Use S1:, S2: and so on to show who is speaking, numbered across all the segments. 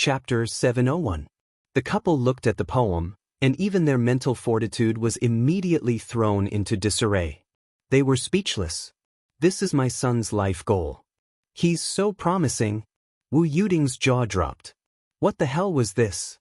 S1: Chapter 701. The couple looked at the poem, and even their mental fortitude was immediately thrown into disarray. They were speechless. This is my son's life goal. He's so promising. Wu Yuding's jaw dropped. What the hell was this?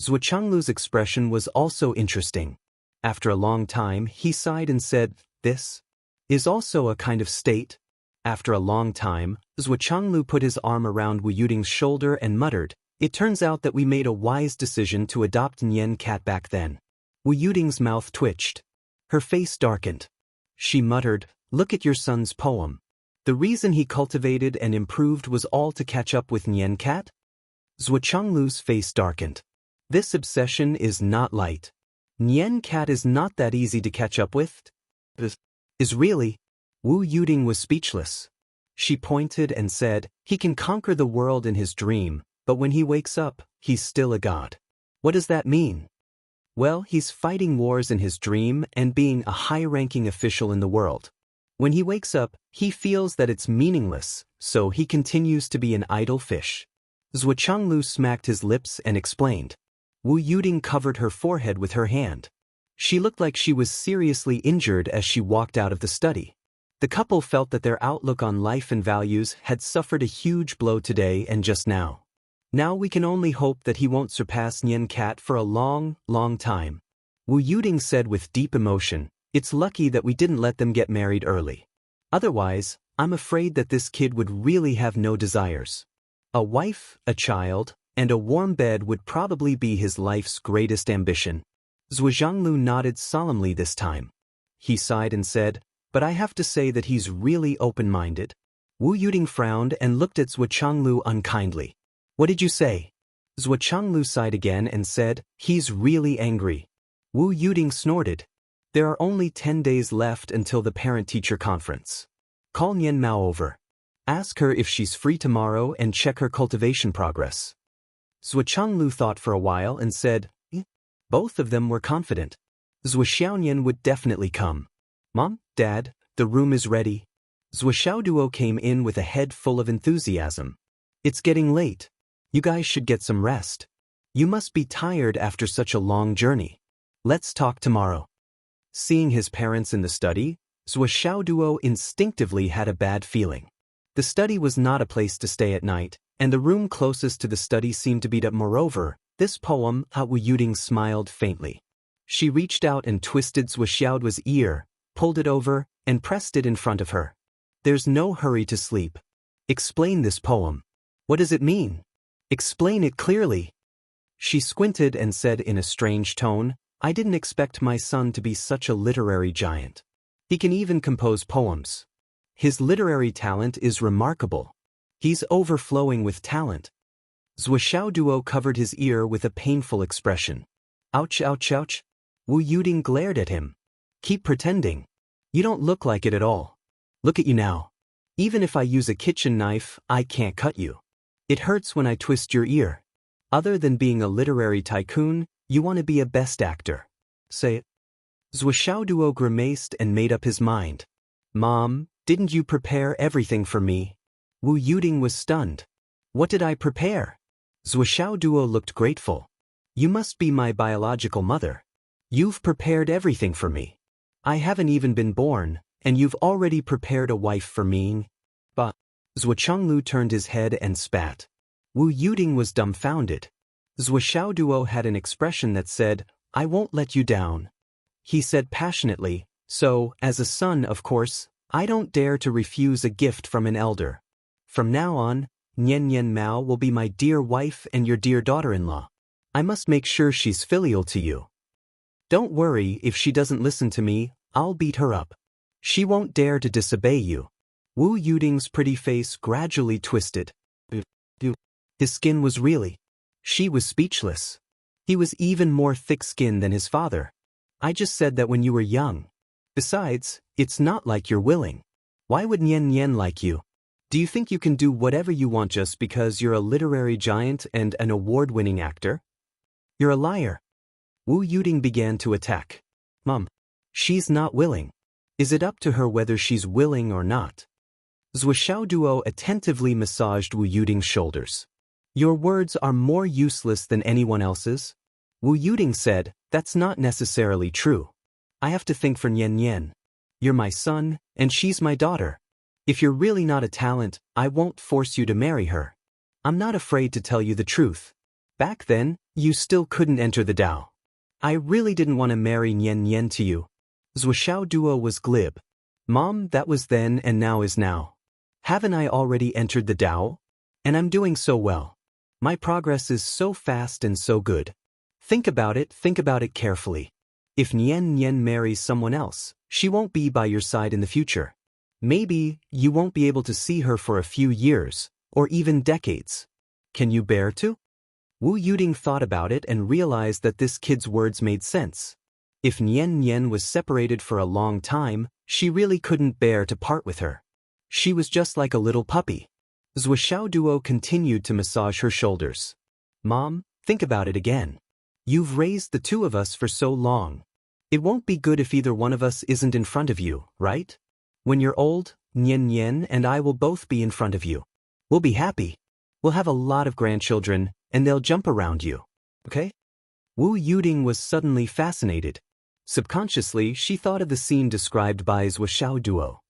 S1: Zhuo Changlu's expression was also interesting. After a long time, he sighed and said, "This is also a kind of state." After a long time, Zhuo Changlu put his arm around Wu Yuding's shoulder and muttered, "It turns out that we made a wise decision to adopt Nian Cat back then." Wu Yuding's mouth twitched. Her face darkened. She muttered, "Look at your son's poem. The reason he cultivated and improved was all to catch up with Nian Cat?" Zhuo Changlu's face darkened. This obsession is not light. Nian Cat is not that easy to catch up with. This is really. Wu Yuding was speechless. She pointed and said, "He can conquer the world in his dream, but when he wakes up, he's still a god." What does that mean? Well, he's fighting wars in his dream and being a high-ranking official in the world. When he wakes up, he feels that it's meaningless, so he continues to be an idle fish. Zhuo Changlu smacked his lips and explained. Wu Yuding covered her forehead with her hand. She looked like she was seriously injured as she walked out of the study. The couple felt that their outlook on life and values had suffered a huge blow today and just now. Now we can only hope that he won't surpass Nian Cat for a long, long time. Wu Yuding said with deep emotion, "It's lucky that we didn't let them get married early. Otherwise, I'm afraid that this kid would really have no desires. A wife, a child, and a warm bed would probably be his life's greatest ambition." Zhuo Zhanglu nodded solemnly this time. He sighed and said, "But I have to say that he's really open-minded." Wu Yuding frowned and looked at Zhuo Changlu unkindly. "What did you say?" Zhuo Changlu sighed again and said, "He's really angry." Wu Yuding snorted. "There are only 10 days left until the parent-teacher conference. Call Nian Mao over. Ask her if she's free tomorrow and check her cultivation progress." Zhuo Changlu thought for a while and said, Both of them were confident. Zhuo Xiaonian would definitely come. "Mom, Dad, the room is ready." Zhuo Xiaoduo came in with a head full of enthusiasm. "It's getting late. You guys should get some rest. You must be tired after such a long journey. Let's talk tomorrow." Seeing his parents in the study, Zhuo Xiaoduo instinctively had a bad feeling. The study was not a place to stay at night, and the room closest to the study seemed to be up. Moreover, this poem, Wu Yuding smiled faintly. She reached out and twisted Zhuo Xiaoduo's ear, pulled it over, and pressed it in front of her. "There's no hurry to sleep. Explain this poem. What does it mean? Explain it clearly." She squinted and said in a strange tone, "I didn't expect my son to be such a literary giant. He can even compose poems. His literary talent is remarkable. He's overflowing with talent." Zhuo Xiaoduo covered his ear with a painful expression. "Ouch, ouch, ouch." Wu Yuding glared at him. "Keep pretending. You don't look like it at all. Look at you now. Even if I use a kitchen knife, I can't cut you. It hurts when I twist your ear. Other than being a literary tycoon, you want to be a best actor. Say it." Zhuo Xiaoduo grimaced and made up his mind. "Mom, didn't you prepare everything for me?" Wu Yuding was stunned. "What did I prepare?" Zhuo Xiaoduo looked grateful. "You must be my biological mother. You've prepared everything for me. I haven't even been born, and you've already prepared a wife for me." But Zhuo Changlu turned his head and spat. Wu Yuding was dumbfounded. Zhuo Xiaoduo had an expression that said, "I won't let you down." He said passionately, "So, as a son, of course, I don't dare to refuse a gift from an elder. From now on, Nian Mao will be my dear wife and your dear daughter-in-law. I must make sure she's filial to you. Don't worry, if she doesn't listen to me, I'll beat her up. She won't dare to disobey you." Wu Yuding's pretty face gradually twisted. His skin was really. She was speechless. He was even more thick-skinned than his father. "I just said that when you were young. Besides, it's not like you're willing. Why would Nian like you? Do you think you can do whatever you want just because you're a literary giant and an award-winning actor? You're a liar." Wu Yuding began to attack. "Mom, she's not willing. Is it up to her whether she's willing or not?" Zhuo Xiaoduo attentively massaged Wu Yuding's shoulders. Your words are more useless than anyone else's. Wu Yuding said, that's not necessarily true. I have to think for Nian Nian. You're my son, and she's my daughter. If you're really not a talent, I won't force you to marry her. I'm not afraid to tell you the truth. Back then, you still couldn't enter the Dao. I really didn't want to marry Nian Nian to you. Zuoxiao Duo was glib. Mom, that was then and now is now. Haven't I already entered the Dao? And I'm doing so well. My progress is so fast and so good. Think about it carefully. If Nian Nian marries someone else, she won't be by your side in the future. Maybe you won't be able to see her for a few years, or even decades. Can you bear to? Wu Yuding thought about it and realized that this kid's words made sense. If Nian Nian was separated for a long time, she really couldn't bear to part with her. She was just like a little puppy. Zuoxiao Duo continued to massage her shoulders. Mom, think about it again. You've raised the two of us for so long. It won't be good if either one of us isn't in front of you, right? When you're old, Nian Nian and I will both be in front of you. We'll be happy. We'll have a lot of grandchildren, and they'll jump around you. Okay? Wu Yuding was suddenly fascinated. Subconsciously, she thought of the scene described by Zuoxiao Duo.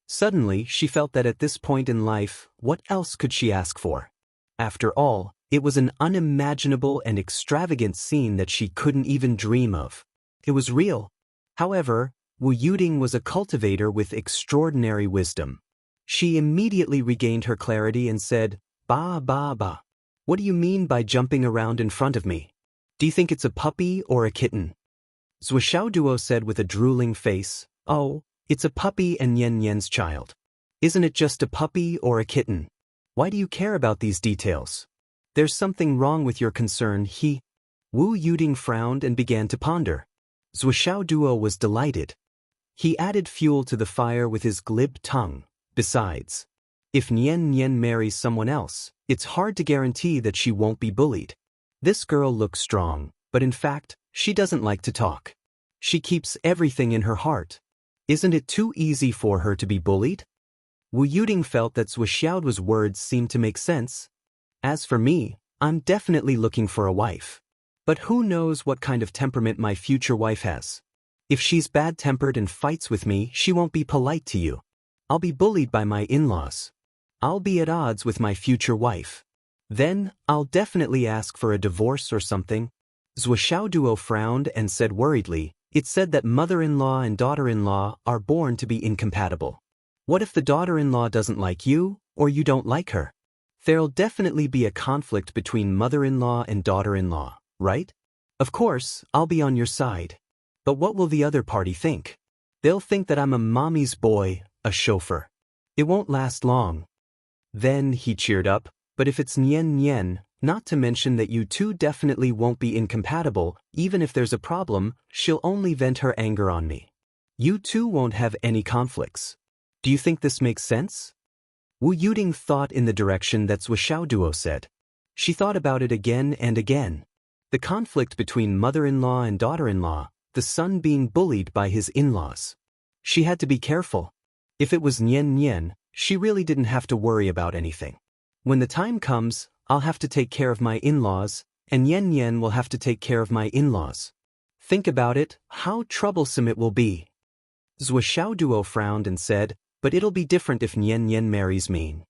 S1: Suddenly, she felt that at this point in life, what else could she ask for? After all, it was an unimaginable and extravagant scene that she couldn't even dream of. It was real. However, Wu Yuding was a cultivator with extraordinary wisdom. She immediately regained her clarity and said, Ba ba ba. What do you mean by jumping around in front of me? Do you think it's a puppy or a kitten? Zuoxiao Duo said with a drooling face, Oh, it's a puppy and Nian Nian's child. Isn't it just a puppy or a kitten? Why do you care about these details? There's something wrong with your concern, Wu Yuding frowned and began to ponder. Zuoxiao Duo was delighted. He added fuel to the fire with his glib tongue. Besides, if Nian Nian marries someone else, it's hard to guarantee that she won't be bullied. This girl looks strong, but in fact, she doesn't like to talk. She keeps everything in her heart. Isn't it too easy for her to be bullied? Wu Yuding felt that Zuoxiao's words seemed to make sense. As for me, I'm definitely looking for a wife. But who knows what kind of temperament my future wife has? If she's bad-tempered and fights with me, she won't be polite to you. I'll be bullied by my in-laws. I'll be at odds with my future wife. Then, I'll definitely ask for a divorce or something. Zuoxiao Duo frowned and said worriedly, It's said that mother-in-law and daughter-in-law are born to be incompatible. What if the daughter-in-law doesn't like you, or you don't like her? There'll definitely be a conflict between mother-in-law and daughter-in-law, right? Of course, I'll be on your side. But what will the other party think? They'll think that I'm a mommy's boy, a chauffeur. It won't last long. Then, he cheered up, but if it's Nian Nian, not to mention that you two definitely won't be incompatible, even if there's a problem, she'll only vent her anger on me. You two won't have any conflicts. Do you think this makes sense? Wu Yuding thought in the direction that Zuoxiao Duo said. She thought about it again and again. The conflict between mother-in-law and daughter-in-law, the son being bullied by his in-laws. She had to be careful. If it was Nian Nian, she really didn't have to worry about anything. When the time comes, I'll have to take care of my in-laws, and Nian Nian will have to take care of my in-laws. Think about it, how troublesome it will be. Zuoxiao Duo frowned and said, But it'll be different if Nian Nian marries me.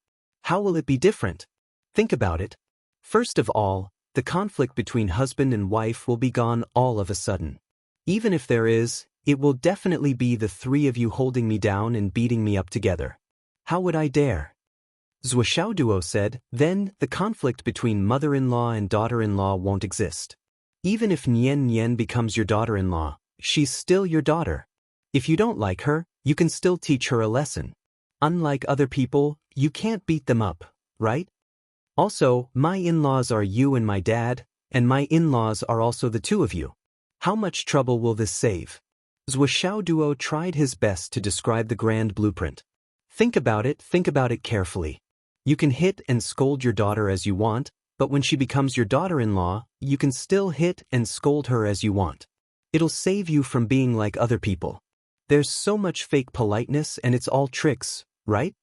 S1: How will it be different? Think about it. First of all, the conflict between husband and wife will be gone all of a sudden. Even if there is, it will definitely be the three of you holding me down and beating me up together. How would I dare? Zuoxiao Duo said, Then, the conflict between mother-in-law and daughter-in-law won't exist. Even if Nian Nian becomes your daughter-in-law, she's still your daughter. If you don't like her, you can still teach her a lesson. Unlike other people, you can't beat them up, right? Also, my in-laws are you and my dad, and my in-laws are also the two of you. How much trouble will this save? Zuoxiao Duo tried his best to describe the grand blueprint. Think about it carefully. You can hit and scold your daughter as you want, but when she becomes your daughter-in-law, you can still hit and scold her as you want. It'll save you from being like other people. There's so much fake politeness and it's all tricks, right?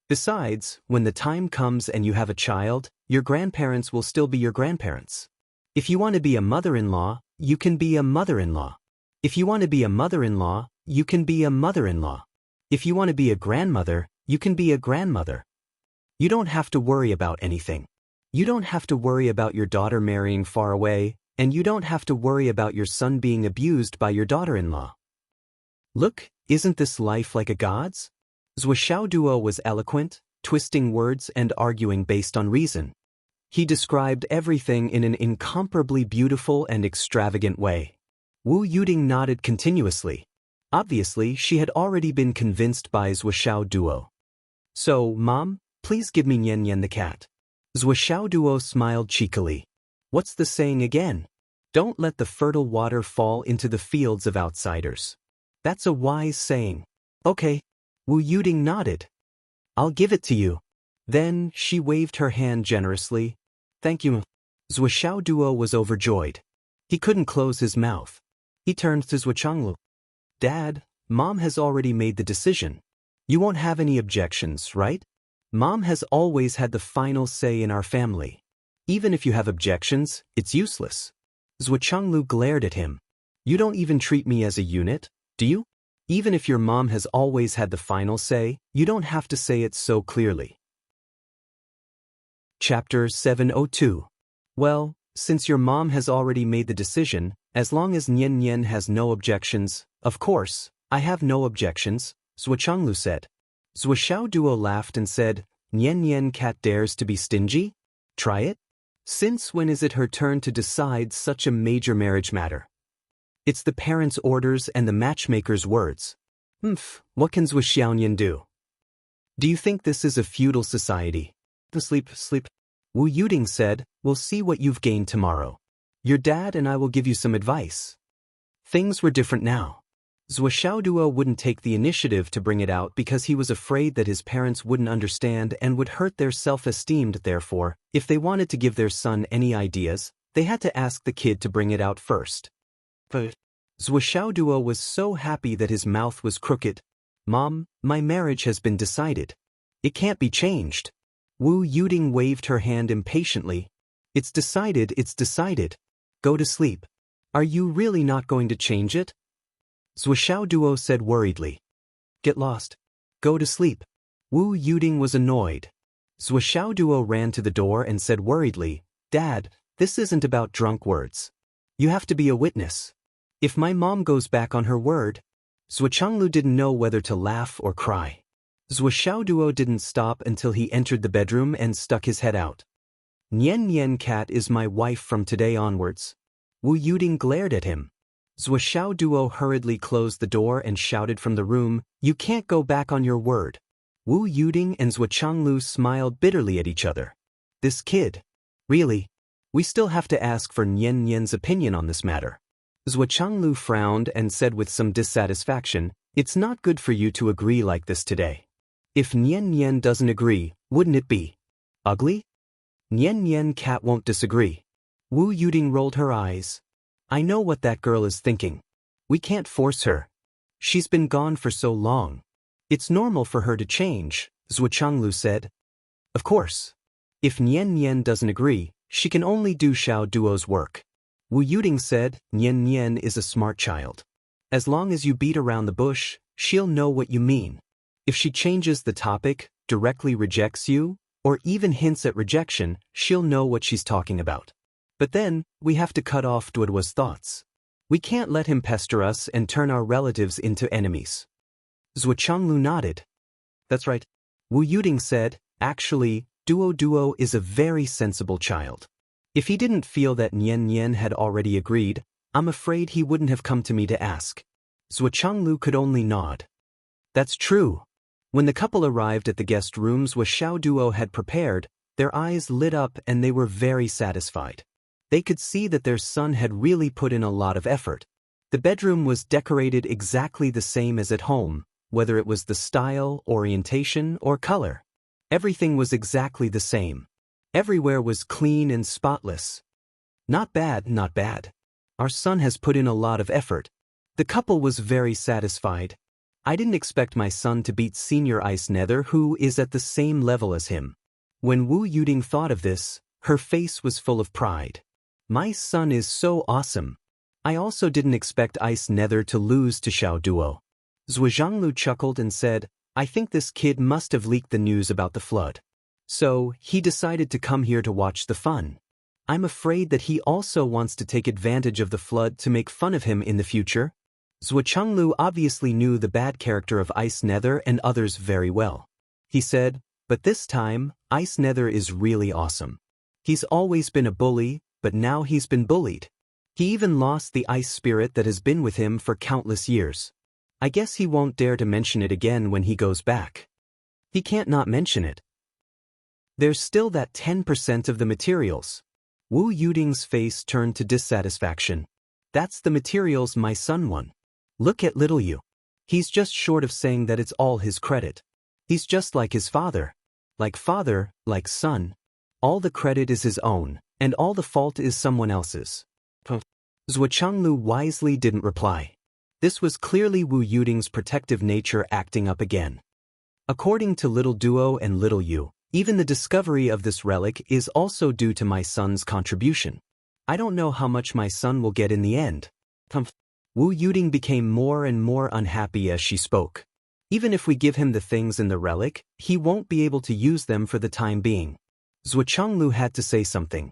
S1: Besides, when the time comes and you have a child, your grandparents will still be your grandparents. If you want to be a mother-in-law, you can be a mother-in-law. If you want to be a mother-in-law, you can be a mother-in-law. If you want to be a grandmother, you can be a grandmother. You don't have to worry about anything. You don't have to worry about your daughter marrying far away, and you don't have to worry about your son being abused by your daughter-in-law. Look, isn't this life like a god's? Zhuoxiaoduo was eloquent, twisting words and arguing based on reason. He described everything in an incomparably beautiful and extravagant way. Wu Yuding nodded continuously. Obviously, she had already been convinced by Zhuoxiaoduo. So, Mom, please give me Nian Nian the cat. Zhuoxiaoduo smiled cheekily. What's the saying again? Don't let the fertile water fall into the fields of outsiders. That's a wise saying. Okay. Wu Yuding nodded. I'll give it to you. Then, she waved her hand generously. Thank you. Zhuoxiaoduo was overjoyed. He couldn't close his mouth. He turned to Zhuochanglu. Dad, Mom has already made the decision. You won't have any objections, right? Mom has always had the final say in our family. Even if you have objections, it's useless. Zhuochanglu glared at him. You don't even treat me as a unit, do you? Even if your mom has always had the final say, you don't have to say it so clearly. Chapter 702. Well, since your mom has already made the decision, as long as Nian Nian has no objections, of course, I have no objections, Zhuochanglu said. Zhuoxiaoduo laughed and said, Nian Nian cat dares to be stingy? Try it? Since when is it her turn to decide such a major marriage matter? It's the parents' orders and the matchmaker's words. What can Zhuoxiaonian do? Do you think this is a feudal society? Sleep. Wu Yuding said, we'll see what you've gained tomorrow. Your dad and I will give you some advice. Things were different now. Zhuoxiaoduo wouldn't take the initiative to bring it out because he was afraid that his parents wouldn't understand and would hurt their self-esteem. Therefore, if they wanted to give their son any ideas, they had to ask the kid to bring it out first. But Zhuoxiaoduo was so happy that his mouth was crooked. Mom, my marriage has been decided. It can't be changed. Wu Yuding waved her hand impatiently. It's decided. Go to sleep. Are you really not going to change it? Zhuoxiaoduo said worriedly. Get lost. Go to sleep. Wu Yuding was annoyed. Zhuoxiaoduo ran to the door and said worriedly, Dad, this isn't about drunk words. You have to be a witness. If my mom goes back on her word. Zhuochanglu didn't know whether to laugh or cry. Zhuoxiaoduo didn't stop until he entered the bedroom and stuck his head out. Nian Nian cat is my wife from today onwards. Wu Yuding glared at him. Zhuoxiaoduo hurriedly closed the door and shouted from the room, You can't go back on your word. Wu Yuding and Zhuochanglu smiled bitterly at each other. This kid. Really? We still have to ask for Nian Nian's opinion on this matter. Zhuochanglu frowned and said with some dissatisfaction, It's not good for you to agree like this today. If Nian Nian doesn't agree, wouldn't it be ugly? Nian Nian cat won't disagree. Wu Yuding rolled her eyes. I know what that girl is thinking. We can't force her. She's been gone for so long. It's normal for her to change, Zhuochanglu said. Of course. If Nian Nian doesn't agree, she can only do Xiaoduo's work. Wu Yuding said, Nian Nian is a smart child. As long as you beat around the bush, she'll know what you mean. If she changes the topic, directly rejects you, or even hints at rejection, she'll know what she's talking about. But then, we have to cut off Duoduo's thoughts. We can't let him pester us and turn our relatives into enemies. Zhuochanglu nodded. That's right. Wu Yuding said, Actually, Duoduo is a very sensible child. If he didn't feel that Nian Nian had already agreed, I'm afraid he wouldn't have come to me to ask. Zhuochanglu could only nod. That's true. When the couple arrived at the guest rooms Xiaoduo had prepared, their eyes lit up and they were very satisfied. They could see that their son had really put in a lot of effort. The bedroom was decorated exactly the same as at home, whether it was the style, orientation, or color. Everything was exactly the same. Everywhere was clean and spotless. Not bad. Our son has put in a lot of effort. The couple was very satisfied. I didn't expect my son to beat Senior Ice Nether, who is at the same level as him. When Wu Yuding thought of this, her face was full of pride. My son is so awesome. I also didn't expect Ice Nether to lose to Xiao Duo. Zhuanglu chuckled and said, I think this kid must have leaked the news about the flood. So, he decided to come here to watch the fun. I'm afraid that he also wants to take advantage of the flood to make fun of him in the future. Zhuanglu obviously knew the bad character of Ice Nether and others very well. He said, but this time, Ice Nether is really awesome. He's always been a bully, but now he's been bullied. He even lost the ice spirit that has been with him for countless years. I guess he won't dare to mention it again when he goes back. He can't not mention it. There's still that 10% of the materials. Wu Yuding's face turned to dissatisfaction. That's the materials my son won. Look at little Yu. He's just short of saying that it's all his credit. He's just like his father. Like father, like son. All the credit is his own, and all the fault is someone else's. Zhuanglu wisely didn't reply. This was clearly Wu Yuding's protective nature acting up again. According to Little Duo and Little Yu, even the discovery of this relic is also due to my son's contribution. I don't know how much my son will get in the end. Wu Yuding became more and more unhappy as she spoke. Even if we give him the things in the relic, he won't be able to use them for the time being. Zhuanglu had to say something.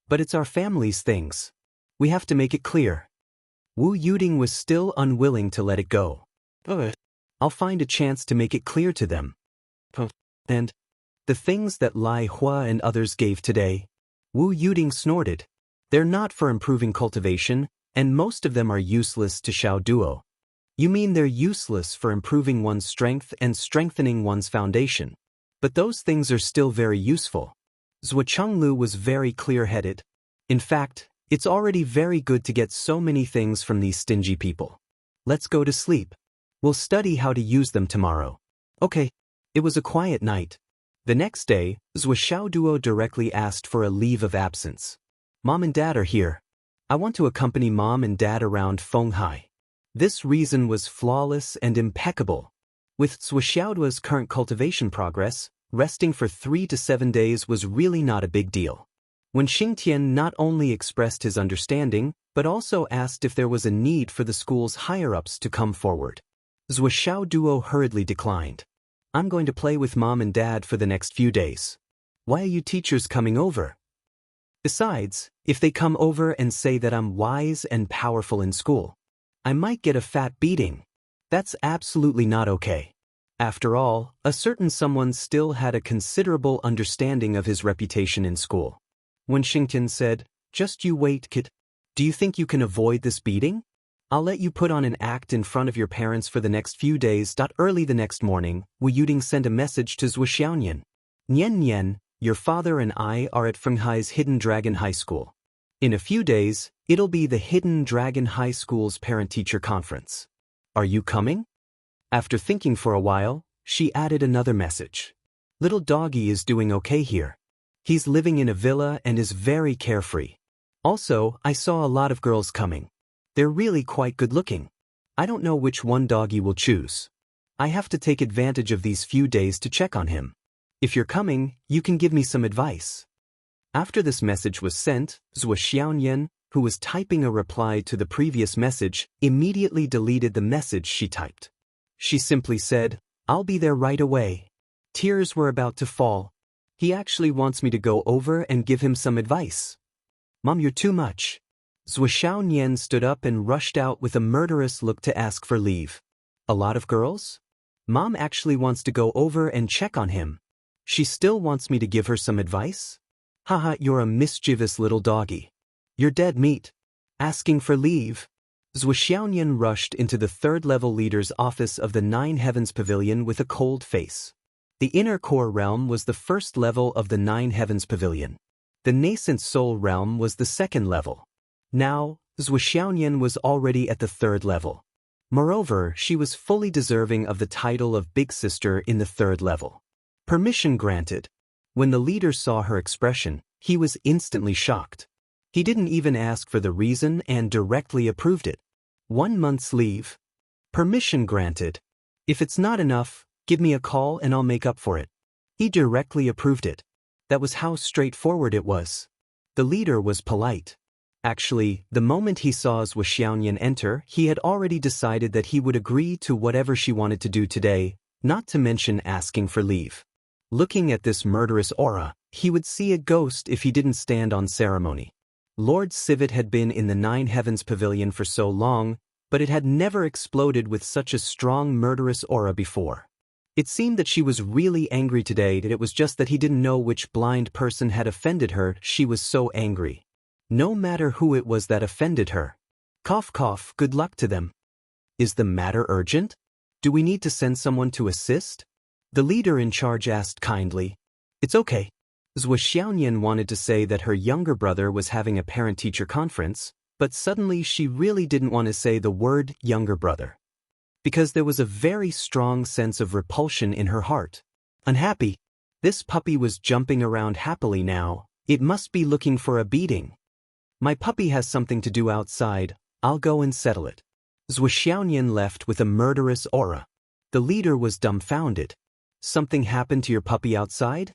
S1: But it's our family's things. We have to make it clear. Wu Yuding was still unwilling to let it go. I'll find a chance to make it clear to them. And the things that Lai Hua and others gave today, Wu Yuding snorted. They're not for improving cultivation, and most of them are useless to Xiao Duo. You mean they're useless for improving one's strength and strengthening one's foundation. But those things are still very useful. Zhuanglu was very clear-headed. In fact, it's already very good to get so many things from these stingy people. Let's go to sleep. We'll study how to use them tomorrow. Okay. It was a quiet night. The next day, Xiao Duo directly asked for a leave of absence. Mom and Dad are here. I want to accompany Mom and Dad around Fenghai. This reason was flawless and impeccable. With Xiaoduo's current cultivation progress, resting for 3 to 7 days was really not a big deal. When Xingtian not only expressed his understanding, but also asked if there was a need for the school's higher-ups to come forward. Xiao Duo hurriedly declined. I'm going to play with Mom and Dad for the next few days. Why are you teachers coming over? Besides, if they come over and say that I'm wise and powerful in school, I might get a fat beating. That's absolutely not okay. After all, a certain someone still had a considerable understanding of his reputation in school. When Xingtian said, just you wait, kid. Do you think you can avoid this beating? I'll let you put on an act in front of your parents for the next few days. Early the next morning, Wu Yuding sent a message to Zhuxiaonian. Nian Nian, your father and I are at Fenghai's Hidden Dragon High School. In a few days, it'll be the Hidden Dragon High School's parent-teacher conference. Are you coming? After thinking for a while, she added another message. Little doggy is doing okay here. He's living in a villa and is very carefree. Also, I saw a lot of girls coming. They're really quite good-looking. I don't know which one doggy will choose. I have to take advantage of these few days to check on him. If you're coming, you can give me some advice. After this message was sent, Zhuxiaonian, who was typing a reply to the previous message, immediately deleted the message she typed. She simply said, I'll be there right away. Tears were about to fall. He actually wants me to go over and give him some advice. Mom, you're too much. Zhuxiaonian stood up and rushed out with a murderous look to ask for leave. A lot of girls? Mom actually wants to go over and check on him. She still wants me to give her some advice? Haha, you're a mischievous little doggy. You're dead meat. Asking for leave. Zhuxiaonian rushed into the third-level leader's office of the Nine Heavens Pavilion with a cold face. The inner core realm was the first level of the Nine Heavens Pavilion. The nascent soul realm was the second level. Now, Zhuxiaonian was already at the third level. Moreover, she was fully deserving of the title of Big Sister in the third level. Permission granted. When the leader saw her expression, he was instantly shocked. He didn't even ask for the reason and directly approved it. 1 month's leave. Permission granted. If it's not enough, give me a call and I'll make up for it. He directly approved it. That was how straightforward it was. The leader was polite. Actually, the moment he saw Zhuo Xiaoyan enter, he had already decided that he would agree to whatever she wanted to do today, not to mention asking for leave. Looking at this murderous aura, he would see a ghost if he didn't stand on ceremony. Lord Civet had been in the Nine Heavens Pavilion for so long, but it had never exploded with such a strong murderous aura before. It seemed that she was really angry today, that it was just that he didn't know which blind person had offended her. She was so angry. No matter who it was that offended her. Cough cough, good luck to them. Is the matter urgent? Do we need to send someone to assist? The leader in charge asked kindly. It's okay. Zhuo Xiaoyan wanted to say that her younger brother was having a parent-teacher conference, but suddenly she really didn't want to say the word younger brother. Because there was a very strong sense of repulsion in her heart. Unhappy. This puppy was jumping around happily now. It must be looking for a beating. My puppy has something to do outside. I'll go and settle it. Zhuo Xiaoyan left with a murderous aura. The leader was dumbfounded. Something happened to your puppy outside?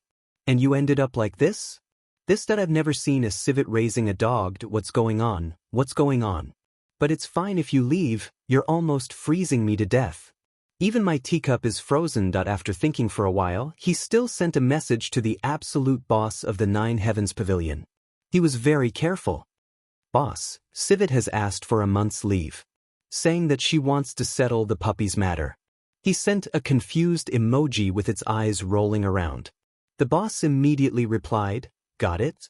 S1: And you ended up like this? This that I've never seen a civet raising a dog. What's going on? What's going on? But it's fine if you leave, you're almost freezing me to death. Even my teacup is frozen. After thinking for a while, he still sent a message to the absolute boss of the Nine Heavens Pavilion. He was very careful. Boss, Civet has asked for a month's leave, saying that she wants to settle the puppy's matter. He sent a confused emoji with its eyes rolling around. The boss immediately replied, got it?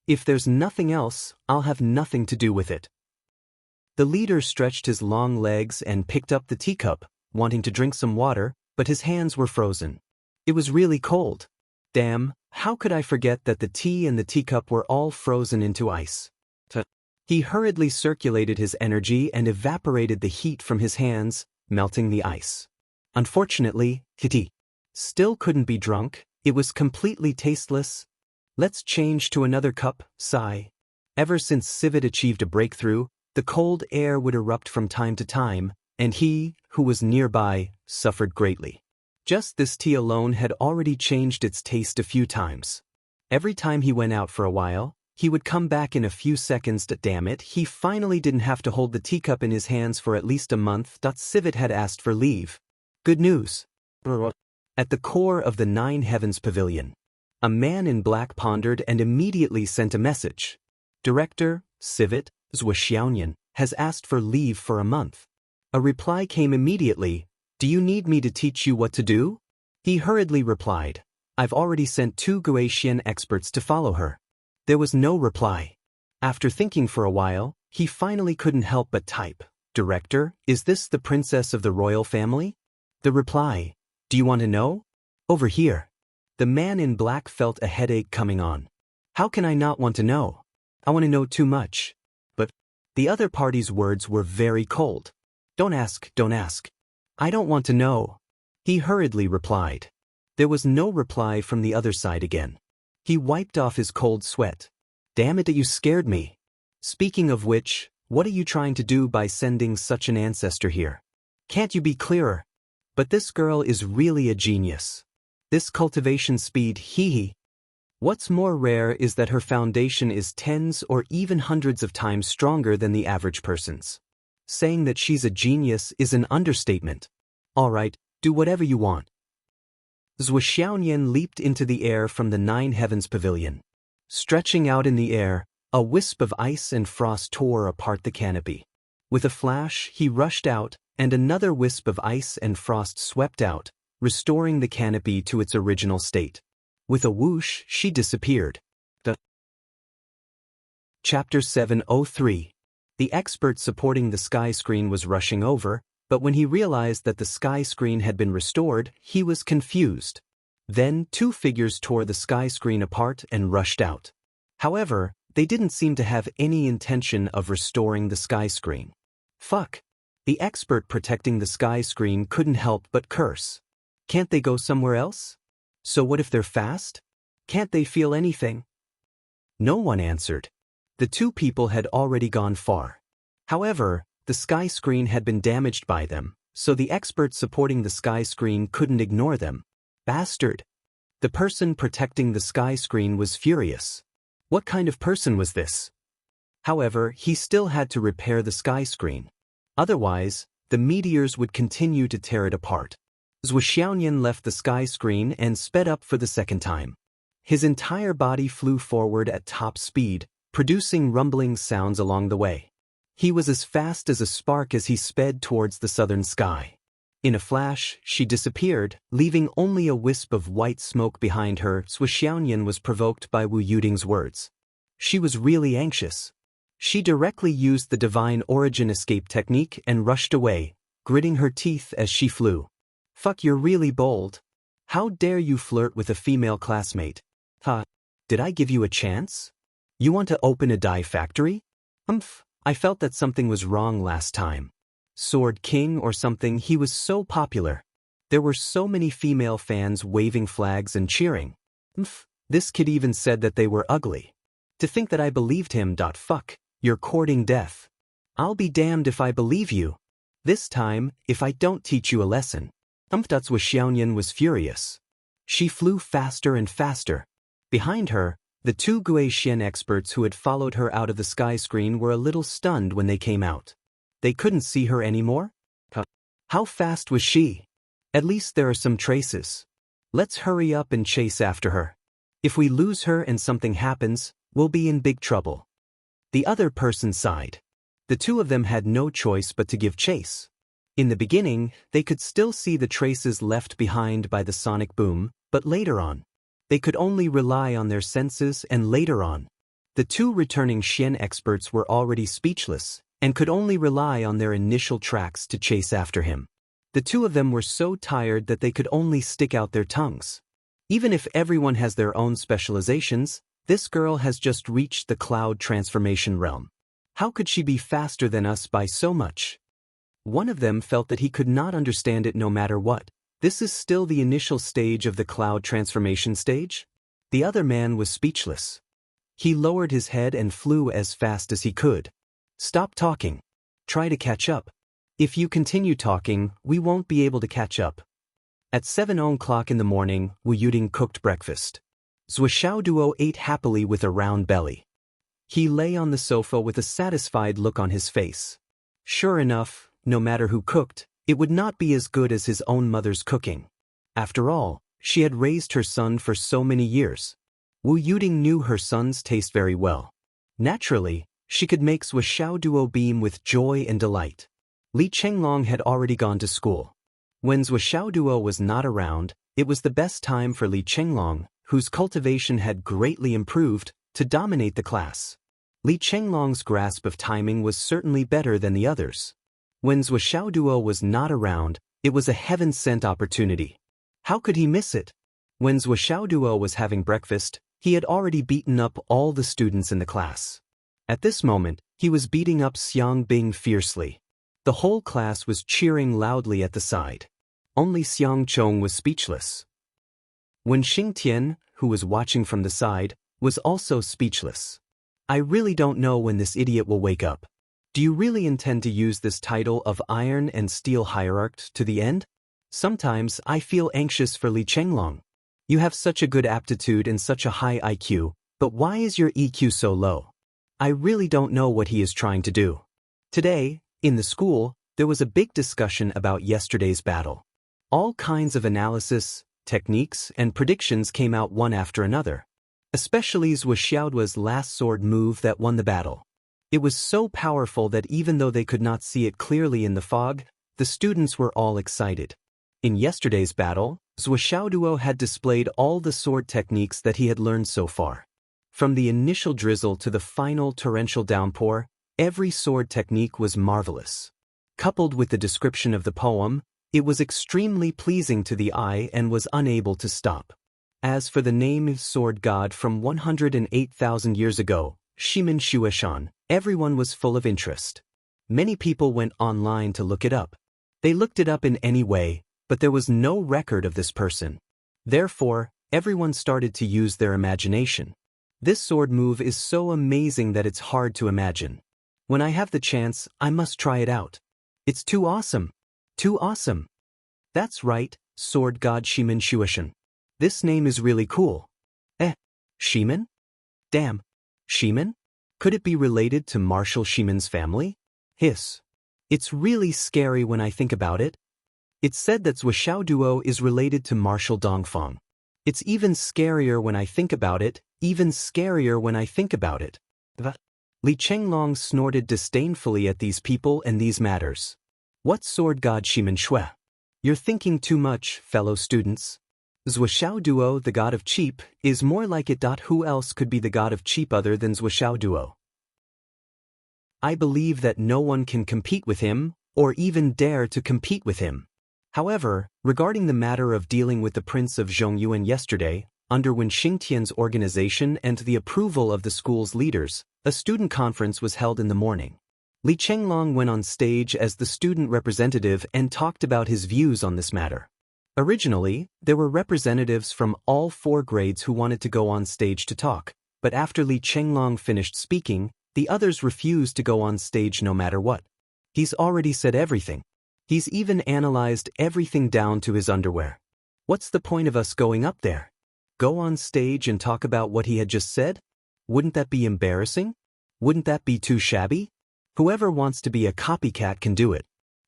S1: If there's nothing else, I'll have nothing to do with it. The leader stretched his long legs and picked up the teacup, wanting to drink some water, but his hands were frozen. It was really cold. Damn, how could I forget that the tea and the teacup were all frozen into ice? He hurriedly circulated his energy and evaporated the heat from his hands, melting the ice. Unfortunately, tea still couldn't be drunk. It was completely tasteless. Let's change to another cup, sigh. Ever since Civet achieved a breakthrough, the cold air would erupt from time to time, and he, who was nearby, suffered greatly. Just this tea alone had already changed its taste a few times. Every time he went out for a while, he would come back in a few seconds. Damn it, he finally didn't have to hold the teacup in his hands for at least a month. Civet had asked for leave. Good news. At the core of the Nine Heavens Pavilion, a man in black pondered and immediately sent a message. Director, Civet, Zhuo Xiaoyan, has asked for leave for a month. A reply came immediately. Do you need me to teach you what to do? He hurriedly replied. I've already sent 2 Guaxian experts to follow her. There was no reply. After thinking for a while, he finally couldn't help but type, Director, is this the princess of the royal family? The reply, do you want to know? Over here. The man in black felt a headache coming on. How can I not want to know? I want to know too much. But the other party's words were very cold. Don't ask, don't ask. I don't want to know. He hurriedly replied. There was no reply from the other side again. He wiped off his cold sweat. Damn it, you scared me. Speaking of which, what are you trying to do by sending such an ancestor here? Can't you be clearer? But this girl is really a genius. This cultivation speed, hee. What's more rare is that her foundation is tens or even hundreds of times stronger than the average person's. Saying that she's a genius is an understatement. All right, do whatever you want. Zhuo Xiaoyan leaped into the air from the Nine Heavens Pavilion. Stretching out in the air, a wisp of ice and frost tore apart the canopy. With a flash, he rushed out, and another wisp of ice and frost swept out, restoring the canopy to its original state. With a whoosh, she disappeared. Chapter 703. The expert supporting the sky screen was rushing over, but when he realized that the sky screen had been restored, he was confused. Then 2 figures tore the sky screen apart and rushed out. However, they didn't seem to have any intention of restoring the sky screen. Fuck. The expert protecting the sky screen couldn't help but curse. Can't they go somewhere else? So what if they're fast? Can't they feel anything? No one answered. The 2 people had already gone far. However, the sky screen had been damaged by them, so the expert supporting the sky screen couldn't ignore them. Bastard! The person protecting the sky screen was furious. What kind of person was this? However, he still had to repair the sky screen. Otherwise, the meteors would continue to tear it apart. Zhuo Xiaoyan left the sky screen and sped up for the second time. His entire body flew forward at top speed, producing rumbling sounds along the way. He was as fast as a spark as he sped towards the southern sky. In a flash, she disappeared, leaving only a wisp of white smoke behind her. Zhuo Xiaoyan was provoked by Wu Yuding's words. She was really anxious. She directly used the divine origin escape technique and rushed away, gritting her teeth as she flew. Fuck, you're really bold. How dare you flirt with a female classmate? Huh? Did I give you a chance? You want to open a dye factory? I felt that something was wrong last time. Sword King or something, he was so popular. There were so many female fans waving flags and cheering. This kid even said that they were ugly. To think that I believed him. Fuck, you're courting death. I'll be damned if I believe you. This time, if I don't teach you a lesson. Zhuo Xiaoyan was furious. She flew faster and faster. Behind her, the two Gui Xian experts who had followed her out of the sky screen were a little stunned when they came out. They couldn't see her anymore? How fast was she? At least there are some traces. Let's hurry up and chase after her. If we lose her and something happens, we'll be in big trouble. The other person sighed. The two of them had no choice but to give chase. In the beginning, they could still see the traces left behind by the sonic boom, but later on, they could only rely on their senses, and later on, the two returning Xian experts were already speechless and could only rely on their initial tracks to chase after him. The two of them were so tired that they could only stick out their tongues. Even if everyone has their own specializations, this girl has just reached the cloud transformation realm. How could she be faster than us by so much? One of them felt that he could not understand it no matter what. This is still the initial stage of the cloud transformation stage? The other man was speechless. He lowered his head and flew as fast as he could. Stop talking. Try to catch up. If you continue talking, we won't be able to catch up. At 7 o'clock in the morning, Wu Yuding cooked breakfast. Zhuo Xiaoduo ate happily with a round belly. He lay on the sofa with a satisfied look on his face. Sure enough, no matter who cooked, it would not be as good as his own mother's cooking. After all, she had raised her son for so many years. Wu Yuding knew her son's taste very well. Naturally, she could make Zhuo Xiaoduo beam with joy and delight. Li Chenglong had already gone to school. When Zhuo Xiaoduo was not around, it was the best time for Li Chenglong, whose cultivation had greatly improved, to dominate the class. Li Chenglong's grasp of timing was certainly better than the others. When Zhuo Xiaoduo was not around, it was a heaven-sent opportunity. How could he miss it? When Zhuo Xiaoduo was having breakfast, he had already beaten up all the students in the class. At this moment, he was beating up Xiang Bing fiercely. The whole class was cheering loudly at the side. Only Xiang Chong was speechless. When Xing Tian, who was watching from the side, was also speechless. I really don't know when this idiot will wake up. Do you really intend to use this title of Iron and Steel Hierarch to the end? Sometimes I feel anxious for Li Chenglong. You have such a good aptitude and such a high IQ, but why is your EQ so low? I really don't know what he is trying to do. Today, in the school, there was a big discussion about yesterday's battle. All kinds of analysis, techniques, and predictions came out one after another. Especially Zhuo Xiaoduo's last sword move that won the battle. It was so powerful that even though they could not see it clearly in the fog, the students were all excited. In yesterday's battle, Zhuo Xiaoduo had displayed all the sword techniques that he had learned so far. From the initial drizzle to the final torrential downpour, every sword technique was marvelous. Coupled with the description of the poem, it was extremely pleasing to the eye and was unable to stop. As for the name Sword God from 108,000 years ago, Shimin Shueshan, everyone was full of interest. Many people went online to look it up. They looked it up in any way, but there was no record of this person. Therefore, everyone started to use their imagination. This sword move is so amazing that it's hard to imagine. When I have the chance, I must try it out. It's too awesome. Too awesome. That's right, sword god Shimen Shuishan. This name is really cool. Shimen? Damn. Shimen? Could it be related to Marshal Shimen's family? Hiss. It's really scary when I think about it. It's said that Zhuo Duo is related to Marshal Dongfang. It's even scarier when I think about it, even scarier when I think about it. Li Chenglong snorted disdainfully at these people and these matters. What sword god Shimen Shui? You're thinking too much, fellow students. Zhuo Duo, the god of cheap, is more like it. Who else could be the god of cheap other than Zhuo Duo? I believe that no one can compete with him, or even dare to compete with him. However, regarding the matter of dealing with the Prince of Zhongyuan yesterday, under Wen Xingtian's organization and the approval of the school's leaders, a student conference was held in the morning. Li Chenglong went on stage as the student representative and talked about his views on this matter. Originally, there were representatives from all 4 grades who wanted to go on stage to talk, but after Li Chenglong finished speaking, the others refused to go on stage no matter what. He's already said everything. He's even analyzed everything down to his underwear. What's the point of us going up there? Go on stage and talk about what he had just said? Wouldn't that be embarrassing? Wouldn't that be too shabby? Whoever wants to be a copycat can do it.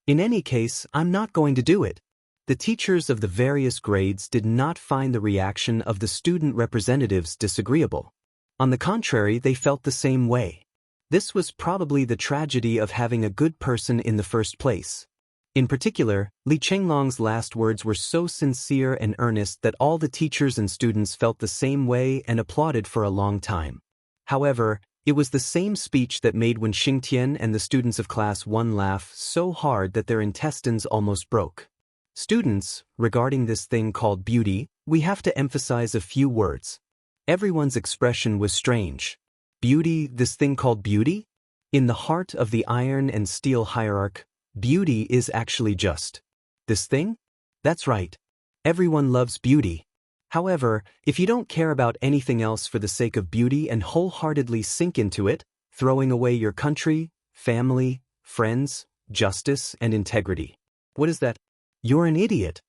S1: In any case, I'm not going to do it. The teachers of the various grades did not find the reaction of the student representatives disagreeable. On the contrary, they felt the same way. This was probably the tragedy of having a good person in the first place. In particular, Li Chenglong's last words were so sincere and earnest that all the teachers and students felt the same way and applauded for a long time. However, it was the same speech that made Wen Xingtian and the students of Class 1 laugh so hard that their intestines almost broke. Students, regarding this thing called beauty, we have to emphasize a few words. Everyone's expression was strange. Beauty, this thing called beauty? In the heart of the iron and steel hierarchy, beauty is actually just this thing? That's right. Everyone loves beauty. However, if you don't care about anything else for the sake of beauty and wholeheartedly sink into it, throwing away your country, family, friends, justice, and integrity. What is that? You're an idiot.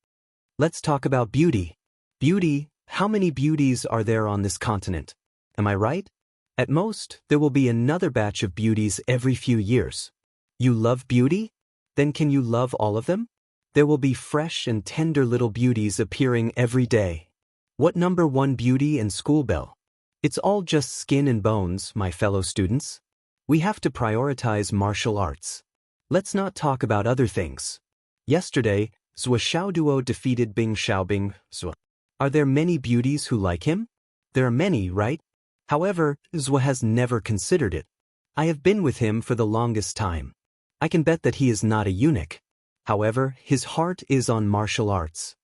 S1: Let's talk about beauty. Beauty, how many beauties are there on this continent? Am I right? At most, there will be another batch of beauties every few years. You love beauty? Then can you love all of them? There will be fresh and tender little beauties appearing every day. What number 1 beauty and school bell? It's all just skin and bones, my fellow students. We have to prioritize martial arts. Let's not talk about other things. Yesterday, Zhuo Duo defeated Bing Xiaobing. Are there many beauties who like him? There are many, right? However, Zhuo has never considered it. I have been with him for the longest time. I can bet that he is not a eunuch. However, his heart is on martial arts.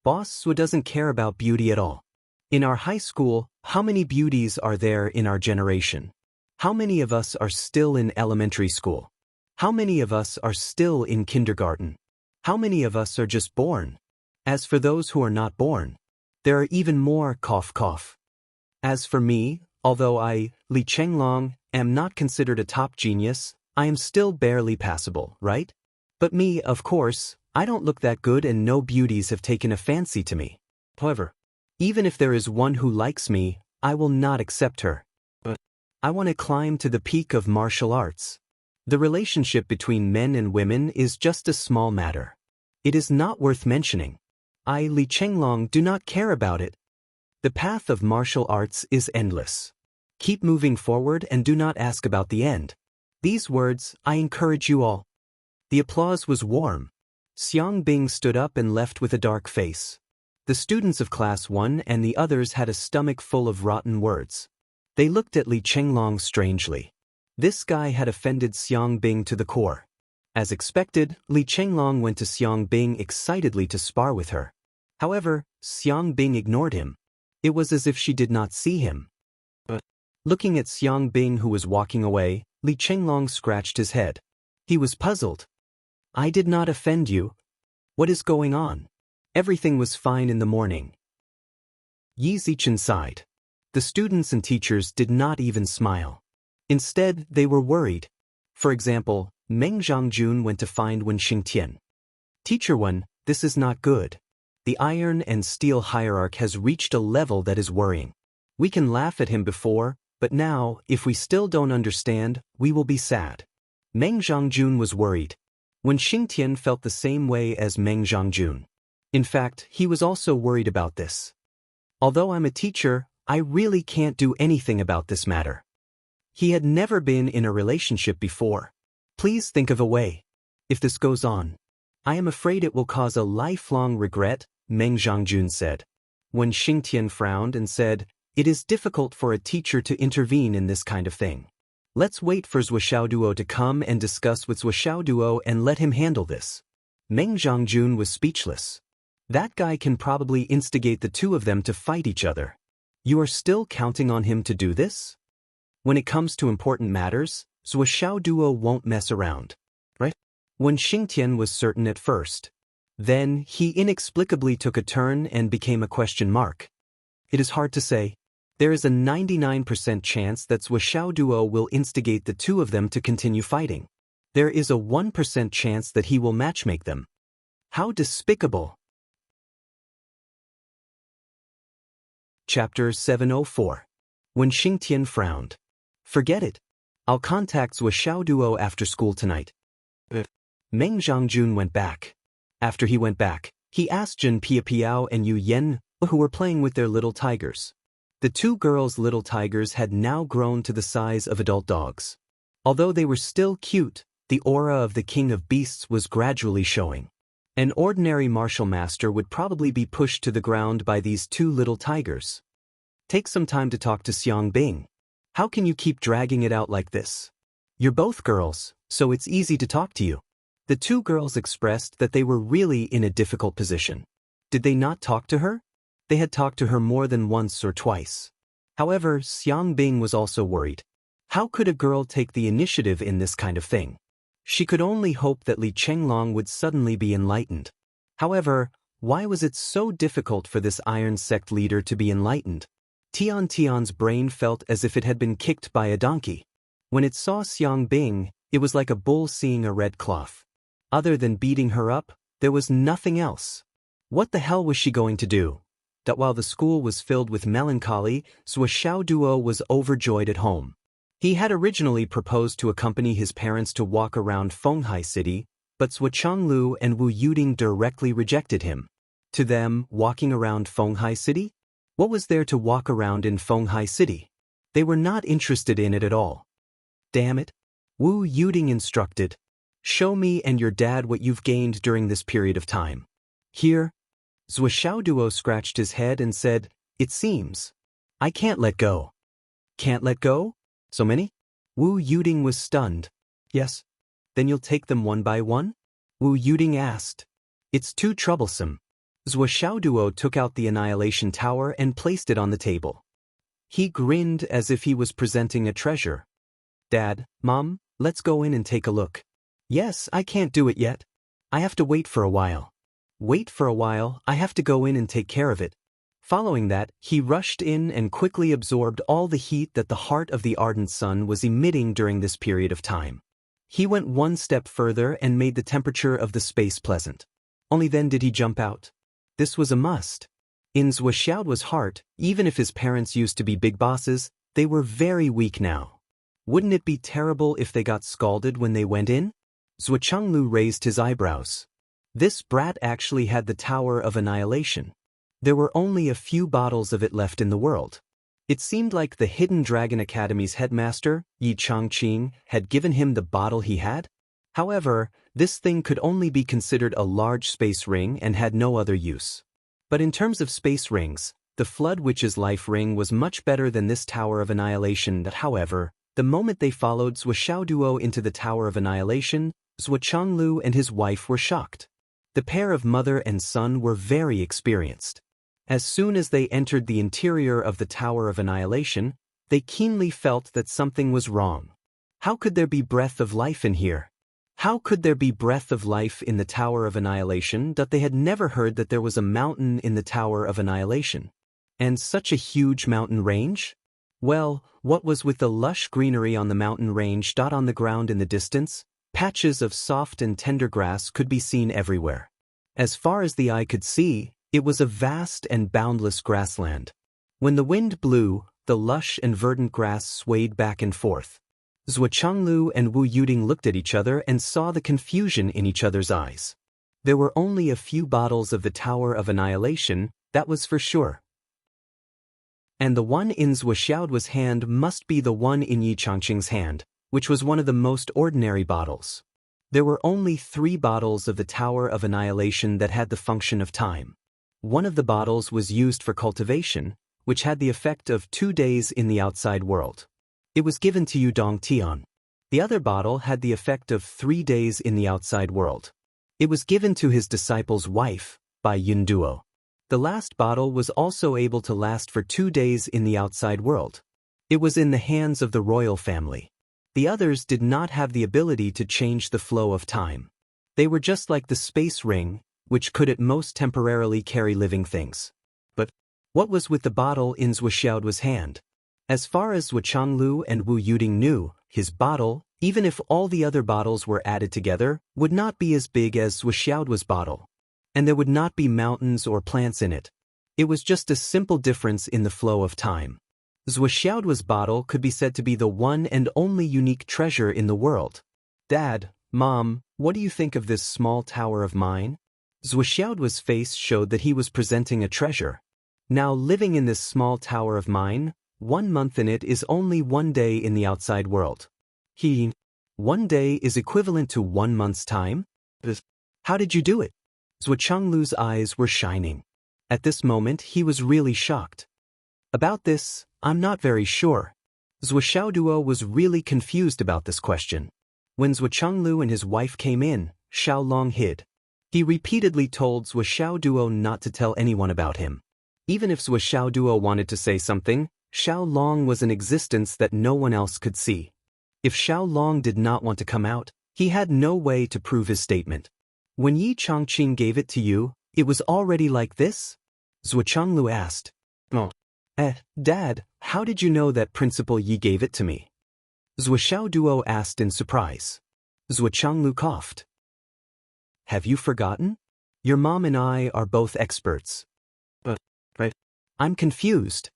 S1: Boss Zhuo doesn't care about beauty at all. In our high school, how many beauties are there in our generation? How many of us are still in elementary school? How many of us are still in kindergarten? How many of us are just born? As for those who are not born, there are even more cough cough. As for me, although I, Li Chenglong, am not considered a top genius, I am still barely passable, right? But me, of course, I don't look that good and no beauties have taken a fancy to me. However, even if there is one who likes me, I will not accept her. But I want to climb to the peak of martial arts. The relationship between men and women is just a small matter. It is not worth mentioning. I, Li Chenglong, do not care about it. The path of martial arts is endless. Keep moving forward and do not ask about the end. These words, I encourage you all. The applause was warm. Xiang Bing stood up and left with a dark face. The students of Class 1 and the others had a stomach full of rotten words. They looked at Li Chenglong strangely. This guy had offended Xiang Bing to the core. As expected, Li Chenglong went to Xiang Bing excitedly to spar with her. However, Xiang Bing ignored him. It was as if she did not see him. But looking at Xiang Bing who was walking away, Li Chenglong scratched his head. He was puzzled. I did not offend you. What is going on? Everything was fine in the morning. Yi Zichen sighed. The students and teachers did not even smile. Instead, they were worried. For example, Meng Zhangjun went to find Wen Xingtian. Teacher 1, this is not good. The iron and steel hierarch has reached a level that is worrying. We can laugh at him before, but now, if we still don't understand, we will be sad. Meng Zhongjun was worried. Wen Xingtian felt the same way as Meng Zhongjun. In fact, he was also worried about this. Although I'm a teacher, I really can't do anything about this matter. He had never been in a relationship before. Please think of a way. If this goes on, I am afraid it will cause a lifelong regret, Meng Zhongjun said. Wen Xingtian frowned and said, it is difficult for a teacher to intervene in this kind of thing. Let's wait for Zhou Xiaoduo to come and discuss with Zhou Xiaoduo and let him handle this. Meng Zhongjun was speechless. That guy can probably instigate the two of them to fight each other. You are still counting on him to do this? When it comes to important matters, Zhou Xiaoduo won't mess around, right? Wen Xingtian was certain at first. Then, he inexplicably took a turn and became a question mark. It is hard to say. There is a 99% chance that Zhou Xiaoduo will instigate the two of them to continue fighting. There is a 1% chance that he will matchmake them. How despicable! Chapter 704. Wen Xingtian frowned. Forget it. I'll contact Zhou Xiaoduo after school tonight. Meng Zhongjun went back. After he went back, he asked Jin Piapiao and Yu Yen, who were playing with their little tigers. The two girls' little tigers had now grown to the size of adult dogs. Although they were still cute, the aura of the king of beasts was gradually showing. An ordinary martial master would probably be pushed to the ground by these two little tigers. Take some time to talk to Xiang Bing. How can you keep dragging it out like this? You're both girls, so it's easy to talk to you. The two girls expressed that they were really in a difficult position. Did they not talk to her? They had talked to her more than once or twice. However, Xiang Bing was also worried. How could a girl take the initiative in this kind of thing? She could only hope that Li Chenglong would suddenly be enlightened. However, why was it so difficult for this Iron Sect leader to be enlightened? Tian's brain felt as if it had been kicked by a donkey. When it saw Xiang Bing, it was like a bull seeing a red cloth. Other than beating her up, there was nothing else. What the hell was she going to do? That while the school was filled with melancholy, Zhou Xiaoduo was overjoyed at home. He had originally proposed to accompany his parents to walk around Fenghai City, but Zhou Changlu and Wu Yuding directly rejected him. To them, walking around Fenghai City? What was there to walk around in Fenghai City? They were not interested in it at all. Damn it. Wu Yuding instructed. Show me and your dad what you've gained during this period of time. Here. Zhou Xiaoduo scratched his head and said, it seems. I can't let go. Can't let go? So many? Wu Yuding was stunned. Yes. Then you'll take them one by one? Wu Yuding asked. It's too troublesome. Zhou Xiaoduo took out the Annihilation Tower and placed it on the table. He grinned as if he was presenting a treasure. Dad, Mom, let's go in and take a look. Yes, I can't do it yet. I have to wait for a while. Wait for a while, I have to go in and take care of it. Following that, he rushed in and quickly absorbed all the heat that the heart of the ardent sun was emitting during this period of time. He went one step further and made the temperature of the space pleasant. Only then did he jump out. This was a must. In Zhou Xiaoduo's heart, even if his parents used to be big bosses, they were very weak now. Wouldn't it be terrible if they got scalded when they went in? Zhou Changlu raised his eyebrows. This brat actually had the Tower of Annihilation. There were only a few bottles of it left in the world. It seemed like the Hidden Dragon Academy's headmaster, Yi Changqing, had given him the bottle he had. However, this thing could only be considered a large space ring and had no other use. But in terms of space rings, the Flood Witch's life ring was much better than this Tower of Annihilation. However, the moment they followed Zhou Xiaoduo into the Tower of Annihilation, Zhou Changlu and his wife were shocked. The pair of mother and son were very experienced. As soon as they entered the interior of the Tower of Annihilation, they keenly felt that something was wrong. How could there be breath of life in here? How could there be breath of life in the Tower of Annihilation that they had never heard that there was a mountain in the Tower of Annihilation? And such a huge mountain range? Well, what was with the lush greenery on the mountain range? On the ground in the distance, patches of soft and tender grass could be seen everywhere. As far as the eye could see, it was a vast and boundless grassland. When the wind blew, the lush and verdant grass swayed back and forth. Zhuo Changlu and Wu Yuding looked at each other and saw the confusion in each other's eyes. There were only a few bottles of the Tower of Annihilation, that was for sure. And the one in Zhuo Xiaoduo's hand must be the one in Yi Changqing's hand, which was one of the most ordinary bottles. There were only 3 bottles of the Tower of Annihilation that had the function of time. One of the bottles was used for cultivation, which had the effect of 2 days in the outside world. It was given to Yu Dongtian. The other bottle had the effect of 3 days in the outside world. It was given to his disciple's wife, by Yun Duo. The last bottle was also able to last for 2 days in the outside world. It was in the hands of the royal family. The others did not have the ability to change the flow of time. They were just like the space ring, which could at most temporarily carry living things. But what was with the bottle in Zhuo Xiaoduo's hand? As far as Zhuo Changlu and Wu Yuding knew, his bottle, even if all the other bottles were added together, would not be as big as Zhuo Xiaoduo's bottle. And there would not be mountains or plants in it. It was just a simple difference in the flow of time. Zhuo Xiaoduo's bottle could be said to be the one and only unique treasure in the world. Dad, Mom, what do you think of this small tower of mine? Zhuo Xiaoduo's face showed that he was presenting a treasure. Now living in this small tower of mine, 1 month in it is only 1 day in the outside world. 1 day is equivalent to 1 month's time? How did you do it? Zhuo Changlu's eyes were shining. At this moment he was really shocked. About this, I'm not very sure. Zhuo Xiaoduo was really confused about this question. When Zhuo Changlu and his wife came in, Xiaolong hid. He repeatedly told Zhuo Xiaoduo not to tell anyone about him. Even if Zhuo Xiaoduo wanted to say something, Xiaolong was an existence that no one else could see. If Xiaolong did not want to come out, he had no way to prove his statement. When Yi Changqing gave it to you, it was already like this? Zhuo Changlu asked. Oh. Dad, how did you know that Principal Yi gave it to me? Zhuo Xiaoduo asked in surprise. Zhuo Changlu coughed. Have you forgotten? Your mom and I are both experts. I'm confused.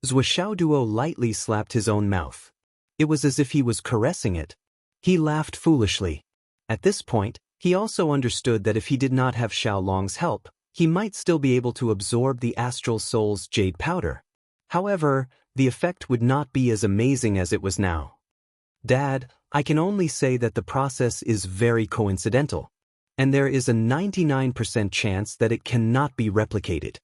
S1: Zhuo Xiaoduo lightly slapped his own mouth. It was as if he was caressing it. He laughed foolishly. At this point, he also understood that if he did not have Xiaolong's help, he might still be able to absorb the astral soul's jade powder. However, the effect would not be as amazing as it was now. Dad, I can only say that the process is very coincidental, and there is a 99% chance that it cannot be replicated.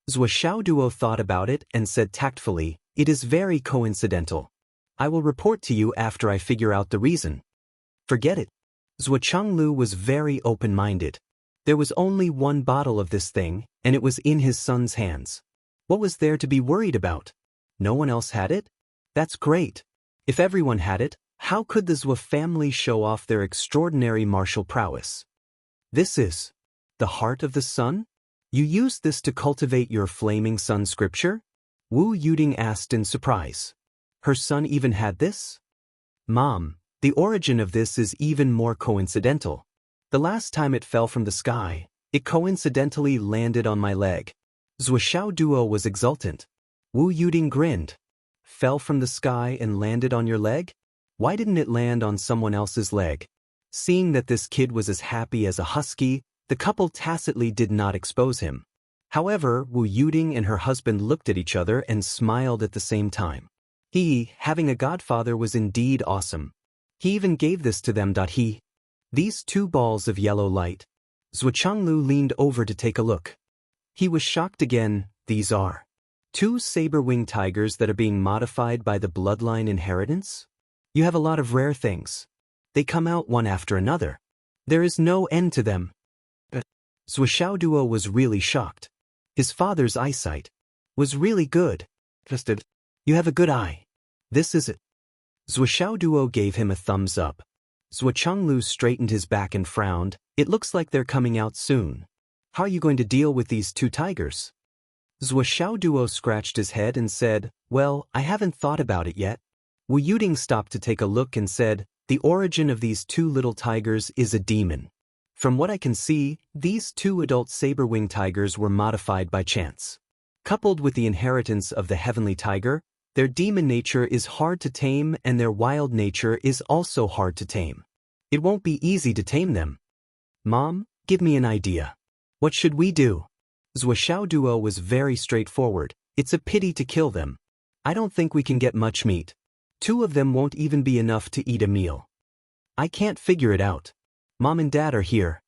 S1: Zhuo Xiaoduo thought about it and said tactfully, it is very coincidental. I will report to you after I figure out the reason. Forget it. Zhuo Changlu was very open-minded. There was only 1 bottle of this thing, and it was in his son's hands. What was there to be worried about? No one else had it? That's great. If everyone had it, how could the Zhuo family show off their extraordinary martial prowess? This is the heart of the sun? You used this to cultivate your flaming sun scripture? Wu Yuding asked in surprise. Her son even had this? Mom, the origin of this is even more coincidental. The last time it fell from the sky, it coincidentally landed on my leg. Zhuo Xiaoduo was exultant. Wu Yuding grinned. Fell from the sky and landed on your leg? Why didn't it land on someone else's leg? Seeing that this kid was as happy as a husky, the couple tacitly did not expose him. However, Wu Yuding and her husband looked at each other and smiled at the same time. He, having a godfather, was indeed awesome. He even gave this to them. These 2 balls of yellow light. Zhuo Changlu leaned over to take a look. He was shocked again. These are 2 saber-winged tigers that are being modified by the bloodline inheritance? You have a lot of rare things. They come out one after another. There is no end to them. Zhuo Xiaoduo was really shocked. His father's eyesight was really good. You have a good eye. This is it. Zhuo Xiaoduo gave him a thumbs up. Zhuo Changlu straightened his back and frowned. It looks like they're coming out soon. How are you going to deal with these 2 tigers? Zhuo Xiaoduo scratched his head and said, well, I haven't thought about it yet. Wu Yuding stopped to take a look and said, the origin of these 2 little tigers is a demon. From what I can see, these two adult saber-winged tigers were modified by chance. Coupled with the inheritance of the heavenly tiger, their demon nature is hard to tame and their wild nature is also hard to tame. It won't be easy to tame them. Mom, give me an idea. What should we do? Zhuoxiao Duo was very straightforward. It's a pity to kill them. I don't think we can get much meat. 2 of them won't even be enough to eat a meal. I can't figure it out. Mom and Dad are here.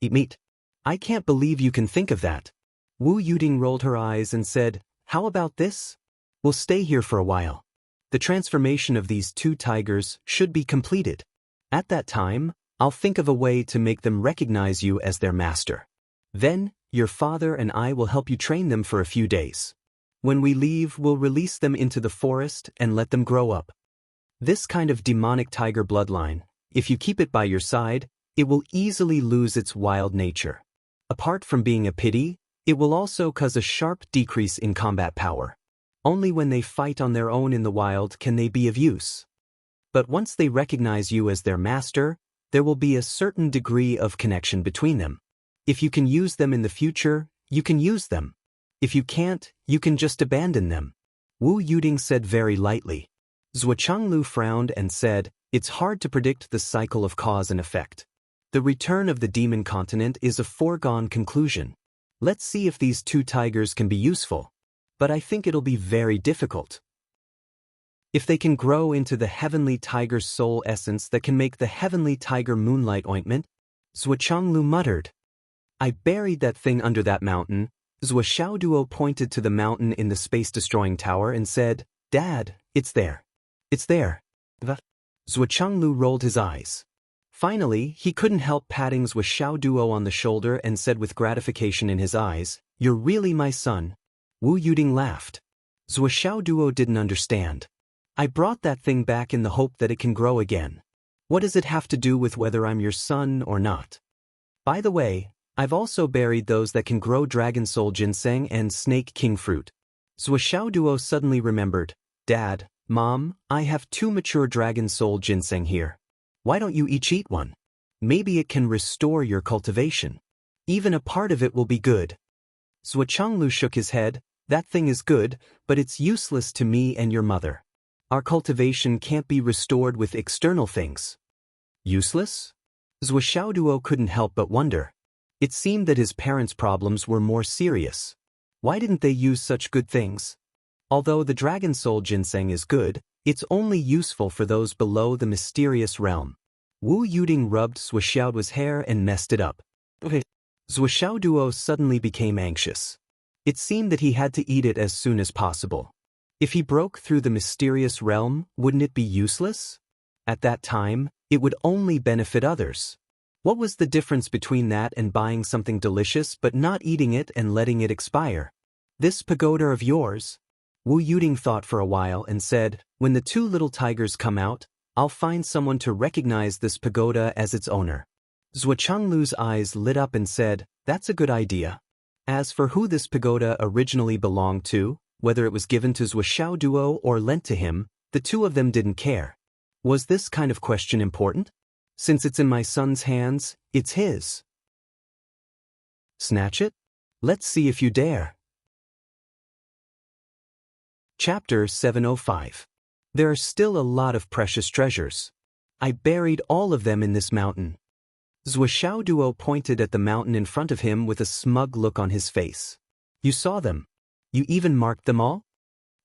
S1: Eat meat. I can't believe you can think of that. Wu Yuding rolled her eyes and said, how about this? We'll stay here for a while. The transformation of these 2 tigers should be completed. At that time, I'll think of a way to make them recognize you as their master. Then, your father and I will help you train them for a few days. When we leave, we'll release them into the forest and let them grow up. This kind of demonic tiger bloodline, if you keep it by your side, it will easily lose its wild nature. Apart from being a pity, it will also cause a sharp decrease in combat power. Only when they fight on their own in the wild can they be of use. But once they recognize you as their master, there will be a certain degree of connection between them. If you can use them in the future, you can use them. If you can't, you can just abandon them. Wu Yuding said very lightly. Zhuoxiao frowned and said, it's hard to predict the cycle of cause and effect. The return of the demon continent is a foregone conclusion. Let's see if these 2 tigers can be useful. But I think it'll be very difficult. If they can grow into the heavenly tiger soul essence that can make the heavenly tiger moonlight ointment, Zhuoxiao muttered. I buried that thing under that mountain. Zhuoxiao Duo pointed to the mountain in the space-destroying tower and said, Dad, it's there. It's there. Zhuoxiao rolled his eyes. Finally, he couldn't help patting Zhuoxiao Duo on the shoulder and said with gratification in his eyes, You're really my son. Wu Yuding laughed. Zhuoxiao Duo didn't understand. I brought that thing back in the hope that it can grow again. What does it have to do with whether I'm your son or not? By the way, I've also buried those that can grow dragon soul ginseng and snake king fruit. Zhuoxiao Duo suddenly remembered, Dad, Mom, I have 2 mature dragon soul ginseng here. Why don't you each eat one? Maybe it can restore your cultivation. Even a part of it will be good. Zhuoxiao shook his head, that thing is good, but it's useless to me and your mother. Our cultivation can't be restored with external things. Useless? Zhuoxiao Duo couldn't help but wonder. It seemed that his parents' problems were more serious. Why didn't they use such good things? Although the dragon soul ginseng is good, it's only useful for those below the mysterious realm. Wu Yuding rubbed Zhuoxiao's hair and messed it up. Zhuoxiao Duo suddenly became anxious. It seemed that he had to eat it as soon as possible. If he broke through the mysterious realm, wouldn't it be useless? At that time, it would only benefit others. What was the difference between that and buying something delicious but not eating it and letting it expire? This pagoda of yours? Wu Yuding thought for a while and said, when the 2 little tigers come out, I'll find someone to recognize this pagoda as its owner. Zhuoxiao's eyes lit up and said, that's a good idea. As for who this pagoda originally belonged to, whether it was given to Zhuoxiao Duo or lent to him, the 2 of them didn't care. Was this kind of question important? Since it's in my son's hands, it's his. Snatch it? Let's see if you dare. Chapter 705. There are still a lot of precious treasures. I buried all of them in this mountain. Zhuoxiao Duo pointed at the mountain in front of him with a smug look on his face. You saw them. You even marked them all?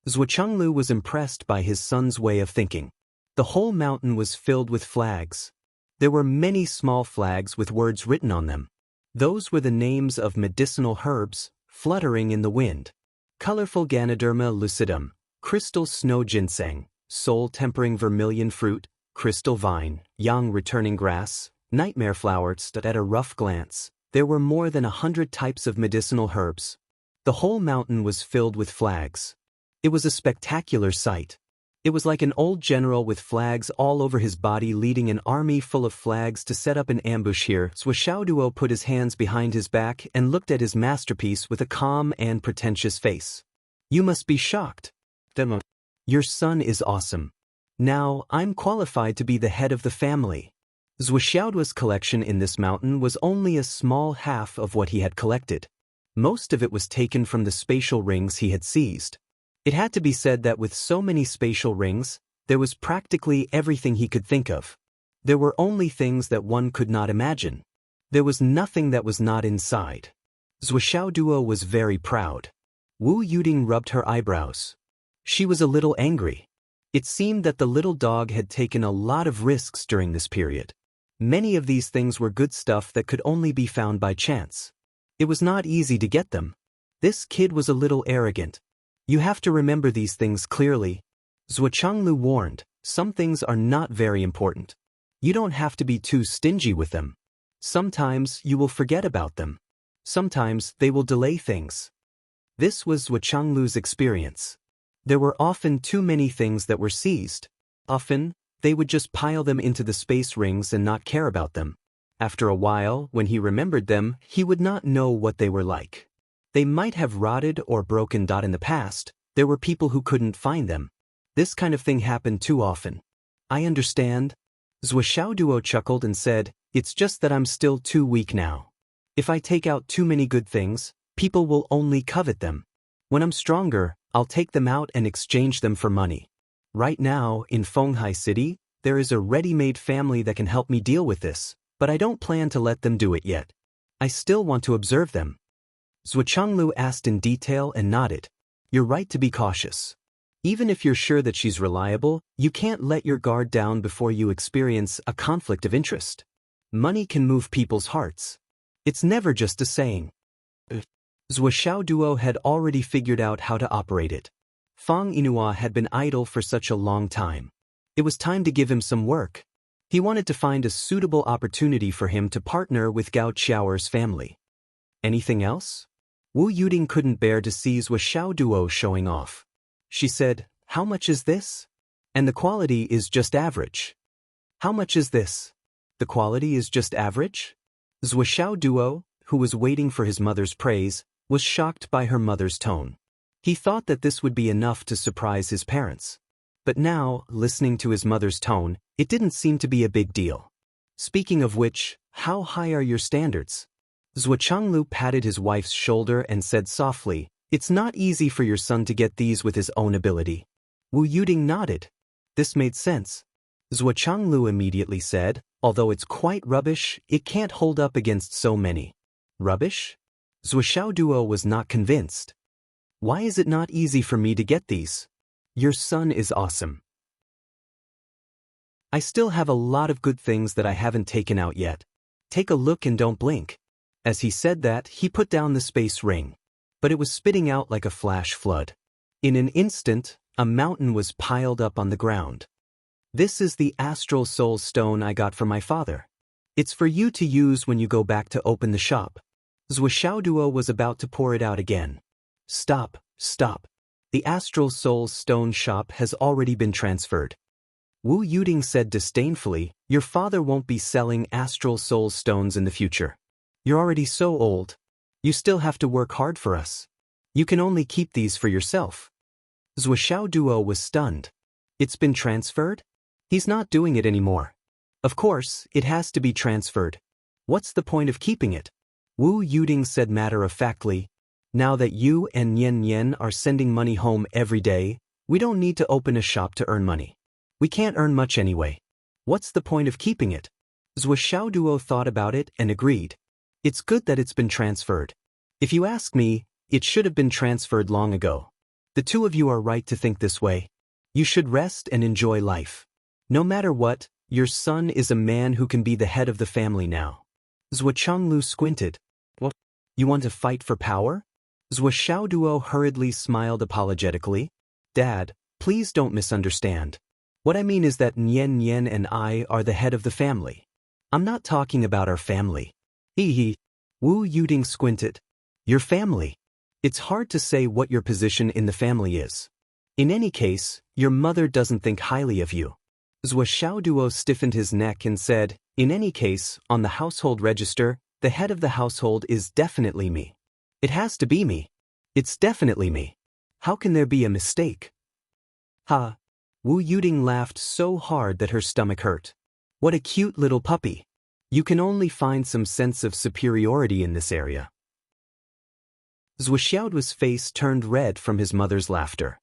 S1: Zhuoxiao was impressed by his son's way of thinking. The whole mountain was filled with flags. There were many small flags with words written on them. Those were the names of medicinal herbs, fluttering in the wind. Colorful Ganoderma lucidum, crystal snow ginseng, soul-tempering vermilion fruit, crystal vine, yang returning grass, nightmare flowers. At a rough glance, there were more than 100 types of medicinal herbs. The whole mountain was filled with flags. It was a spectacular sight. It was like an old general with flags all over his body leading an army full of flags to set up an ambush here. Zhuoxiao Duo put his hands behind his back and looked at his masterpiece with a calm and pretentious face. You must be shocked. Your son is awesome. Now, I'm qualified to be the head of the family. Zhuoxiaoduo's collection in this mountain was only a small half of what he had collected. Most of it was taken from the spatial rings he had seized. It had to be said that with so many spatial rings, there was practically everything he could think of. There were only things that one could not imagine. There was nothing that was not inside. Zhuoxiaoduo was very proud. Wu Yuding rubbed her eyebrows. She was a little angry. It seemed that the little dog had taken a lot of risks during this period. Many of these things were good stuff that could only be found by chance. It was not easy to get them. This kid was a little arrogant. You have to remember these things clearly. Zhuochanglu warned, some things are not very important. You don't have to be too stingy with them. Sometimes you will forget about them. Sometimes they will delay things. This was Zhuochanglu's experience. There were often too many things that were seized. Often, they would just pile them into the space rings and not care about them. After a while, when he remembered them, he would not know what they were like. They might have rotted or broken. In the past, there were people who couldn't find them. This kind of thing happened too often. I understand. Zhuoxiaoduo chuckled and said, it's just that I'm still too weak now. If I take out too many good things, people will only covet them. When I'm stronger, I'll take them out and exchange them for money. Right now, in Fenghai City, there is a ready-made family that can help me deal with this, but I don't plan to let them do it yet. I still want to observe them. Zhuochanglu asked in detail and nodded. You're right to be cautious. Even if you're sure that she's reliable, you can't let your guard down before you experience a conflict of interest. Money can move people's hearts. It's never just a saying. Zhuoxiaoduo had already figured out how to operate it. Fang Inua had been idle for such a long time. It was time to give him some work. He wanted to find a suitable opportunity for him to partner with Gao Qiaoer's family. Anything else? Wu Yuding couldn't bear to see Zhuoxiaoduo showing off. She said, how much is this? And the quality is just average. How much is this? The quality is just average? Zhuoxiaoduo, who was waiting for his mother's praise, was shocked by her mother's tone. He thought that this would be enough to surprise his parents. But now, listening to his mother's tone, it didn't seem to be a big deal. Speaking of which, how high are your standards? Zhuochanglu patted his wife's shoulder and said softly, it's not easy for your son to get these with his own ability. Wu Yuding nodded. This made sense. Zhuochanglu immediately said, although it's quite rubbish, it can't hold up against so many. Rubbish? Zhuoxiaoduo was not convinced. Why is it not easy for me to get these? Your son is awesome. I still have a lot of good things that I haven't taken out yet. Take a look and don't blink. As he said that, he put down the space ring. But it was spitting out like a flash flood. In an instant, a mountain was piled up on the ground. This is the astral soul stone I got from my father. It's for you to use when you go back to open the shop. Zhuoxiaoduo was about to pour it out again. Stop, stop. The astral soul stone shop has already been transferred. Wu Yuding said disdainfully, your father won't be selling astral soul stones in the future. You're already so old. You still have to work hard for us. You can only keep these for yourself. Zhuoxiaoduo was stunned. It's been transferred? He's not doing it anymore. Of course, it has to be transferred. What's the point of keeping it? Wu Yuding said matter-of-factly, now that you and Nian Nian are sending money home every day, we don't need to open a shop to earn money. We can't earn much anyway. What's the point of keeping it? Zhuoxiaoduo thought about it and agreed. It's good that it's been transferred. If you ask me, it should have been transferred long ago. The two of you are right to think this way. You should rest and enjoy life. No matter what, your son is a man who can be the head of the family now. Zhuochanglu squinted. What? You want to fight for power? Zhuoxiaoduo hurriedly smiled apologetically. Dad, please don't misunderstand. What I mean is that Nian Nian and I are the head of the family. I'm not talking about our family. Hee. Wu Yuding squinted. Your family. It's hard to say what your position in the family is. In any case, your mother doesn't think highly of you. Zhuoxiaoduo stiffened his neck and said, in any case, on the household register, the head of the household is definitely me. It has to be me. It's definitely me. How can there be a mistake? Ha! Wu Yuding laughed so hard that her stomach hurt. What a cute little puppy. You can only find some sense of superiority in this area. Zhuxiaoduo's face turned red from his mother's laughter.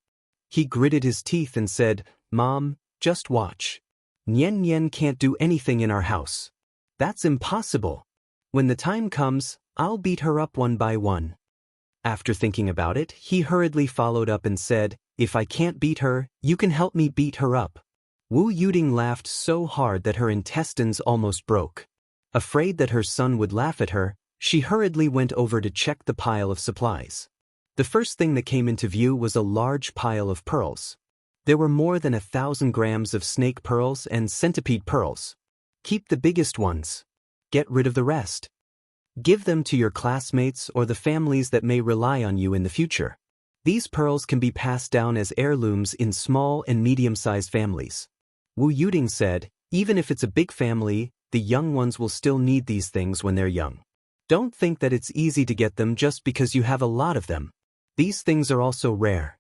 S1: He gritted his teeth and said, "Mom, just watch. Nian Nian can't do anything in our house. That's impossible. When the time comes, I'll beat her up one by one." After thinking about it, he hurriedly followed up and said, "If I can't beat her, you can help me beat her up." Wu Yuding laughed so hard that her intestines almost broke. Afraid that her son would laugh at her, she hurriedly went over to check the pile of supplies. The first thing that came into view was a large pile of pearls. There were more than 1,000 grams of snake pearls and centipede pearls. Keep the biggest ones. Get rid of the rest. Give them to your classmates or the families that may rely on you in the future. These pearls can be passed down as heirlooms in small and medium-sized families. Wu Yuding said, "Even if it's a big family, the young ones will still need these things when they're young. Don't think that it's easy to get them just because you have a lot of them. These things are also rare.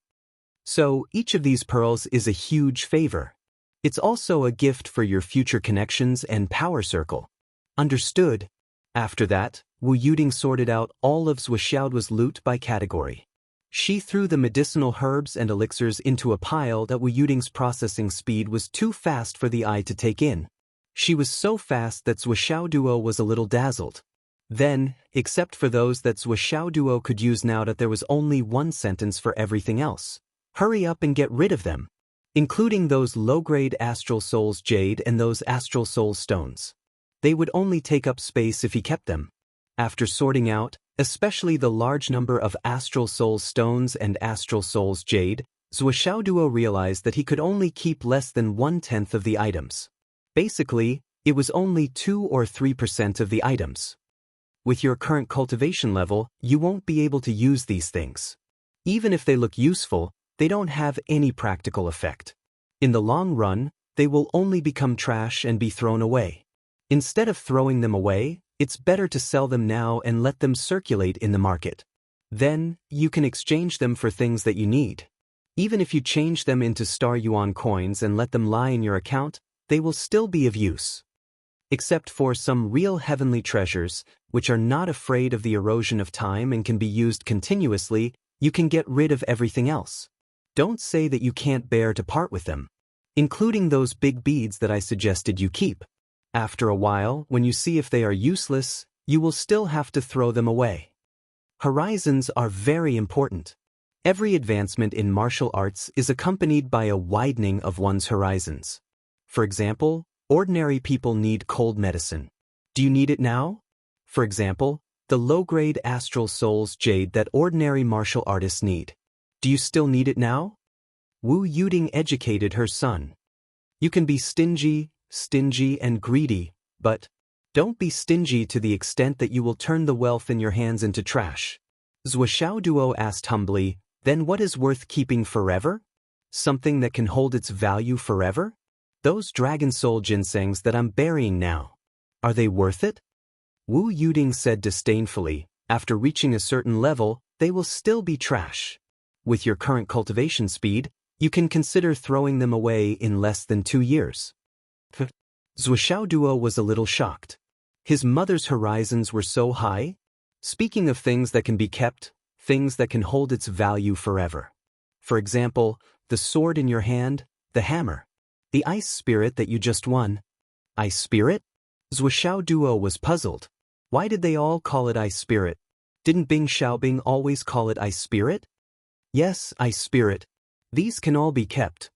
S1: So, each of these pearls is a huge favor. It's also a gift for your future connections and power circle." Understood. After that, Wu Yuding sorted out all of Zhuxiaoduo's loot by category. She threw the medicinal herbs and elixirs into a pile that Wu Yuding's processing speed was too fast for the eye to take in. She was so fast that Zhuxiaoduo was a little dazzled. Then, except for those that Zhuxiaoduo could use now that there was only one sentence for everything else. Hurry up and get rid of them. Including those low-grade Astral Souls Jade and those Astral Souls Stones. They would only take up space if he kept them. After sorting out, especially the large number of Astral Souls Stones and Astral Souls Jade, Zhuxiaoduo realized that he could only keep less than 1/10 of the items. Basically, it was only 2 or 3% of the items. With your current cultivation level, you won't be able to use these things. Even if they look useful, they don't have any practical effect. In the long run, they will only become trash and be thrown away. Instead of throwing them away, it's better to sell them now and let them circulate in the market. Then, you can exchange them for things that you need. Even if you change them into Star Yuan coins and let them lie in your account, they will still be of use. Except for some real heavenly treasures, which are not afraid of the erosion of time and can be used continuously, you can get rid of everything else. Don't say that you can't bear to part with them. Including those big beads that I suggested you keep. After a while, when you see if they are useless, you will still have to throw them away. Horizons are very important. Every advancement in martial arts is accompanied by a widening of one's horizons. For example, ordinary people need cold medicine. Do you need it now? For example, the low-grade Astral Souls Jade that ordinary martial artists need. Do you still need it now? Wu Yuding educated her son. You can be stingy and greedy, but don't be stingy to the extent that you will turn the wealth in your hands into trash. Zhuxiaoduo asked humbly, "Then what is worth keeping forever? Something that can hold its value forever? Those dragon soul ginsengs that I'm burying now. Are they worth it?" Wu Yuding said disdainfully, "After reaching a certain level, they will still be trash. With your current cultivation speed, you can consider throwing them away in less than 2 years. Zhuxiaoduo was a little shocked. His mother's horizons were so high? Speaking of things that can be kept, things that can hold its value forever. For example, the sword in your hand, the hammer. The ice spirit that you just won. Ice spirit? Zhuxiaoduo was puzzled. Why did they all call it ice spirit? Didn't Bing Xiaobing always call it ice spirit? Yes, ice spirit. These can all be kept.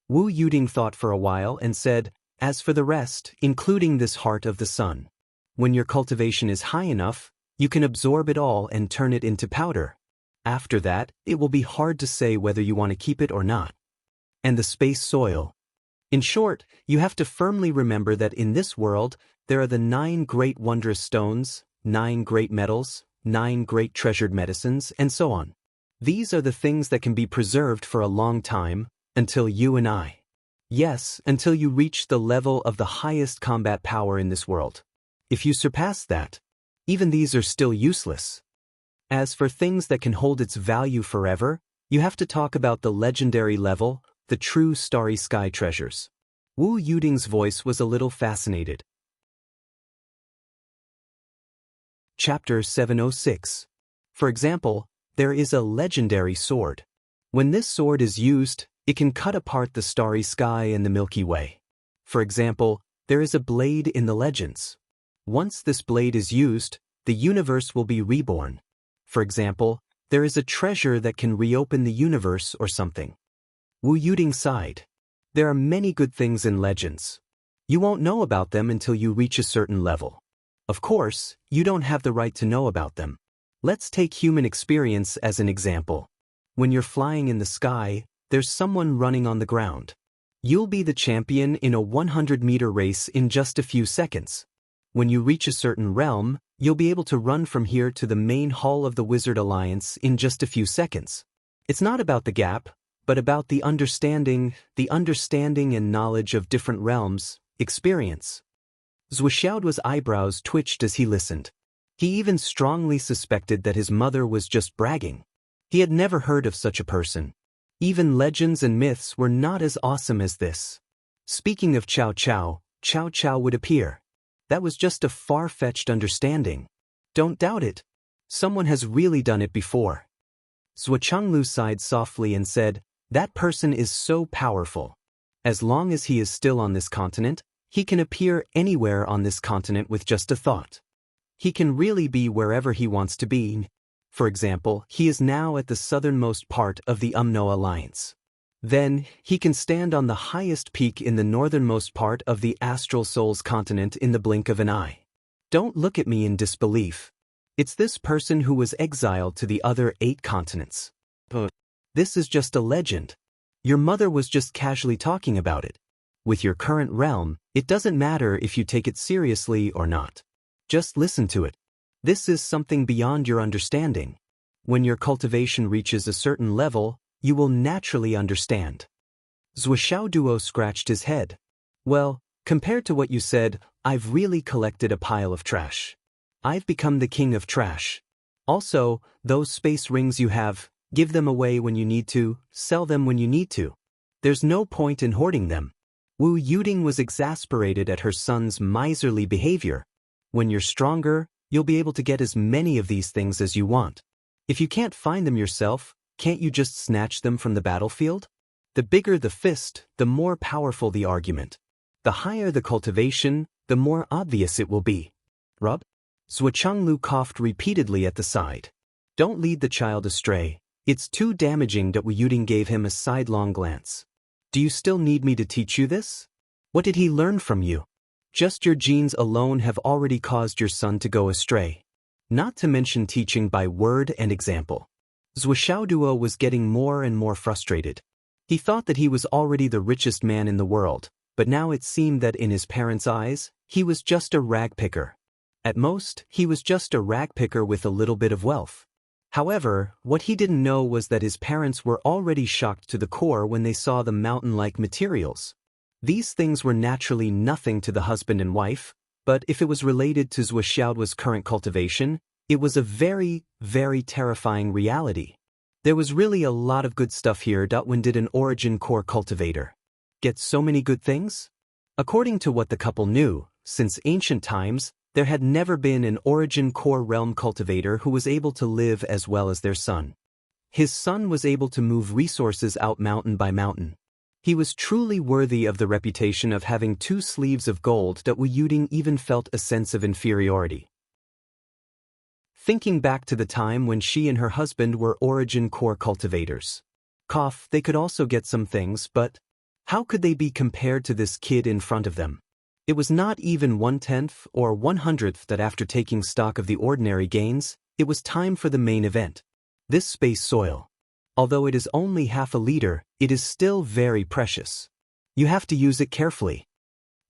S1: Wu Yuding thought for a while and said, "As for the rest, including this heart of the sun, when your cultivation is high enough, you can absorb it all and turn it into powder. After that, it will be hard to say whether you want to keep it or not. And the space soil. In short, you have to firmly remember that in this world, there are the 9 great wondrous stones, 9 great metals, 9 great treasured medicines, and so on. These are the things that can be preserved for a long time, until you and I. Yes, until you reach the level of the highest combat power in this world. If you surpass that, even these are still useless. As for things that can hold its value forever, you have to talk about the legendary level, the true starry sky treasures. Wu Yuding's voice was a little fascinated. Chapter 706. For example, there is a legendary sword. When this sword is used, it can cut apart the starry sky and the Milky Way. For example, there is a blade in the legends. Once this blade is used, the universe will be reborn. For example, there is a treasure that can reopen the universe or something. Wu Yuding sighed. There are many good things in legends. You won't know about them until you reach a certain level. Of course, you don't have the right to know about them. Let's take human experience as an example. When you're flying in the sky, there's someone running on the ground. You'll be the champion in a 100-meter race in just a few seconds. When you reach a certain realm, you'll be able to run from here to the main hall of the Wizard Alliance in just a few seconds. It's not about the gap, but about the understanding and knowledge of different realms, experience. Zhuoxiaoduo's eyebrows twitched as he listened. He even strongly suspected that his mother was just bragging. He had never heard of such a person. Even legends and myths were not as awesome as this. Speaking of Cao Cao would appear. That was just a far-fetched understanding. Don't doubt it. Someone has really done it before. Zhuochanglu sighed softly and said, that person is so powerful. As long as he is still on this continent, he can appear anywhere on this continent with just a thought. He can really be wherever he wants to be. For example, he is now at the southernmost part of the Umno Alliance. Then, he can stand on the highest peak in the northernmost part of the Astral Souls continent in the blink of an eye. Don't look at me in disbelief. It's this person who was exiled to the other 8 continents. This is just a legend. Your mother was just casually talking about it. With your current realm, it doesn't matter if you take it seriously or not. Just listen to it. This is something beyond your understanding. When your cultivation reaches a certain level, you will naturally understand. Zhuoxiaoduo scratched his head. Well, compared to what you said, I've really collected a pile of trash. I've become the king of trash. Also, those space rings you have, give them away when you need to, sell them when you need to. There's no point in hoarding them. Wu Yuding was exasperated at her son's miserly behavior. When you're stronger, you'll be able to get as many of these things as you want. If you can't find them yourself, can't you just snatch them from the battlefield? The bigger the fist, the more powerful the argument. The higher the cultivation, the more obvious it will be. Rub? Zhuochanglu coughed repeatedly at the side. Don't lead the child astray. It's too damaging that Wu Yuding gave him a sidelong glance. Do you still need me to teach you this? What did he learn from you? Just your genes alone have already caused your son to go astray. Not to mention teaching by word and example. Zhuoxiaoduo was getting more and more frustrated. He thought that he was already the richest man in the world, but now it seemed that in his parents' eyes, he was just a rag picker. At most, he was just a rag picker with a little bit of wealth. However, what he didn't know was that his parents were already shocked to the core when they saw the mountain-like materials. These things were naturally nothing to the husband and wife, but if it was related to Zhuoxiaoduo's current cultivation, it was a very, very terrifying reality. There was really a lot of good stuff here. When did an origin core cultivator get so many good things? According to what the couple knew, since ancient times, there had never been an origin core realm cultivator who was able to live as well as their son. His son was able to move resources out mountain by mountain. He was truly worthy of the reputation of having 2 sleeves of gold. Wu Yuding even felt a sense of inferiority. Thinking back to the time when she and her husband were origin core cultivators. They could also get some things, but how could they be compared to this kid in front of them? It was not even 1/10 or 100th that after taking stock of the ordinary gains, it was time for the main event. This space soil. Although it is only half a liter, it is still very precious. You have to use it carefully.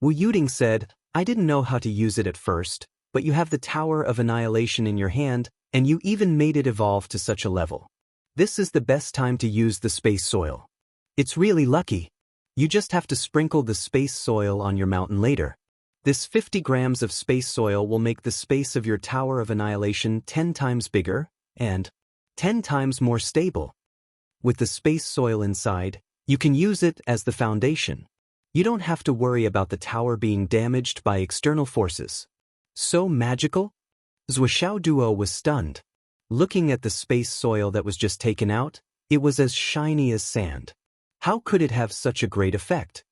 S1: Wu Yuding said, I didn't know how to use it at first, but you have the Tower of Annihilation in your hand, and you even made it evolve to such a level. This is the best time to use the space soil. It's really lucky. You just have to sprinkle the space soil on your mountain later. This 50 grams of space soil will make the space of your Tower of Annihilation 10 times bigger, and 10 times more stable. With the space soil inside, you can use it as the foundation. You don't have to worry about the tower being damaged by external forces. So magical? Zhuo Duo was stunned. Looking at the space soil that was just taken out, it was as shiny as sand. How could it have such a great effect?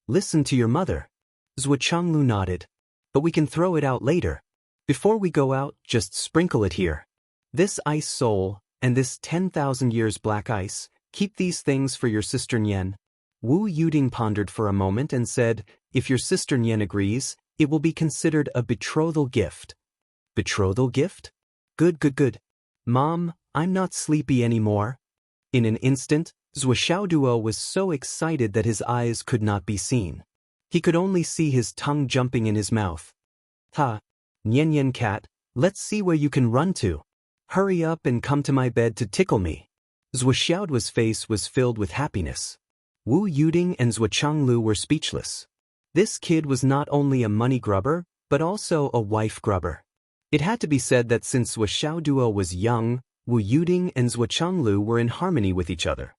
S1: Listen to your mother. Zhuo nodded. But we can throw it out later. Before we go out, just sprinkle it here. This ice soul, and this 10,000 years black ice, keep these things for your sister Nian. Wu Yuding pondered for a moment and said, if your sister Nian agrees, it will be considered a betrothal gift. Betrothal gift? Good. Mom, I'm not sleepy anymore. In an instant, Zhuo Duo was so excited that his eyes could not be seen. He could only see his tongue jumping in his mouth. Ha! Nian cat, let's see where you can run to. Hurry up and come to my bed to tickle me. Zhuo face was filled with happiness. Wu Yuding and Zhuo were speechless. This kid was not only a money grubber, but also a wife grubber. It had to be said that since Zhuo Duo was young, Wu Yuding and Zhuo were in harmony with each other.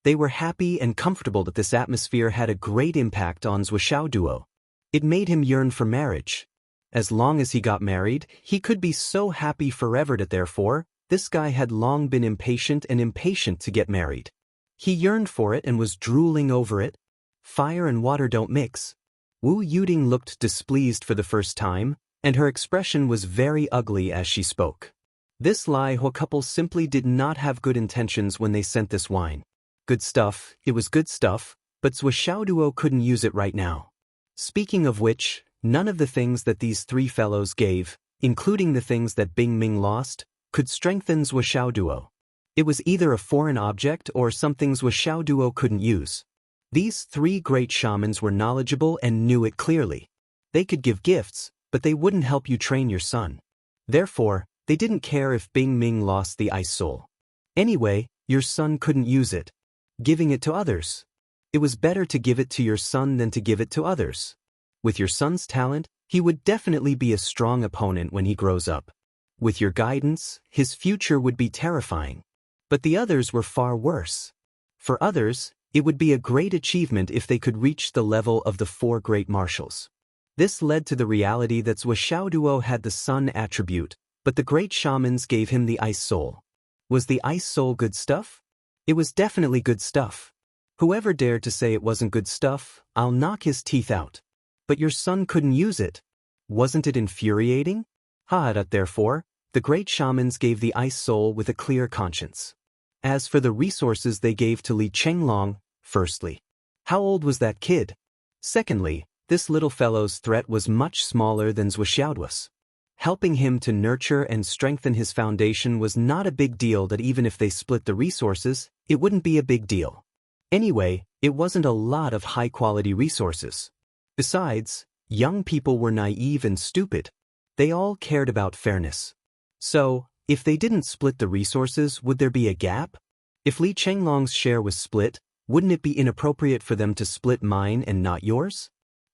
S1: They were happy and comfortable that this atmosphere had a great impact on Zhuo Duo. It made him yearn for marriage. As long as he got married, he could be so happy forever that therefore, this guy had long been impatient to get married. He yearned for it and was drooling over it. Fire and water don't mix. Wu Yuding looked displeased for the first time, and her expression was very ugly as she spoke. This Lai Hua couple simply did not have good intentions when they sent this wine. Good stuff, it was good stuff, but Zhuo Duo couldn't use it right now. Speaking of which, none of the things that these three fellows gave, including the things that Bing Ming lost, could strengthen Zhuo Duo. It was either a foreign object or something Zhuo Duo couldn't use. These three great shamans were knowledgeable and knew it clearly. They could give gifts, but they wouldn't help you train your son. Therefore, they didn't care if Bing Ming lost the ice soul. Anyway, your son couldn't use it. Giving it to others. It was better to give it to your son than to give it to others. With your son's talent, he would definitely be a strong opponent when he grows up. With your guidance, his future would be terrifying. But the others were far worse. For others, it would be a great achievement if they could reach the level of the four great marshals. This led to the reality that Zhuo Duo had the sun attribute, but the great shamans gave him the ice soul. Was the ice soul good stuff? It was definitely good stuff. Whoever dared to say it wasn't good stuff, I'll knock his teeth out. But your son couldn't use it. Wasn't it infuriating? Therefore, the great shamans gave the ice soul with a clear conscience. As for the resources they gave to Li Chenglong, firstly, how old was that kid? Secondly, this little fellow's threat was much smaller than Zhuo Duo's. Helping him to nurture and strengthen his foundation was not a big deal that even if they split the resources, it wouldn't be a big deal. Anyway, it wasn't a lot of high-quality resources. Besides, young people were naive and stupid. They all cared about fairness. So, if they didn't split the resources, would there be a gap? If Li Chenglong's share was split, wouldn't it be inappropriate for them to split mine and not yours?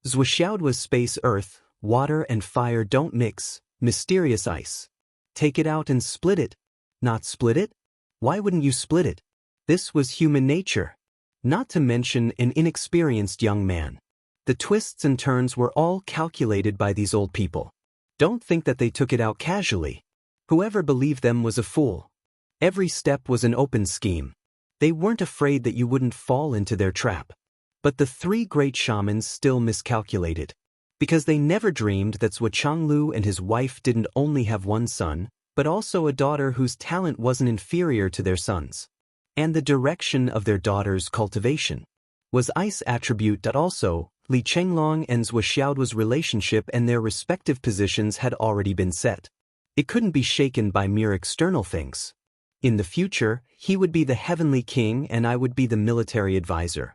S1: Zhuo Duo's space earth, water and fire don't mix. Mysterious ice. Take it out and split it. Not split it? Why wouldn't you split it? This was human nature. Not to mention an inexperienced young man. The twists and turns were all calculated by these old people. Don't think that they took it out casually. Whoever believed them was a fool. Every step was an open scheme. They weren't afraid that you wouldn't fall into their trap. But the three great shamans still miscalculated. Because they never dreamed that Zhuo and his wife didn't only have one son, but also a daughter whose talent wasn't inferior to their son's. And the direction of their daughter's cultivation was ice attribute that also, Li Chenglong and Zhuo Duo's relationship and their respective positions had already been set. It couldn't be shaken by mere external things. In the future, he would be the heavenly king and I would be the military advisor.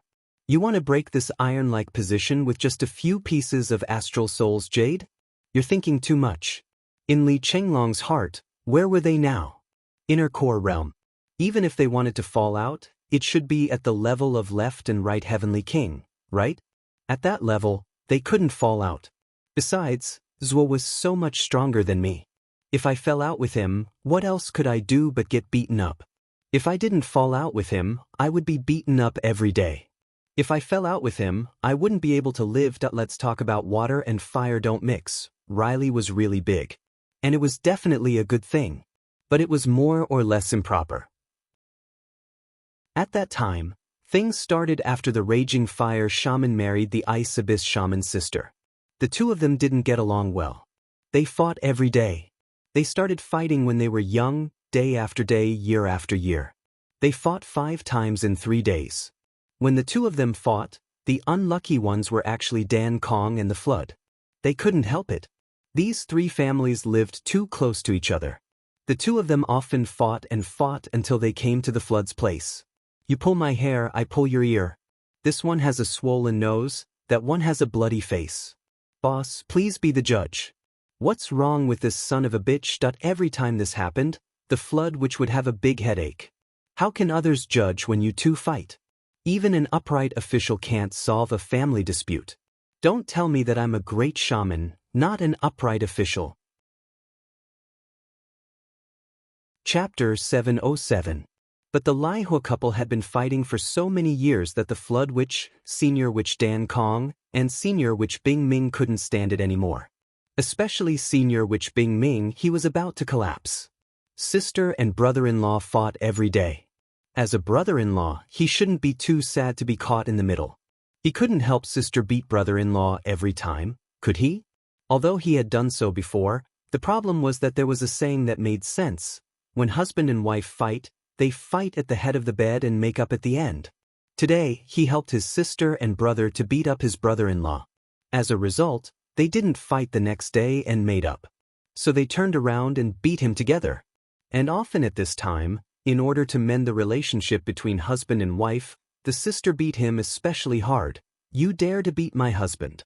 S1: You want to break this iron-like position with just a few pieces of astral soul's jade? You're thinking too much. In Li Chenglong's heart, where were they now? Inner core realm. Even if they wanted to fall out, it should be at the level of left and right heavenly king, right? At that level, they couldn't fall out. Besides, Zhuo was so much stronger than me. If I fell out with him, what else could I do but get beaten up? If I didn't fall out with him, I would be beaten up every day. If I fell out with him, I wouldn't be able to live. Let's talk about water and fire don't mix. Riley was really big. And it was definitely a good thing. But it was more or less improper. At that time, things started after the raging fire shaman married the ice abyss shaman's sister. The two of them didn't get along well. They fought every day. They started fighting when they were young, day after day, year after year. They fought 5 times in 3 days. When the two of them fought, the unlucky ones were actually Dan Kong and the Flood. They couldn't help it. These 3 families lived too close to each other. The two of them often fought and fought until they came to the Flood's place. You pull my hair, I pull your ear. This one has a swollen nose, that one has a bloody face. Boss, please be the judge. What's wrong with this son of a bitch? Every time this happened, the Flood which would have a big headache. How can others judge when you two fight? Even an upright official can't solve a family dispute. Don't tell me that I'm a great shaman, not an upright official. Chapter 707. But the Lai Hua couple had been fighting for so many years that the Flood Witch, Senior Witch Dan Kong, and Senior Witch Bing Ming couldn't stand it anymore. Especially Senior Witch Bing Ming, he was about to collapse. Sister and brother-in-law fought every day. As a brother-in-law, he shouldn't be too sad to be caught in the middle. He couldn't help sister beat brother-in-law every time, could he? Although he had done so before, the problem was that there was a saying that made sense. When husband and wife fight, they fight at the head of the bed and make up at the end. Today, he helped his sister and brother to beat up his brother-in-law. As a result, they didn't fight the next day and made up. So they turned around and beat him together. And often at this time, in order to mend the relationship between husband and wife, the sister beat him especially hard. You dare to beat my husband?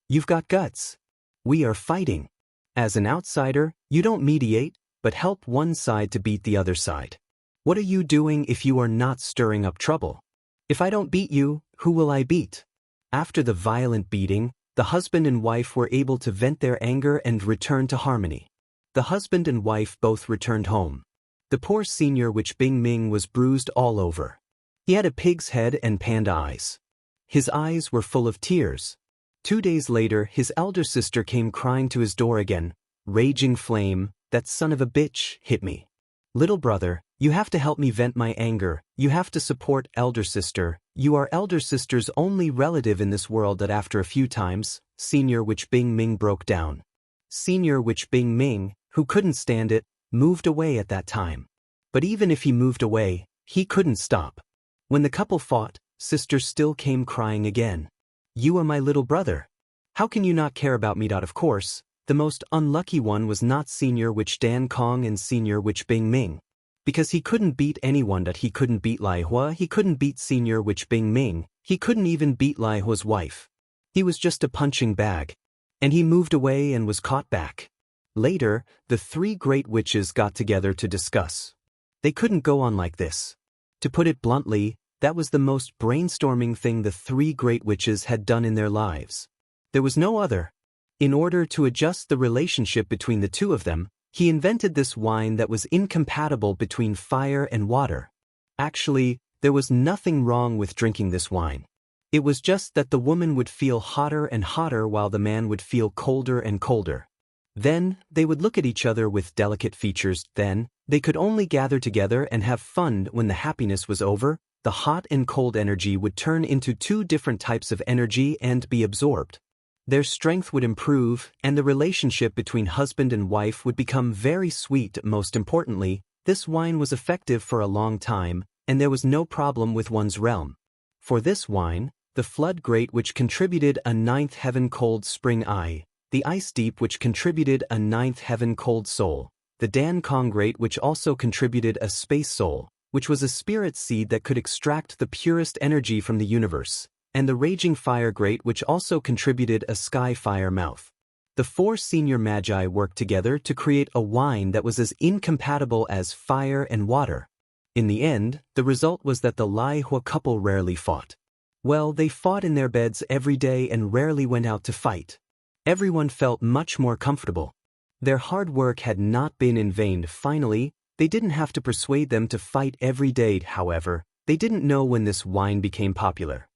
S1: You've got guts. We are fighting. As an outsider, you don't mediate, but help one side to beat the other side. What are you doing if you are not stirring up trouble? If I don't beat you, who will I beat? After the violent beating, the husband and wife were able to vent their anger and return to harmony. The husband and wife both returned home. The poor Senior Witch Bing Ming was bruised all over. He had a pig's head and panda eyes. His eyes were full of tears. 2 days later, his elder sister came crying to his door again. Raging flame, that son of a bitch hit me. Little brother, you have to help me vent my anger. You have to support elder sister. You are elder sister's only relative in this world. That after a few times, Senior Witch Bing Ming broke down. Senior Witch Bing Ming, who couldn't stand it, moved away at that time. But even if he moved away, he couldn't stop. When the couple fought, sister still came crying again. You are my little brother. How can you not care about me? Of course, the most unlucky one was not Senior Witch Dan Kong and Senior Witch Bing Ming. Because he couldn't beat anyone. He couldn't beat Lai Hua, he couldn't beat Senior Witch Bing Ming, he couldn't even beat Lai Hua's wife. He was just a punching bag. And he moved away and was caught back. Later, the 3 great witches got together to discuss. They couldn't go on like this. To put it bluntly, that was the most brainstorming thing the 3 great witches had done in their lives. There was no other. In order to adjust the relationship between the two of them, he invented this wine that was incompatible between fire and water. Actually, there was nothing wrong with drinking this wine. It was just that the woman would feel hotter and hotter while the man would feel colder and colder. Then, they would look at each other with delicate features. Then, they could only gather together and have fun. When the happiness was over, the hot and cold energy would turn into 2 different types of energy and be absorbed. Their strength would improve, and the relationship between husband and wife would become very sweet. Most importantly, this wine was effective for a long time, and there was no problem with one's realm. For this wine, the Flood Great which contributed a 9th heaven cold spring eye, the Ice Deep which contributed a 9th heaven cold soul, the Dan Kong Great which also contributed a space soul, which was a spirit seed that could extract the purest energy from the universe, and the Raging Fire Great which also contributed a sky fire mouth. The 4 senior magi worked together to create a wine that was as incompatible as fire and water. In the end, the result was that the Lai Hua couple rarely fought. Well, they fought in their beds every day and rarely went out to fight. Everyone felt much more comfortable. Their hard work had not been in vain. Finally, they didn't have to persuade them to fight every day. However, they didn't know when this wine became popular.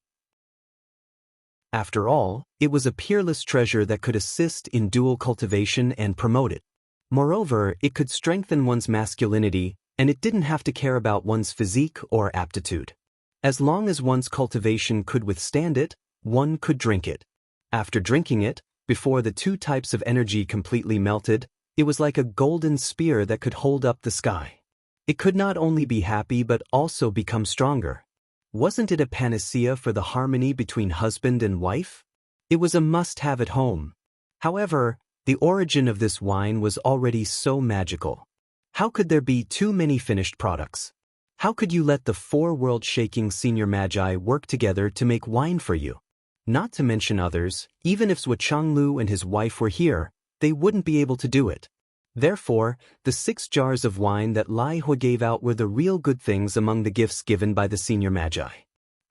S1: After all, it was a peerless treasure that could assist in dual cultivation and promote it. Moreover, it could strengthen one's masculinity, and it didn't have to care about one's physique or aptitude. As long as one's cultivation could withstand it, one could drink it. After drinking it, before the two types of energy completely melted, it was like a golden spear that could hold up the sky. It could not only be happy but also become stronger. Wasn't it a panacea for the harmony between husband and wife? It was a must-have at home. However, the origin of this wine was already so magical. How could there be too many finished products? How could you let the four world-shaking senior magi work together to make wine for you? Not to mention others, even if Zhuochanglu and his wife were here, they wouldn't be able to do it. Therefore, the 6 jars of wine that Lai Hua gave out were the real good things among the gifts given by the senior magi.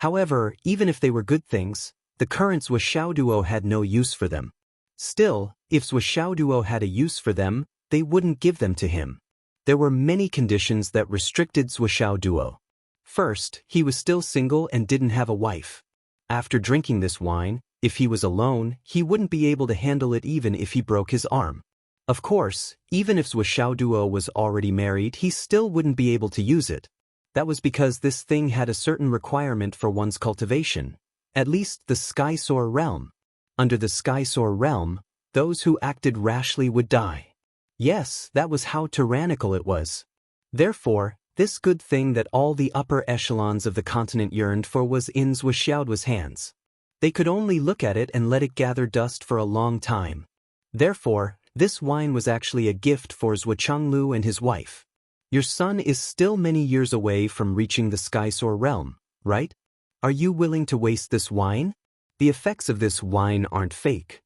S1: However, even if they were good things, the current Zhuoxiaoduo had no use for them. Still, if Zhuoxiaoduo had a use for them, they wouldn't give them to him. There were many conditions that restricted Zhuoxiaoduo. First, he was still single and didn't have a wife. After drinking this wine, if he was alone, he wouldn't be able to handle it even if he broke his arm. Of course, even if Zhuoxiaoduo was already married, he still wouldn't be able to use it. That was because this thing had a certain requirement for one's cultivation, at least the Skysoar realm. Under the Skysoar realm, those who acted rashly would die. Yes, that was how tyrannical it was. Therefore, this good thing that all the upper echelons of the continent yearned for was in Zhuoxiaoduo's hands. They could only look at it and let it gather dust for a long time. Therefore, this wine was actually a gift for Zhuochanglu and his wife. Your son is still many years away from reaching the Skysoar realm, right? Are you willing to waste this wine? The effects of this wine aren't fake.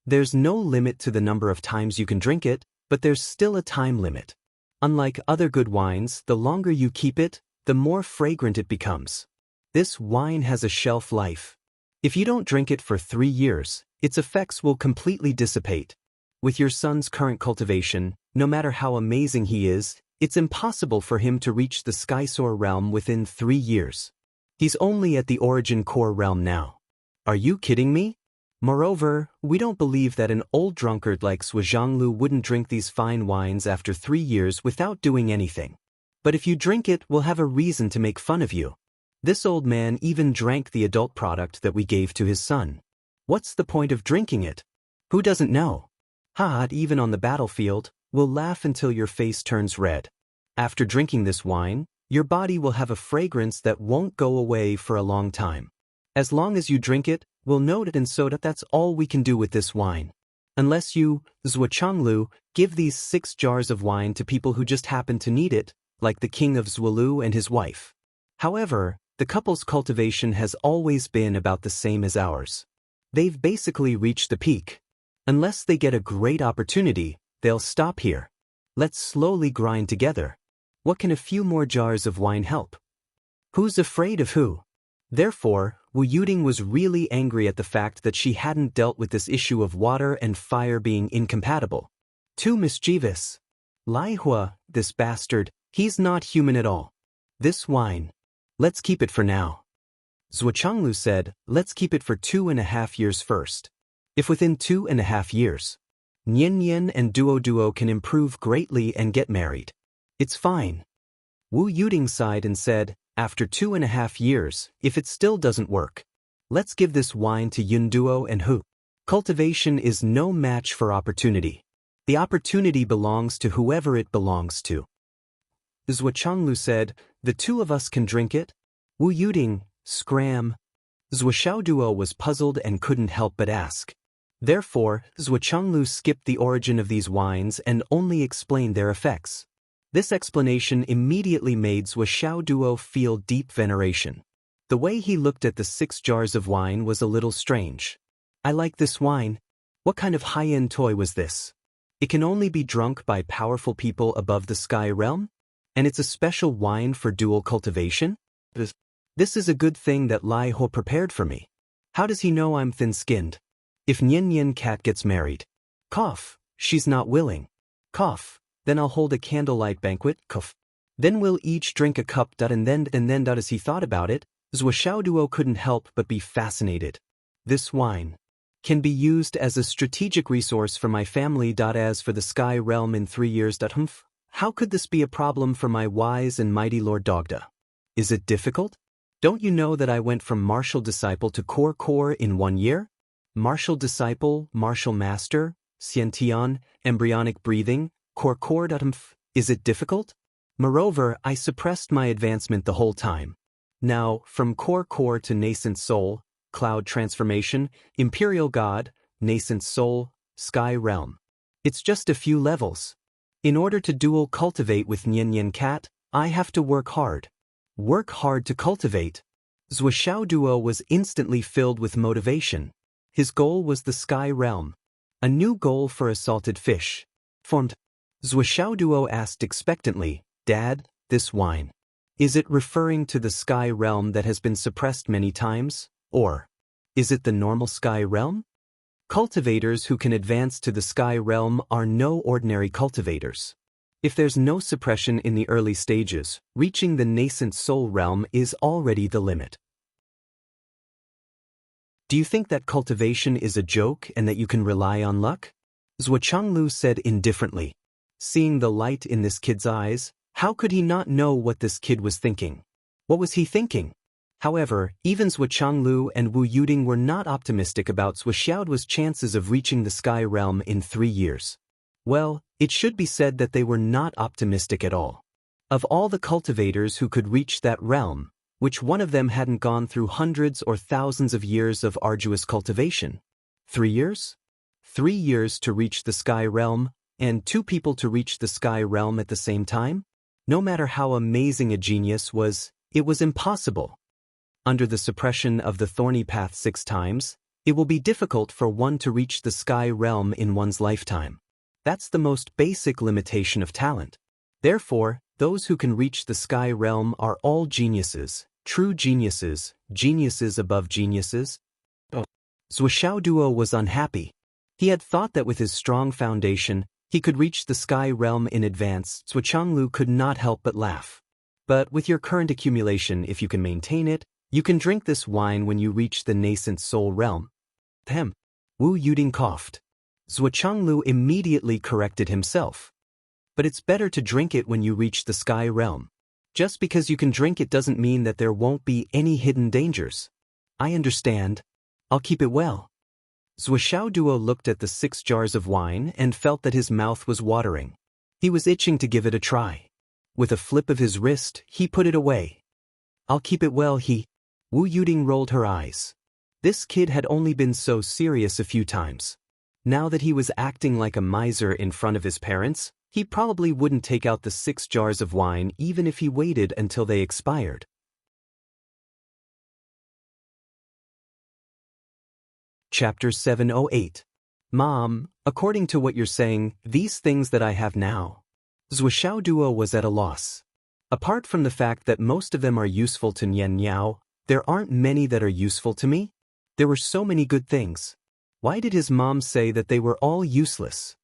S1: There's no limit to the number of times you can drink it, but there's still a time limit. Unlike other good wines, the longer you keep it, the more fragrant it becomes. This wine has a shelf life. If you don't drink it for 3 years, its effects will completely dissipate. With your son's current cultivation, no matter how amazing he is, it's impossible for him to reach the Skysoar realm within 3 years. He's only at the origin core realm now. Are you kidding me? Moreover, we don't believe that an old drunkard like Zhuoxiaodu wouldn't drink these fine wines after 3 years without doing anything. But if you drink it, we'll have a reason to make fun of you. This old man even drank the adult product that we gave to his son. What's the point of drinking it? Who doesn't know? Even on the battlefield, we'll laugh until your face turns red. After drinking this wine, your body will have a fragrance that won't go away for a long time. As long as you drink it, we'll note it, and so that's all we can do with this wine. Unless you, Zhuochanglu, give these 6 jars of wine to people who just happen to need it, like the king of Zhuolu and his wife. However, the couple's cultivation has always been about the same as ours. They've basically reached the peak. Unless they get a great opportunity, they'll stop here. Let's slowly grind together. What can a few more jars of wine help? Who's afraid of who? Therefore, Wu Yuding was really angry at the fact that she hadn't dealt with this issue of water and fire being incompatible. Too mischievous. Lai Hua, this bastard, he's not human at all. This wine. Let's keep it for now. Zhuochanglu said, let's keep it for 2.5 years first. If within 2.5 years, Nian and Duo can improve greatly and get married, it's fine. Wu Yuding sighed and said, after 2.5 years, if it still doesn't work, let's give this wine to Yunduo and Hu. Cultivation is no match for opportunity. The opportunity belongs to whoever it belongs to. Zhuochanglu said, the 2 of us can drink it? Wu Yuding, scram. Zhuoxiaoduo was puzzled and couldn't help but ask. Therefore, Zhuochanglu skipped the origin of these wines and only explained their effects. This explanation immediately made Zhuoxiaoduo feel deep veneration. The way he looked at the 6 jars of wine was a little strange. I like this wine. What kind of high-end toy was this? It can only be drunk by powerful people above the sky realm? And it's a special wine for dual cultivation? This is a good thing that Lai Hua prepared for me. How does he know I'm thin-skinned? If Nian Cat gets married, cough, she's not willing, cough, then I'll hold a candlelight banquet, cough. Then we'll each drink a cup, and then as he thought about it, Duo couldn't help but be fascinated. This wine can be used as a strategic resource for my family. As for the sky realm in 3 years. How could this be a problem for my wise and mighty Lord Dogda? Is it difficult? Don't you know that I went from martial disciple to core in 1 year? Martial disciple, martial master, Xiantian, embryonic breathing, core. Is it difficult? Moreover, I suppressed my advancement the whole time. Now, from core to nascent soul, cloud transformation, imperial god, nascent soul, sky realm. It's just a few levels. In order to dual cultivate with Nian Cat, I have to work hard. Work hard to cultivate. Duo was instantly filled with motivation. His goal was the sky realm. A new goal for a salted fish. Formed. Duo asked expectantly, Dad, this wine. Is it referring to the sky realm that has been suppressed many times, or is it the normal sky realm? Cultivators who can advance to the sky realm are no ordinary cultivators. If there's no suppression in the early stages, reaching the nascent soul realm is already the limit. Do you think that cultivation is a joke and that you can rely on luck? Zhuochanglu said indifferently. Seeing the light in this kid's eyes, how could he not know what this kid was thinking? What was he thinking? However, even Zhuochanglu and Wu Yuding were not optimistic about Zhuoxiaoduo's chances of reaching the sky realm in 3 years. Well, it should be said that they were not optimistic at all. Of all the cultivators who could reach that realm, which one of them hadn't gone through hundreds or thousands of years of arduous cultivation? 3 years? 3 years to reach the sky realm, and 2 people to reach the sky realm at the same time? No matter how amazing a genius was, it was impossible. Under the suppression of the thorny path 6 times, it will be difficult for one to reach the sky realm in one's lifetime. That's the most basic limitation of talent. Therefore, those who can reach the sky realm are all geniuses, true geniuses, geniuses above geniuses. Zhuoxiaoduo was unhappy. He had thought that with his strong foundation, he could reach the sky realm in advance. Zhuochanglu could not help but laugh. But with your current accumulation, if you can maintain it, you can drink this wine when you reach the nascent soul realm. Wu Yuding coughed. Zhuochanglu immediately corrected himself. But it's better to drink it when you reach the sky realm. Just because you can drink it doesn't mean that there won't be any hidden dangers. I understand. I'll keep it well. Zhuoxiaoduo looked at the 6 jars of wine and felt that his mouth was watering. He was itching to give it a try. With a flip of his wrist, he put it away. I'll keep it well, Wu Yuding rolled her eyes. This kid had only been so serious a few times. Now that he was acting like a miser in front of his parents, he probably wouldn't take out the 6 jars of wine even if he waited until they expired. Chapter 708. Mom, according to what you're saying, these things that I have now. Zhuoxiaoduo was at a loss. Apart from the fact that most of them are useful to Nian Niao, there aren't many that are useful to me. There were so many good things. Why did his mom say that they were all useless?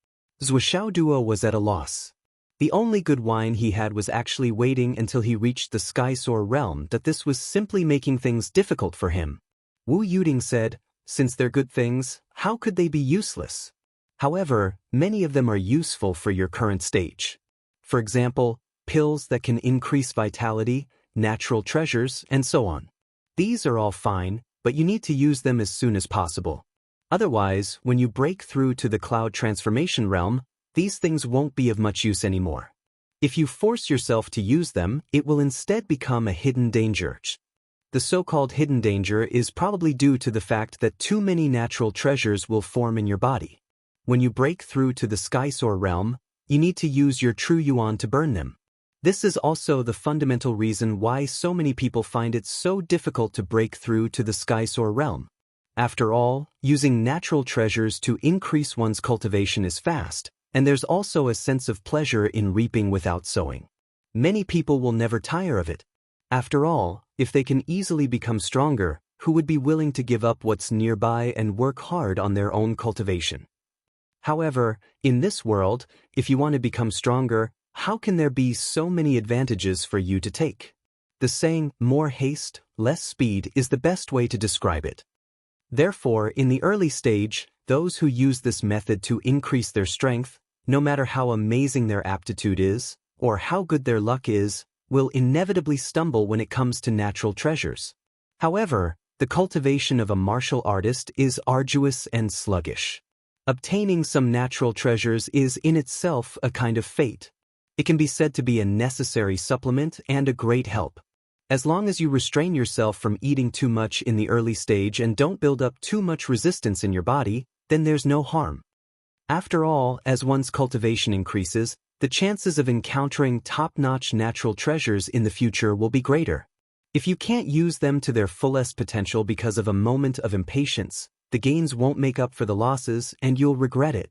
S1: Zhuoxiaoduo was at a loss. The only good wine he had was actually waiting until he reached the sky soar realm. That this was simply making things difficult for him. Wu Yuding said, since they're good things, how could they be useless? However, many of them are useful for your current stage. For example, pills that can increase vitality, natural treasures, and so on. These are all fine, but you need to use them as soon as possible. Otherwise, when you break through to the cloud transformation realm, these things won't be of much use anymore. If you force yourself to use them, it will instead become a hidden danger. The so-called hidden danger is probably due to the fact that too many natural treasures will form in your body. When you break through to the sky soar realm, you need to use your true yuan to burn them. This is also the fundamental reason why so many people find it so difficult to break through to the sky soar realm. After all, using natural treasures to increase one's cultivation is fast, and there's also a sense of pleasure in reaping without sowing. Many people will never tire of it. After all, if they can easily become stronger, who would be willing to give up what's nearby and work hard on their own cultivation? However, in this world, if you want to become stronger, how can there be so many advantages for you to take? The saying, more haste, less speed is the best way to describe it. Therefore, in the early stage, those who use this method to increase their strength, no matter how amazing their aptitude is, or how good their luck is, will inevitably stumble when it comes to natural treasures. However, the cultivation of a martial artist is arduous and sluggish. Obtaining some natural treasures is in itself a kind of fate. It can be said to be a necessary supplement and a great help. As long as you restrain yourself from eating too much in the early stage and don't build up too much resistance in your body, then there's no harm. After all, as one's cultivation increases, the chances of encountering top-notch natural treasures in the future will be greater. If you can't use them to their fullest potential because of a moment of impatience, the gains won't make up for the losses and you'll regret it.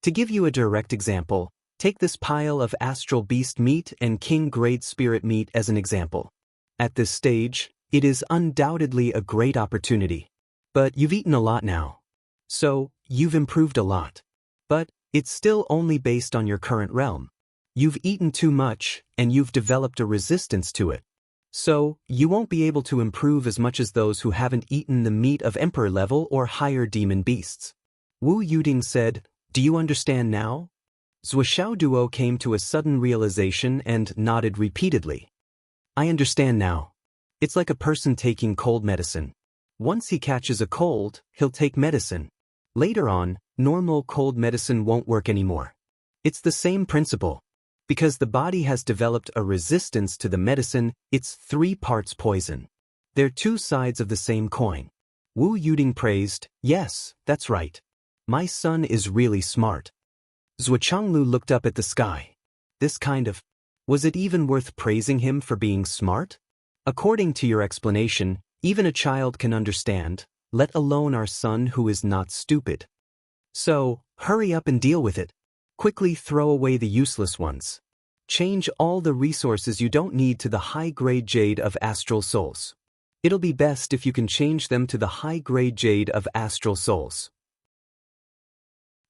S1: To give you a direct example, take this pile of astral beast meat and king-grade spirit meat as an example. At this stage, it is undoubtedly a great opportunity. But you've eaten a lot now. So, you've improved a lot. But it's still only based on your current realm. You've eaten too much, and you've developed a resistance to it. So, you won't be able to improve as much as those who haven't eaten the meat of emperor level or higher demon beasts. Wu Yuding said, "Do you understand now?" Zuoxiao Duo came to a sudden realization and nodded repeatedly. "I understand now. It's like a person taking cold medicine. Once he catches a cold, he'll take medicine. Later on, normal cold medicine won't work anymore. It's the same principle. Because the body has developed a resistance to the medicine, it's 3 parts poison. They're 2 sides of the same coin." Wu Yuding praised, "Yes, that's right. My son is really smart." Zuochanglu looked up at the sky. This kind of, was it even worth praising him for being smart? According to your explanation, even a child can understand, let alone our son who is not stupid. So, hurry up and deal with it. Quickly throw away the useless ones. Change all the resources you don't need to the high-grade jade of astral souls. It'll be best if you can change them to the high-grade jade of astral souls.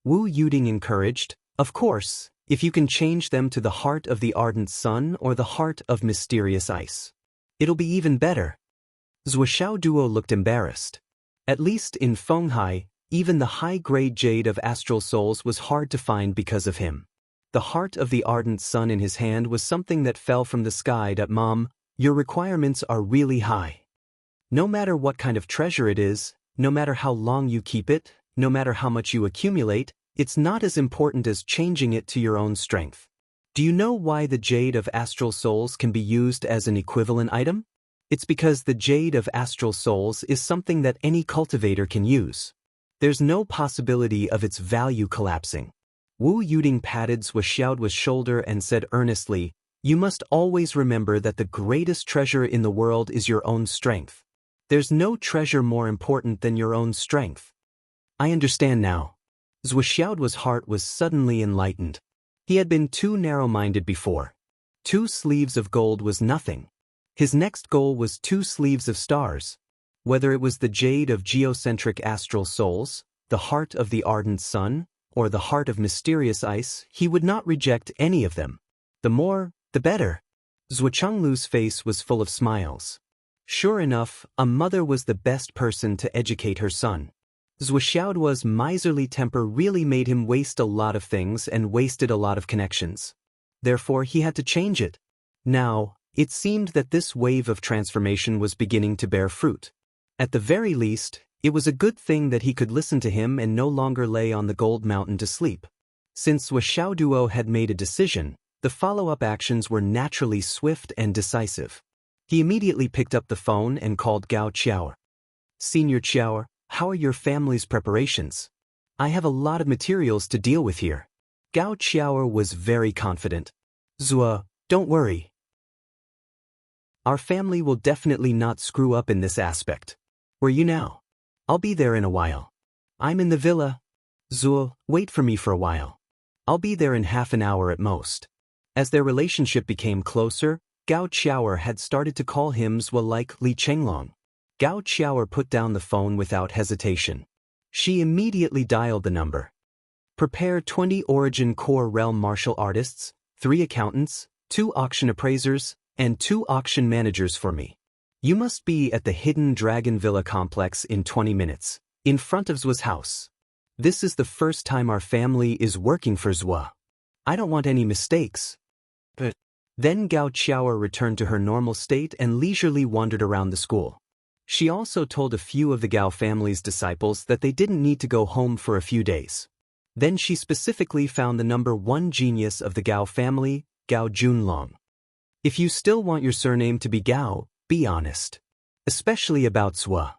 S1: Wu Yuding encouraged, "Of course, if you can change them to the heart of the ardent sun or the heart of mysterious ice. It'll be even better." Zuoxiao Duo looked embarrassed. At least in Fenghai, even the high-grade jade of astral souls was hard to find because of him. The heart of the ardent sun in his hand was something that fell from the sky. "Mom, your requirements are really high. No matter what kind of treasure it is, no matter how long you keep it, no matter how much you accumulate, it's not as important as changing it to your own strength. Do you know why the jade of astral souls can be used as an equivalent item? It's because the jade of astral souls is something that any cultivator can use. There's no possibility of its value collapsing." Wu Yuding patted Zuoxiao's shoulder and said earnestly, "You must always remember that the greatest treasure in the world is your own strength. There's no treasure more important than your own strength." "I understand now." Zuoxiao's heart was suddenly enlightened. He had been too narrow-minded before. 2 sleeves of gold was nothing. His next goal was 2 sleeves of stars. Whether it was the jade of geocentric astral souls, the heart of the ardent sun, or the heart of mysterious ice, he would not reject any of them. The more, the better. Zuochanglu's face was full of smiles. Sure enough, a mother was the best person to educate her son. Zuoxiao's miserly temper really made him waste a lot of things and wasted a lot of connections. Therefore, he had to change it. Now, it seemed that this wave of transformation was beginning to bear fruit. At the very least, it was a good thing that he could listen to him and no longer lay on the gold mountain to sleep. Since Zuoxiao Duo had made a decision, the follow-up actions were naturally swift and decisive. He immediately picked up the phone and called Gao Qiao. "Senior Qiao, how are your family's preparations? I have a lot of materials to deal with here." Gao Qiao was very confident. "Zuo, don't worry. Our family will definitely not screw up in this aspect. Where are you now?" "I'll be there in a while." "I'm in the villa." "Zuo, wait for me for a while. I'll be there in half an hour at most." As their relationship became closer, Gao Qiao had started to call him Zuo like Li Chenglong. Gao Qiao put down the phone without hesitation. She immediately dialed the number. "Prepare 20 Origin Core Realm martial artists, 3 accountants, 2 auction appraisers, and 2 auction managers for me. You must be at the Hidden Dragon Villa complex in 20 minutes, in front of Zhua's house. This is the first time our family is working for Zhua. I don't want any mistakes. But then Gao Qiaoer returned to her normal state and leisurely wandered around the school. She also told a few of the Gao family's disciples that they didn't need to go home for a few days. Then she specifically found the number 1 genius of the Gao family, Gao Junlong. If you still want your surname to be Gao, be honest. Especially about Zhua.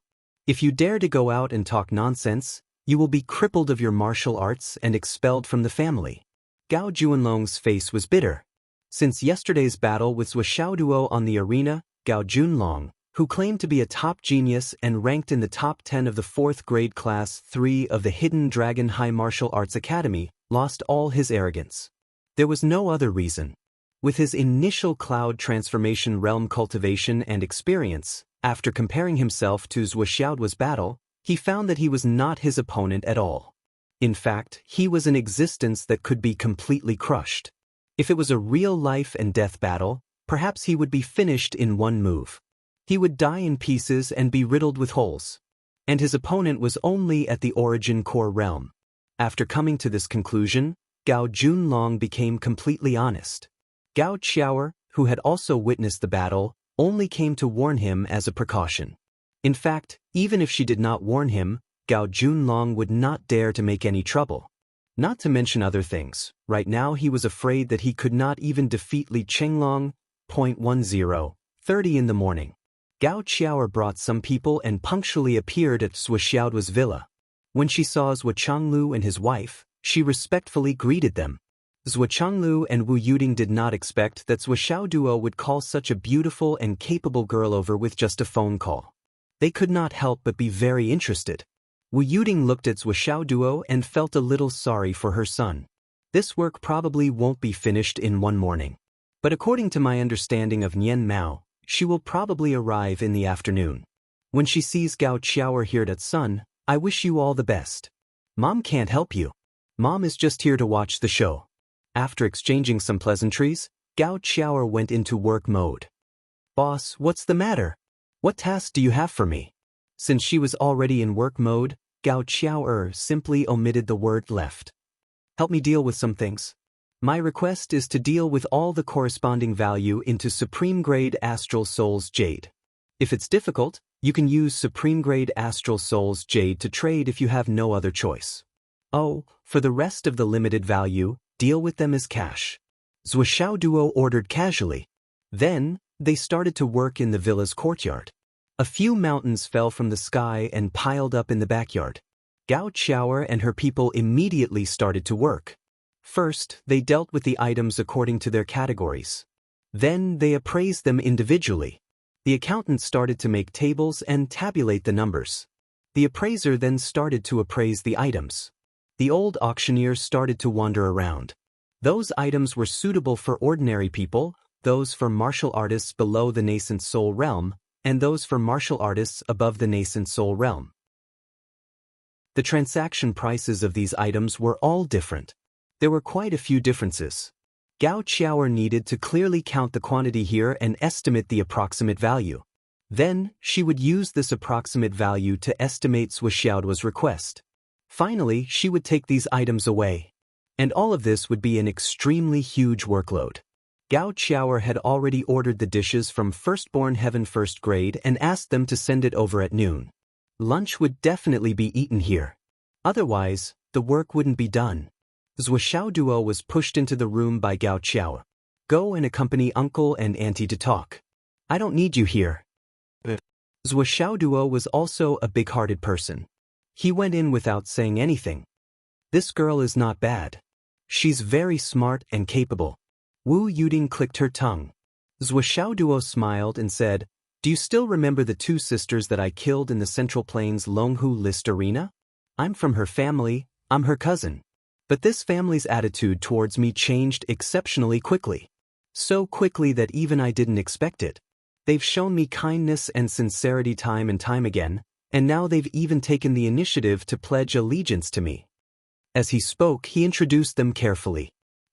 S1: If you dare to go out and talk nonsense, you will be crippled of your martial arts and expelled from the family. Gao Junlong's face was bitter. Since yesterday's battle with Zhua Xiaoduo on the arena, Gao Junlong, who claimed to be a top genius and ranked in the top 10 of the 4th grade class 3 of the Hidden Dragon High Martial Arts Academy, lost all his arrogance. There was no other reason. With his initial cloud transformation realm cultivation and experience, after comparing himself to Zhua Xiaoduo's battle, he found that he was not his opponent at all. In fact, he was an existence that could be completely crushed. If it was a real life and death battle, perhaps he would be finished in one move. He would die in pieces and be riddled with holes. And his opponent was only at the origin core realm. After coming to this conclusion, Gao Junlong became completely honest. Gao Qiaoer, who had also witnessed the battle, only came to warn him as a precaution. In fact, even if she did not warn him, Gao Junlong would not dare to make any trouble. Not to mention other things, right now he was afraid that he could not even defeat Li Chenglong. 30 in the morning. Gao Qiaoer brought some people and punctually appeared at Zhua Xiaoduo's villa. When she saw Zhua Changlu and his wife, she respectfully greeted them. Zhua Changlu and Wu Yuding did not expect that Zhua Xiaoduo would call such a beautiful and capable girl over with just a phone call. They could not help but be very interested. Wu Yuding looked at Zhua Xiaoduo and felt a little sorry for her son. This work probably won't be finished in one morning. But according to my understanding of Nian Mao, she will probably arrive in the afternoon. When she sees Gao Qiaoer here at Sun, I wish you all the best. Mom can't help you. Mom is just here to watch the show. After exchanging some pleasantries, Gao Qiaoer went into work mode. Boss, what's the matter? What task do you have for me? Since she was already in work mode, Gao Qiaoer simply omitted the word left. Help me deal with some things. My request is to deal with all the corresponding value into Supreme Grade Astral Souls Jade. If it's difficult, you can use Supreme Grade Astral Souls Jade to trade if you have no other choice. Oh, for the rest of the limited value, deal with them as cash. Zhua Xiaoduo ordered casually. Then, they started to work in the villa's courtyard. A few mountains fell from the sky and piled up in the backyard. Gao Qiaoer and her people immediately started to work. First, they dealt with the items according to their categories. Then, they appraised them individually. The accountant started to make tables and tabulate the numbers. The appraiser then started to appraise the items. The old auctioneer started to wander around. Those items were suitable for ordinary people, those for martial artists below the nascent soul realm, and those for martial artists above the nascent soul realm. The transaction prices of these items were all different. There were quite a few differences. Gao Qiaoer needed to clearly count the quantity here and estimate the approximate value. Then, she would use this approximate value to estimate Zhua Xiaoduo's request. Finally, she would take these items away. And all of this would be an extremely huge workload. Gao Qiaoer had already ordered the dishes from Firstborn Heaven First Grade and asked them to send it over at noon. Lunch would definitely be eaten here. Otherwise, the work wouldn't be done. Zhua Xiaoduo was pushed into the room by Gao Qiaoer. Go and accompany uncle and auntie to talk. I don't need you here. Zhua Xiaoduo was also a big-hearted person. He went in without saying anything. This girl is not bad. She's very smart and capable. Wu Yuding clicked her tongue. Zhua Xiaoduo smiled and said, Do you still remember the 2 sisters that I killed in the Central Plains Longhu List Arena? I'm from her family, I'm her cousin. But this family's attitude towards me changed exceptionally quickly. So quickly that even I didn't expect it. They've shown me kindness and sincerity time and time again, and now they've even taken the initiative to pledge allegiance to me. As he spoke, he introduced them carefully.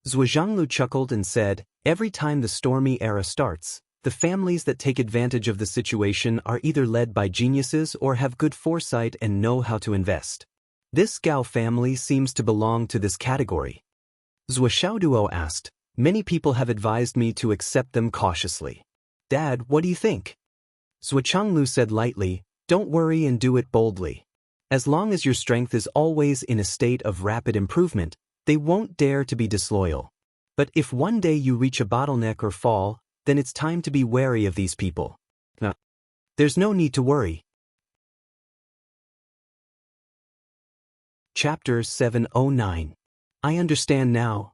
S1: Zhua Zhanglu chuckled and said, Every time the stormy era starts, the families that take advantage of the situation are either led by geniuses or have good foresight and know how to invest. This Gao family seems to belong to this category. Zhou Xiaoduo asked, "Many people have advised me to accept them cautiously. Dad, what do you think?" Zhou Changlu said lightly, "Don't worry and do it boldly. As long as your strength is always in a state of rapid improvement, they won't dare to be disloyal. But if one day you reach a bottleneck or fall, then it's time to be wary of these people. There's no need to worry." Chapter 709. I understand now.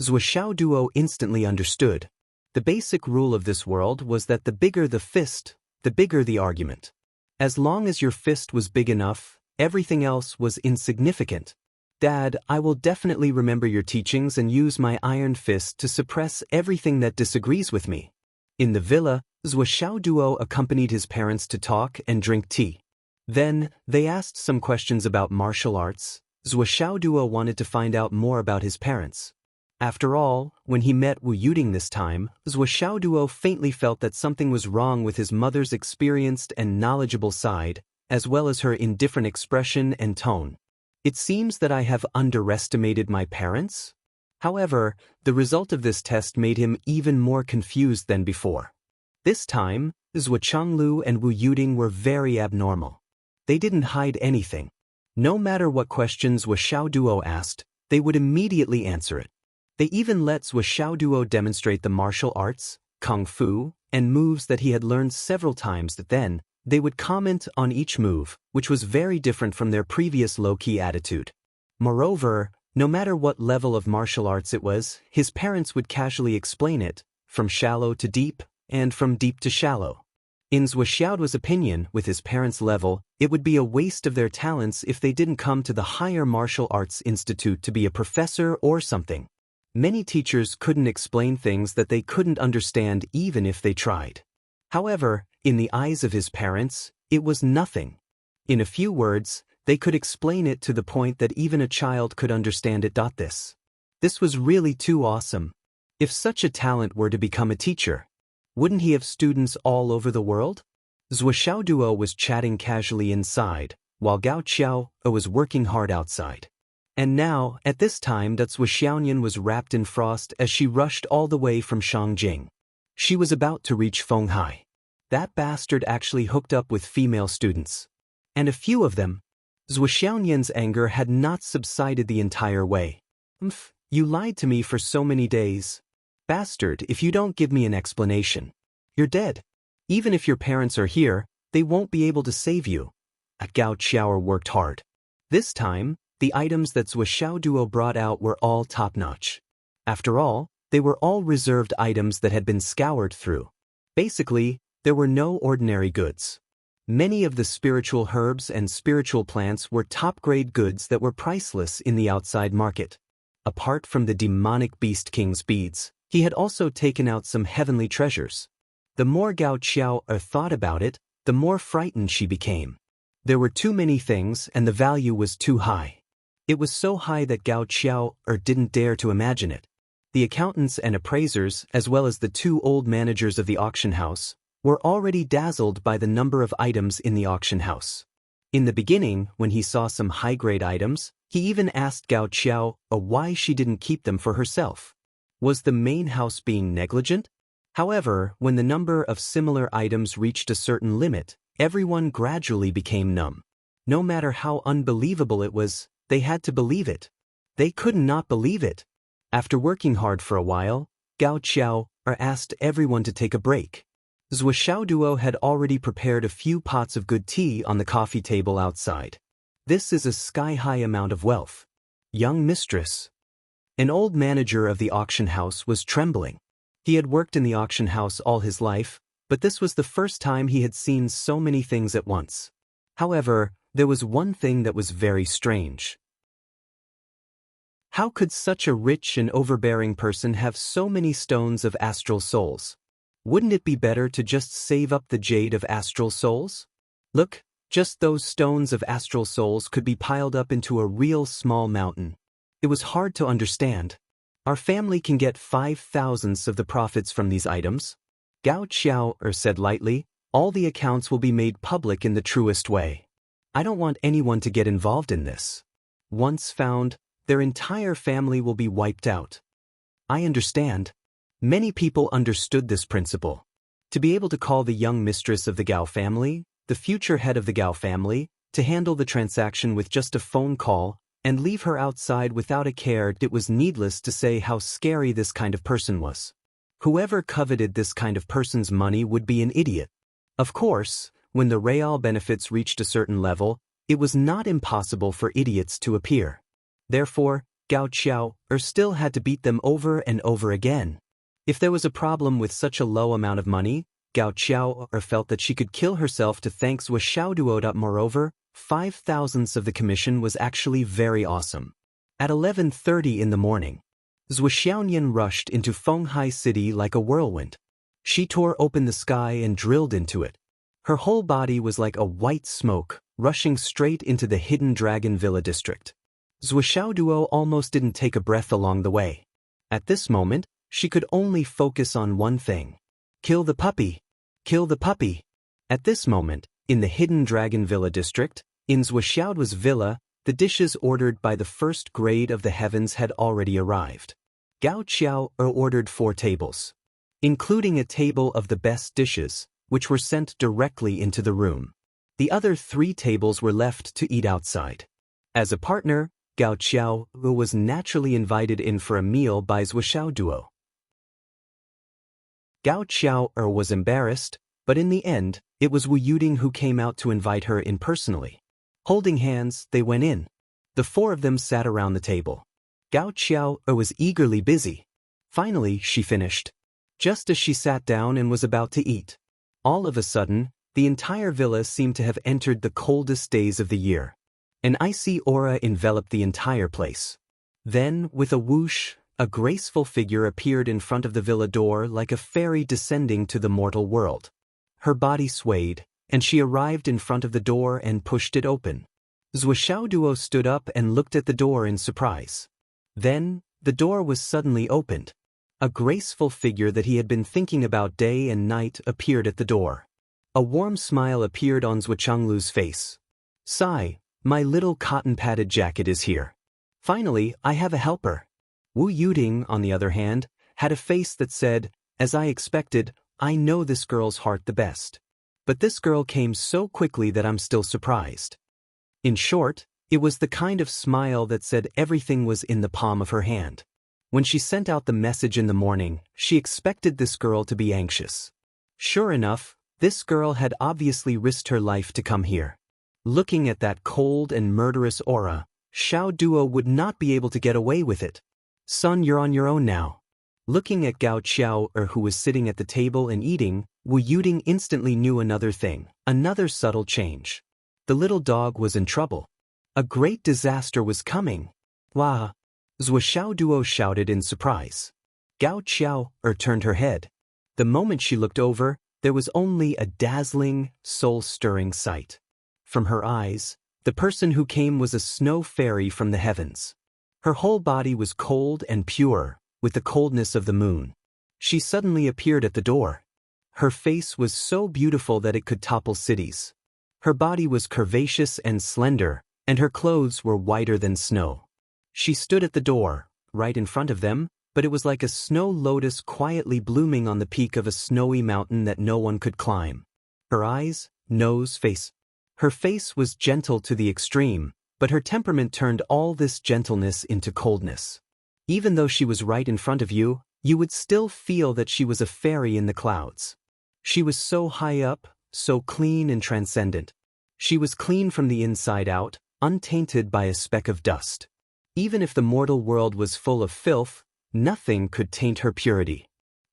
S1: Zhou Xiaoduo instantly understood. The basic rule of this world was that the bigger the fist, the bigger the argument. As long as your fist was big enough, everything else was insignificant. Dad, I will definitely remember your teachings and use my iron fist to suppress everything that disagrees with me. In the villa, Zhou Xiaoduo accompanied his parents to talk and drink tea. Then, they asked some questions about martial arts. Zhou Xiaoduo wanted to find out more about his parents. After all, when he met Wu Yuding this time, Zhou Xiaoduo faintly felt that something was wrong with his mother's experienced and knowledgeable side, as well as her indifferent expression and tone. It seems that I have underestimated my parents? However, the result of this test made him even more confused than before. This time, Zhou Changlu and Wu Yuding were very abnormal. They didn't hide anything. No matter what questions Zhou Xiaoduo asked, they would immediately answer it. They even let Zhou Xiaoduo demonstrate the martial arts, kung fu, and moves that he had learned several times. Then, they would comment on each move, which was very different from their previous low-key attitude. Moreover, no matter what level of martial arts it was, his parents would casually explain it, from shallow to deep, and from deep to shallow. In Zhou Xiaoduo's opinion, with his parents' level, it would be a waste of their talents if they didn't come to the higher martial arts institute to be a professor or something. Many teachers couldn't explain things that they couldn't understand even if they tried. However, in the eyes of his parents, it was nothing. In a few words, they could explain it to the point that even a child could understand it. This was really too awesome. If such a talent were to become a teacher, wouldn't he have students all over the world? Zhou Xiaoduo was chatting casually inside, while Gao Qiao was working hard outside. And now, at this time, that Zhou Xiaoyan was wrapped in frost as she rushed all the way from Shangjing. She was about to reach Fenghai. That bastard actually hooked up with female students. And a few of them. Zhou Xiaoyan's anger had not subsided the entire way. You lied to me for so many days. Bastard, if you don't give me an explanation, you're dead. Even if your parents are here, they won't be able to save you. Gao Qiao worked hard. This time, the items that Zhou Xiaoduo brought out were all top-notch. After all, they were all reserved items that had been scoured through. Basically, there were no ordinary goods. Many of the spiritual herbs and spiritual plants were top-grade goods that were priceless in the outside market. Apart from the demonic Beast King's beads, he had also taken out some heavenly treasures. The more Gao Qiao thought about it, the more frightened she became. There were too many things and the value was too high. It was so high that Gao Qiao didn't dare to imagine it. The accountants and appraisers, as well as the two old managers of the auction house, were already dazzled by the number of items in the auction house. In the beginning, when he saw some high-grade items, he even asked Gao Qiao why she didn't keep them for herself. Was the main house being negligent? However, when the number of similar items reached a certain limit, everyone gradually became numb. No matter how unbelievable it was, they had to believe it. They could not believe it. After working hard for a while, Gao Qiao asked everyone to take a break. Zhou Xiaoduo had already prepared a few pots of good tea on the coffee table outside. This is a sky-high amount of wealth. Young mistress. An old manager of the auction house was trembling. He had worked in the auction house all his life, but this was the first time he had seen so many things at once. However, there was one thing that was very strange. How could such a rich and overbearing person have so many stones of astral souls? Wouldn't it be better to just save up the jade of astral souls? Look, just those stones of astral souls could be piled up into a real small mountain. It was hard to understand. Our family can get 5/1000 of the profits from these items. Gao Xiao said lightly, all the accounts will be made public in the truest way. I don't want anyone to get involved in this. Once found, their entire family will be wiped out. I understand. Many people understood this principle. To be able to call the young mistress of the Gao family, the future head of the Gao family, to handle the transaction with just a phone call, and leave her outside without a care, it was needless to say how scary this kind of person was. Whoever coveted this kind of person's money would be an idiot. Of course, when the real benefits reached a certain level, it was not impossible for idiots to appear. Therefore, Gao Xiao still had to beat them over and over again. If there was a problem with such a low amount of money, Gao Xiao felt that she could kill herself to thank Zhuo Xiaoduo. Moreover, 5/1000 of the commission was actually very awesome. At 11:30 in the morning, Zhuo Xiaoyan rushed into Fenghai City like a whirlwind. She tore open the sky and drilled into it. Her whole body was like a white smoke, rushing straight into the hidden Dragon Villa district. Zhuo Xiaoduo almost didn't take a breath along the way. At this moment, she could only focus on one thing. Kill the puppy! Kill the puppy! At this moment, in the hidden Dragon Villa district, in Zhuo Xiaoduo's villa, the dishes ordered by the first grade of the heavens had already arrived. Gao Xiao ordered 4 tables, including a table of the best dishes, which were sent directly into the room. The other 3 tables were left to eat outside. As a partner, Gao Xiao was naturally invited in for a meal by Zhuo Xiaoduo. Gao Xiao was embarrassed, but in the end, it was Wu Yuding who came out to invite her in personally. Holding hands, they went in. The 4 of them sat around the table. Gao Xiao was eagerly busy. Finally, she finished. Just as she sat down and was about to eat, all of a sudden, the entire villa seemed to have entered the coldest days of the year. An icy aura enveloped the entire place. Then, with a whoosh, a graceful figure appeared in front of the villa door like a fairy descending to the mortal world. Her body swayed, and she arrived in front of the door and pushed it open. Zhuo Xiaoduo stood up and looked at the door in surprise. Then, the door was suddenly opened. A graceful figure that he had been thinking about day and night appeared at the door. A warm smile appeared on Zhuo Chenglu's face. "Sigh, my little cotton-padded jacket is here. Finally, I have a helper." Wu Yuding, on the other hand, had a face that said, "As I expected, I know this girl's heart the best. But this girl came so quickly that I'm still surprised." In short, it was the kind of smile that said everything was in the palm of her hand. When she sent out the message in the morning, she expected this girl to be anxious. Sure enough, this girl had obviously risked her life to come here. Looking at that cold and murderous aura, Xiaoduo would not be able to get away with it. "Son, you're on your own now." Looking at Gao Xiao, who was sitting at the table and eating, Wu Yuding instantly knew another thing, another subtle change. The little dog was in trouble. A great disaster was coming. "Wah!" Zhuo Xiaoduo shouted in surprise. Gao Xiao turned her head. The moment she looked over, there was only a dazzling, soul-stirring sight. From her eyes, the person who came was a snow fairy from the heavens. Her whole body was cold and pure, with the coldness of the moon. She suddenly appeared at the door. Her face was so beautiful that it could topple cities. Her body was curvaceous and slender, and her clothes were whiter than snow. She stood at the door, right in front of them, but it was like a snow lotus quietly blooming on the peak of a snowy mountain that no one could climb. Her eyes, nose, face. Her face was gentle to the extreme, but her temperament turned all this gentleness into coldness. Even though she was right in front of you, you would still feel that she was a fairy in the clouds. She was so high up, so clean and transcendent. She was clean from the inside out, untainted by a speck of dust. Even if the mortal world was full of filth, nothing could taint her purity.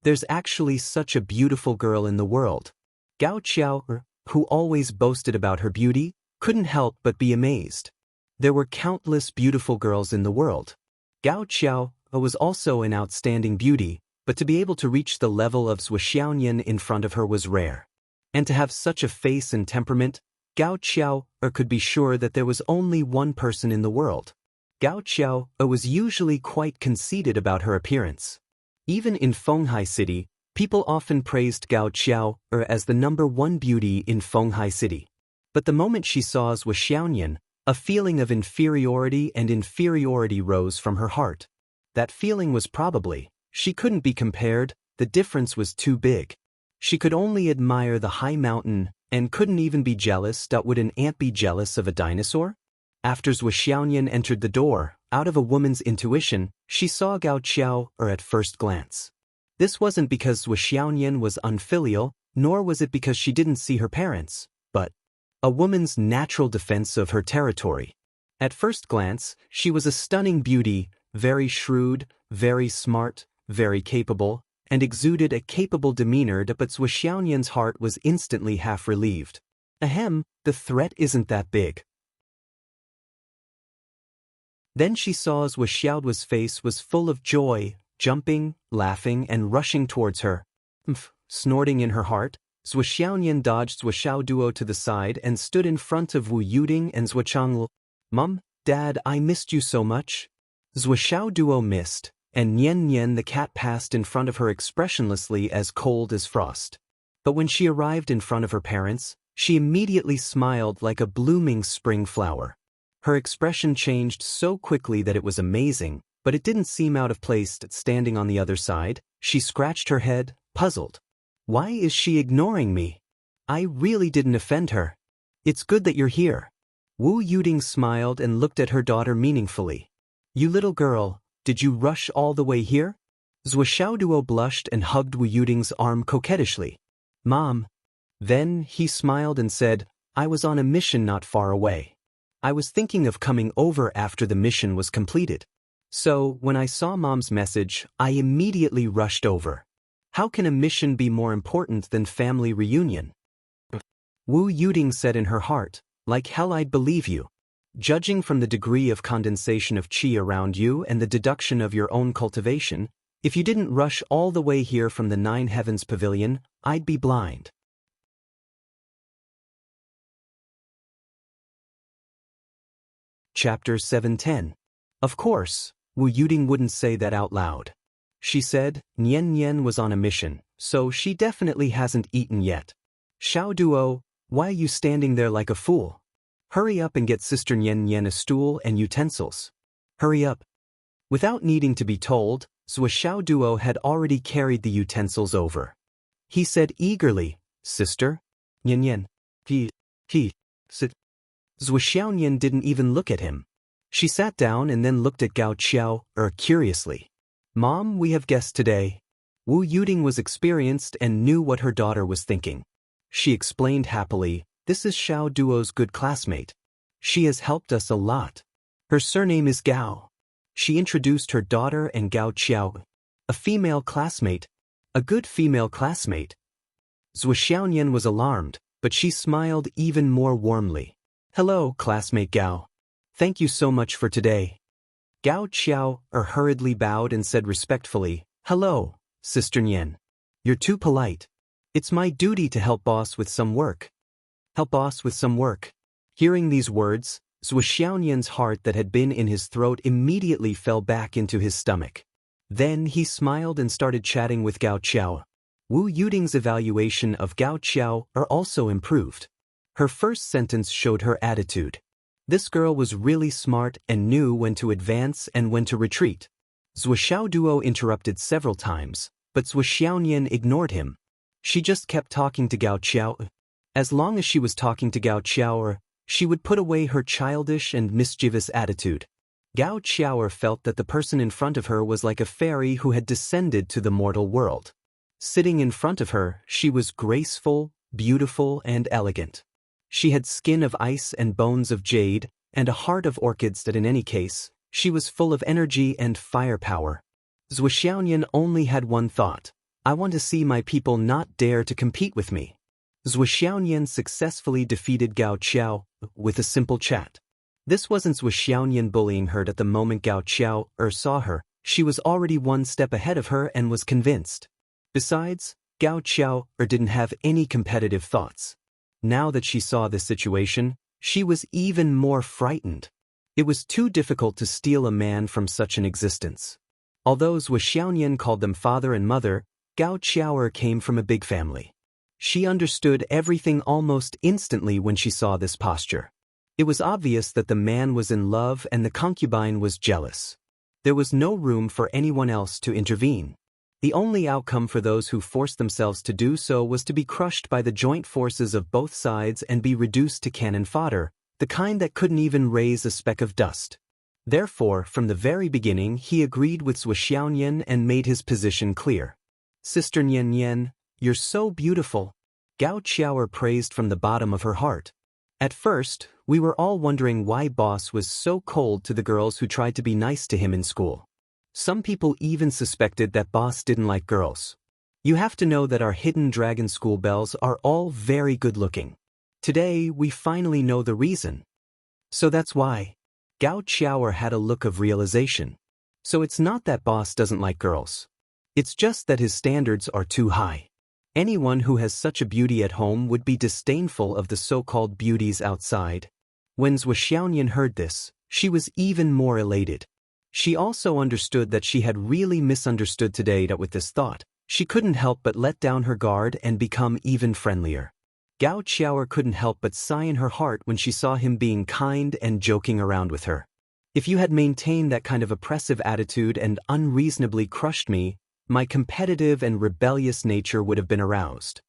S1: There's actually such a beautiful girl in the world. Gao Xiao, who always boasted about her beauty, couldn't help but be amazed. There were countless beautiful girls in the world. Gao Xiao was also an outstanding beauty, but to be able to reach the level of Zhuo Xiaoyan in front of her was rare. And to have such a face and temperament, Gao Xiao could be sure that there was only one person in the world. Gao Xiao was usually quite conceited about her appearance. Even in Fenghai City, People often praised Gao Qiao as the #1 beauty in Fenghai City. But the moment she saw Zhou Xiaoyan, a feeling of inferiority rose from her heart. That feeling was probably, she couldn't be compared, the difference was too big. She could only admire the high mountain, and couldn't even be jealous. Would an ant be jealous of a dinosaur? After Zhou Xiaoyan entered the door, out of a woman's intuition, she saw Gao Qiao at first glance. This wasn't because Zhou Xiaoyan was unfilial, nor was it because she didn't see her parents, but a woman's natural defense of her territory. At first glance, she was a stunning beauty, very shrewd, very smart, very capable, and exuded a capable demeanor. But Zhou Xiaoyan's heart was instantly half relieved. Ahem, the threat isn't that big. Then she saw Zhou Xiaoduo's face was full of joy, jumping, laughing, and rushing towards her. Snorting in her heart, Zhou Xiaoyan dodged Zhou Xiaoduo to the side and stood in front of Wu Yuding and Zhou Changlu. "Mom, Dad, I missed you so much." Zhou Xiaoduo missed, and Nian Nian the cat passed in front of her expressionlessly, as cold as frost. But when she arrived in front of her parents, she immediately smiled like a blooming spring flower. Her expression changed so quickly that it was amazing, but it didn't seem out of place. Standing on the other side, she scratched her head, puzzled. Why is she ignoring me? I really didn't offend her. It's good that you're here. Wu Yuding smiled and looked at her daughter meaningfully. You little girl, did you rush all the way here? Zhou Xiaoduo blushed and hugged Wu Yuding's arm coquettishly. Mom. Then he smiled and said, I was on a mission not far away. I was thinking of coming over after the mission was completed. So, when I saw Mom's message, I immediately rushed over. How can a mission be more important than family reunion? Wu Yuding said in her heart, like hell I'd believe you. Judging from the degree of condensation of qi around you and the deduction of your own cultivation, if you didn't rush all the way here from the Nine Heavens Pavilion, I'd be blind. Chapter 710. Of course, Wu Yuding wouldn't say that out loud. She said, Nian Nian was on a mission, so she definitely hasn't eaten yet. Xiaoduo, why are you standing there like a fool? Hurry up and get Sister Nian Nian a stool and utensils. Hurry up. Without needing to be told, Zhou Xiaoduo had already carried the utensils over. He said eagerly, Sister? Nian Nian. Sit. Zhou Xiaoyan didn't even look at him. She sat down and then looked at Gao Qiao, curiously. Mom, we have guests today. Wu Yuding was experienced and knew what her daughter was thinking. She explained happily, this is Xiaoduo's good classmate. She has helped us a lot. Her surname is Gao. She introduced her daughter and Gao Qiao. A female classmate. A good female classmate. Zhou Xiaoyan was alarmed, but she smiled even more warmly. Hello, classmate Gao. Thank you so much for today. Gao Qiao hurriedly bowed and said respectfully, Hello, Sister Nian. You're too polite. It's my duty to help boss with some work. Help boss with some work. Hearing these words, Zhou Xiaoyan's heart that had been in his throat immediately fell back into his stomach. Then he smiled and started chatting with Gao Qiao. Wu Yuding's evaluation of Gao Qiao also improved. Her first sentence showed her attitude. This girl was really smart and knew when to advance and when to retreat. Zhou Xiaoduo interrupted several times, but Zhou Xiaoyan ignored him. She just kept talking to Gao Qiao. As long as she was talking to Gao Qiao, she would put away her childish and mischievous attitude. Gao Qiao felt that the person in front of her was like a fairy who had descended to the mortal world. Sitting in front of her, she was graceful, beautiful, and elegant. She had skin of ice and bones of jade, and a heart of orchids that in any case, she was full of energy and firepower. Zhou Xiaoyan only had one thought. I want to see my people not dare to compete with me. Zhou Xiaoyan successfully defeated Gao Qiao with a simple chat. This wasn't Zhou Xiaoyan bullying her. At the moment Gao Qiao saw her, she was already one step ahead of her and was convinced. Besides, Gao Qiao didn't have any competitive thoughts. Now that she saw this situation, she was even more frightened. It was too difficult to steal a man from such an existence. Although Zhou Xiaoyan called them father and mother, Gao Qiaoer came from a big family. She understood everything almost instantly when she saw this posture. It was obvious that the man was in love and the concubine was jealous. There was no room for anyone else to intervene. The only outcome for those who forced themselves to do so was to be crushed by the joint forces of both sides and be reduced to cannon fodder, the kind that couldn't even raise a speck of dust. Therefore, from the very beginning, he agreed with Zhu Xiaoyan and made his position clear. Sister Nian Nian, you're so beautiful, Gao Qiaoer praised from the bottom of her heart. At first, we were all wondering why Boss was so cold to the girls who tried to be nice to him in school. Some people even suspected that Boss didn't like girls. You have to know that our hidden dragon school belles are all very good-looking. Today, we finally know the reason. So that's why. Gao Qiaoer had a look of realization. So it's not that Boss doesn't like girls. It's just that his standards are too high. Anyone who has such a beauty at home would be disdainful of the so-called beauties outside. When Zhu Xiaoyan heard this, she was even more elated. She also understood that she had really misunderstood today that with this thought, she couldn't help but let down her guard and become even friendlier. Gao Qiaoer couldn't help but sigh in her heart when she saw him being kind and joking around with her. If you had maintained that kind of oppressive attitude and unreasonably crushed me, my competitive and rebellious nature would have been aroused.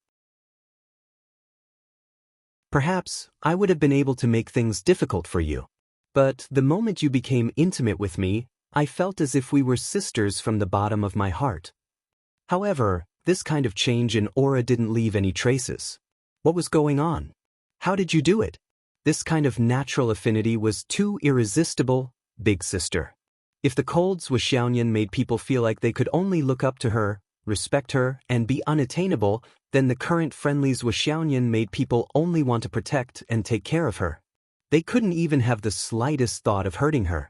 S1: Perhaps I would have been able to make things difficult for you. But the moment you became intimate with me, I felt as if we were sisters from the bottom of my heart. However, this kind of change in aura didn't leave any traces. What was going on? How did you do it? This kind of natural affinity was too irresistible, big sister. If the cold Zhu Xiaoyan made people feel like they could only look up to her, respect her, and be unattainable, then the current friendly Zhu Xiaoyan made people only want to protect and take care of her. They couldn't even have the slightest thought of hurting her.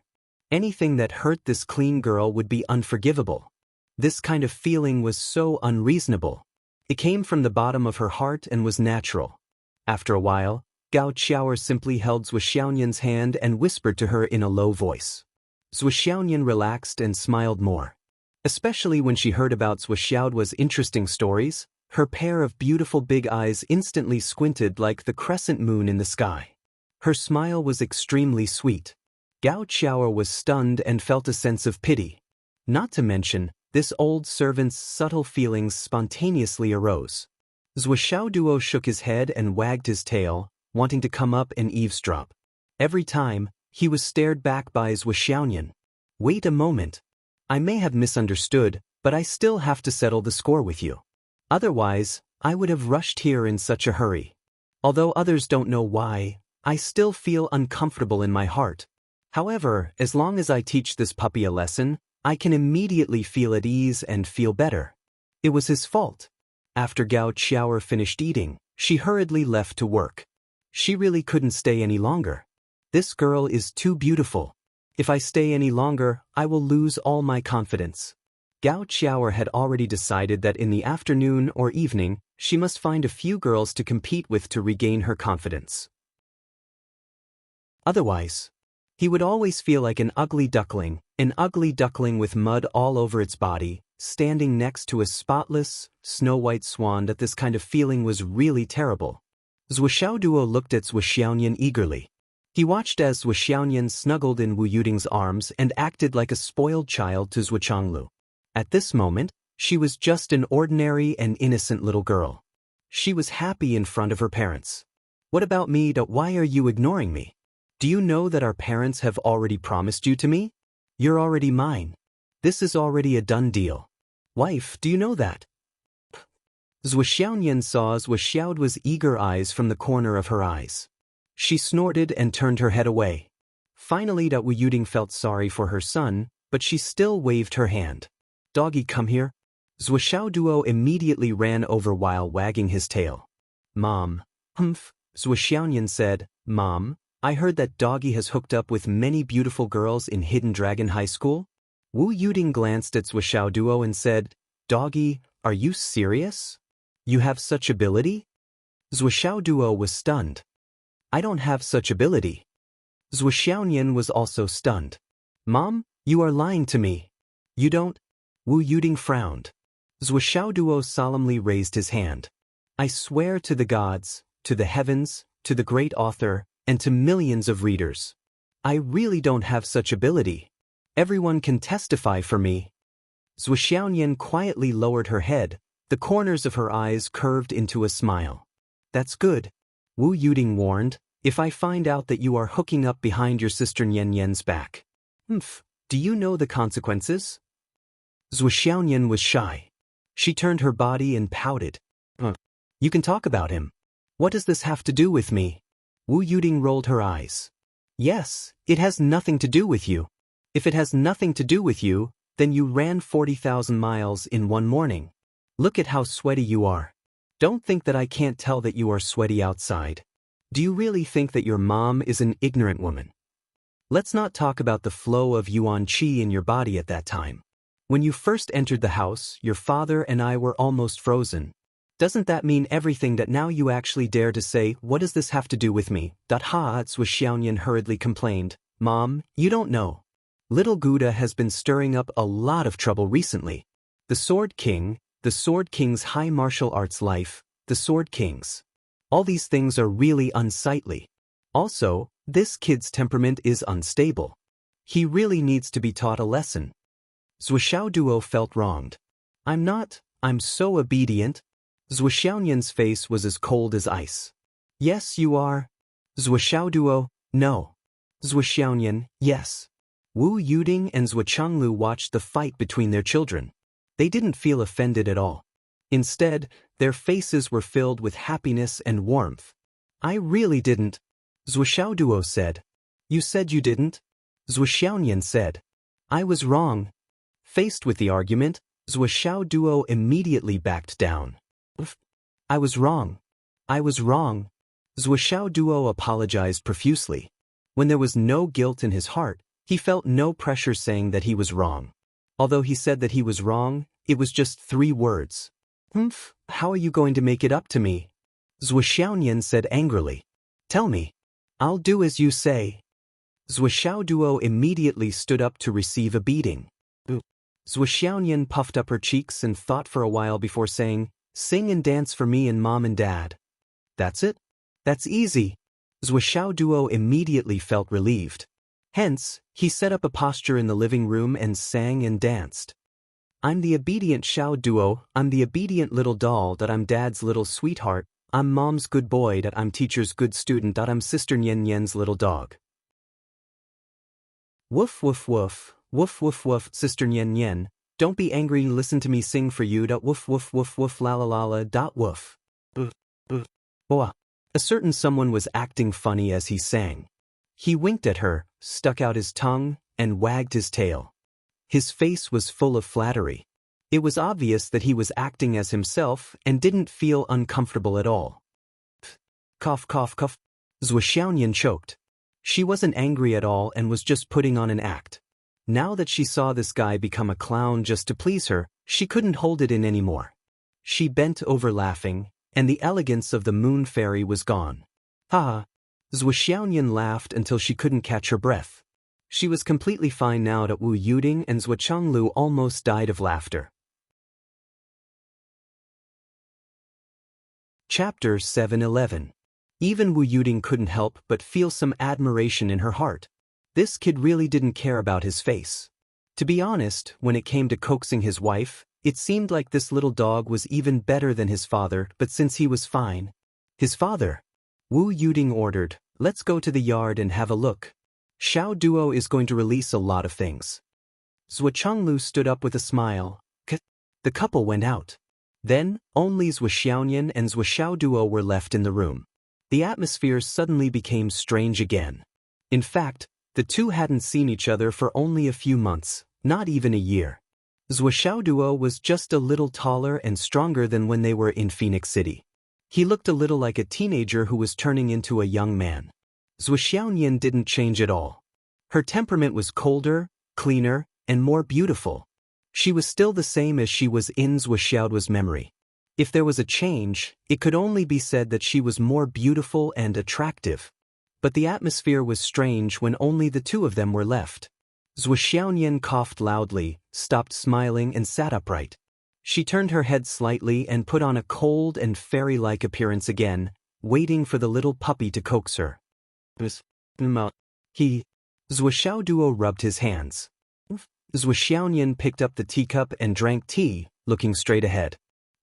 S1: Anything that hurt this clean girl would be unforgivable. This kind of feeling was so unreasonable. It came from the bottom of her heart and was natural. After a while, Gao Qiaoer simply held Zhu Xiaoyan's hand and whispered to her in a low voice. Zhu Xiaoyan relaxed and smiled more. Especially when she heard about Zhu Xiaoduo's interesting stories, her pair of beautiful big eyes instantly squinted like the crescent moon in the sky. Her smile was extremely sweet. Gao Qiaoer was stunned and felt a sense of pity. Not to mention, this old servant's subtle feelings spontaneously arose. Zhu Xiaoduo shook his head and wagged his tail, wanting to come up and eavesdrop. Every time, he was stared back by Zhu Xiaoyan. Wait a moment. I may have misunderstood, but I still have to settle the score with you. Otherwise, I would have rushed here in such a hurry. Although others don't know why, I still feel uncomfortable in my heart. However, as long as I teach this puppy a lesson, I can immediately feel at ease and feel better. It was his fault. After Gao Qiaoer finished eating, she hurriedly left to work. She really couldn't stay any longer. This girl is too beautiful. If I stay any longer, I will lose all my confidence. Gao Qiaoer had already decided that in the afternoon or evening, she must find a few girls to compete with to regain her confidence. Otherwise, he would always feel like an ugly duckling with mud all over its body, standing next to a spotless, snow-white swan. That this kind of feeling was really terrible. Zhu Xiaoduo looked at Zhu Xiaoyan eagerly. He watched as Zhu Xiaoyan snuggled in Wu Yuding's arms and acted like a spoiled child to Zhu Changlu. At this moment, she was just an ordinary and innocent little girl. She was happy in front of her parents. What about me? Why are you ignoring me? Do you know that our parents have already promised you to me? You're already mine. This is already a done deal. Wife, do you know that? Zhu Xiaoyan saw Zhu Xiaoduo's eager eyes from the corner of her eyes. She snorted and turned her head away. Finally, Wu Yuding felt sorry for her son, but she still waved her hand. Doggy, come here. Zhu Xiaoduo immediately ran over while wagging his tail. Mom. Humph. Zhu Xiaoyan said, Mom, I heard that Doggy has hooked up with many beautiful girls in Hidden Dragon High School. Wu Yuding glanced at Zhu Xiaoduo and said, Doggy, are you serious? You have such ability? Zhu Xiaoduo was stunned. I don't have such ability. Zhu Xiaoyan was also stunned. Mom, you are lying to me. You don't? Wu Yuding frowned. Duo solemnly raised his hand. I swear to the gods, to the heavens, to the great author, and to millions of readers. I really don't have such ability. Everyone can testify for me. Xiaonian quietly lowered her head, the corners of her eyes curved into a smile. That's good. Wu Yuding warned, if I find out that you are hooking up behind your sister Nian Yan's back. Do you know the consequences? Xiaonian was shy. She turned her body and pouted. You can talk about him. What does this have to do with me? Wu Yuding rolled her eyes. Yes, it has nothing to do with you. If it has nothing to do with you, then you ran 40,000 miles in one morning. Look at how sweaty you are. Don't think that I can't tell that you are sweaty outside. Do you really think that your mom is an ignorant woman? Let's not talk about the flow of yuan qi in your body at that time. When you first entered the house, your father and I were almost frozen. Doesn't that mean everything that now you actually dare to say, what does this have to do with me? Xiaonian hurriedly complained. Mom, you don't know. Little Gouda has been stirring up a lot of trouble recently. The Sword King's high martial arts life, the Sword King's. All these things are really unsightly. Also, this kid's temperament is unstable. He really needs to be taught a lesson. Duo felt wronged. I'm so obedient. Xiaonian's face was as cold as ice. Yes, you are. Duo, no. Xiaonian, yes. Wu Yuding and Changlu watched the fight between their children. They didn't feel offended at all. Instead, their faces were filled with happiness and warmth. I really didn't. Duo said. You said you didn't? Xiaonian said. I was wrong. Faced with the argument, Duo immediately backed down. I was wrong. Duo apologized profusely. When there was no guilt in his heart, he felt no pressure saying that he was wrong. Although he said that he was wrong, it was just 3 words. How are you going to make it up to me? Xiaonian said angrily. Tell me. I'll do as you say. Duo immediately stood up to receive a beating. Xiaonian puffed up her cheeks and thought for a while before saying, Sing and dance for me and Mom and Dad. That's it? That's easy. Duo immediately felt relieved. Hence, he set up a posture in the living room and sang and danced. I'm the obedient Duo, I'm the obedient little doll, that I'm Dad's little sweetheart, I'm Mom's good boy, that I'm teacher's good student, that I'm Sister Nian Nian's little dog. Woof woof woof, woof woof woof, Sister Nian Nian, don't be angry, listen to me sing for you. Woof woof woof woof la la la la. Woof. Boah. A certain someone was acting funny as he sang. He winked at her, stuck out his tongue, and wagged his tail. His face was full of flattery. It was obvious that he was acting as himself and didn't feel uncomfortable at all. Cough cough cough. Xiaonian choked. She wasn't angry at all and was just putting on an act. Now that she saw this guy become a clown just to please her, she couldn't hold it in anymore. She bent over laughing, and the elegance of the moon fairy was gone. Ha! Xiaonian laughed until she couldn't catch her breath. She was completely fine now that Wu Yuding and Changlu almost died of laughter. Chapter 7:11. Even Wu Yuding couldn't help but feel some admiration in her heart. This kid really didn't care about his face. To be honest, when it came to coaxing his wife, it seemed like this little dog was even better than his father, but since he was fine. His father. Wu Yuding ordered, let's go to the yard and have a look. Duo is going to release a lot of things. Changlu stood up with a smile. The couple went out. Then, only Xiaonian and Duo were left in the room. The atmosphere suddenly became strange again. In fact, the two hadn't seen each other for only a few months, not even a year. Duo was just a little taller and stronger than when they were in Phoenix City. He looked a little like a teenager who was turning into a young man. Xiaonian didn't change at all. Her temperament was colder, cleaner, and more beautiful. She was still the same as she was in Duo's memory. If there was a change, it could only be said that she was more beautiful and attractive. But the atmosphere was strange when only the two of them were left. Xiaonian coughed loudly, stopped smiling and sat upright. She turned her head slightly and put on a cold and fairy-like appearance again, waiting for the little puppy to coax her. He. Zhuoxiao Duo rubbed his hands. Zhuoxiaonian picked up the teacup and drank tea, looking straight ahead.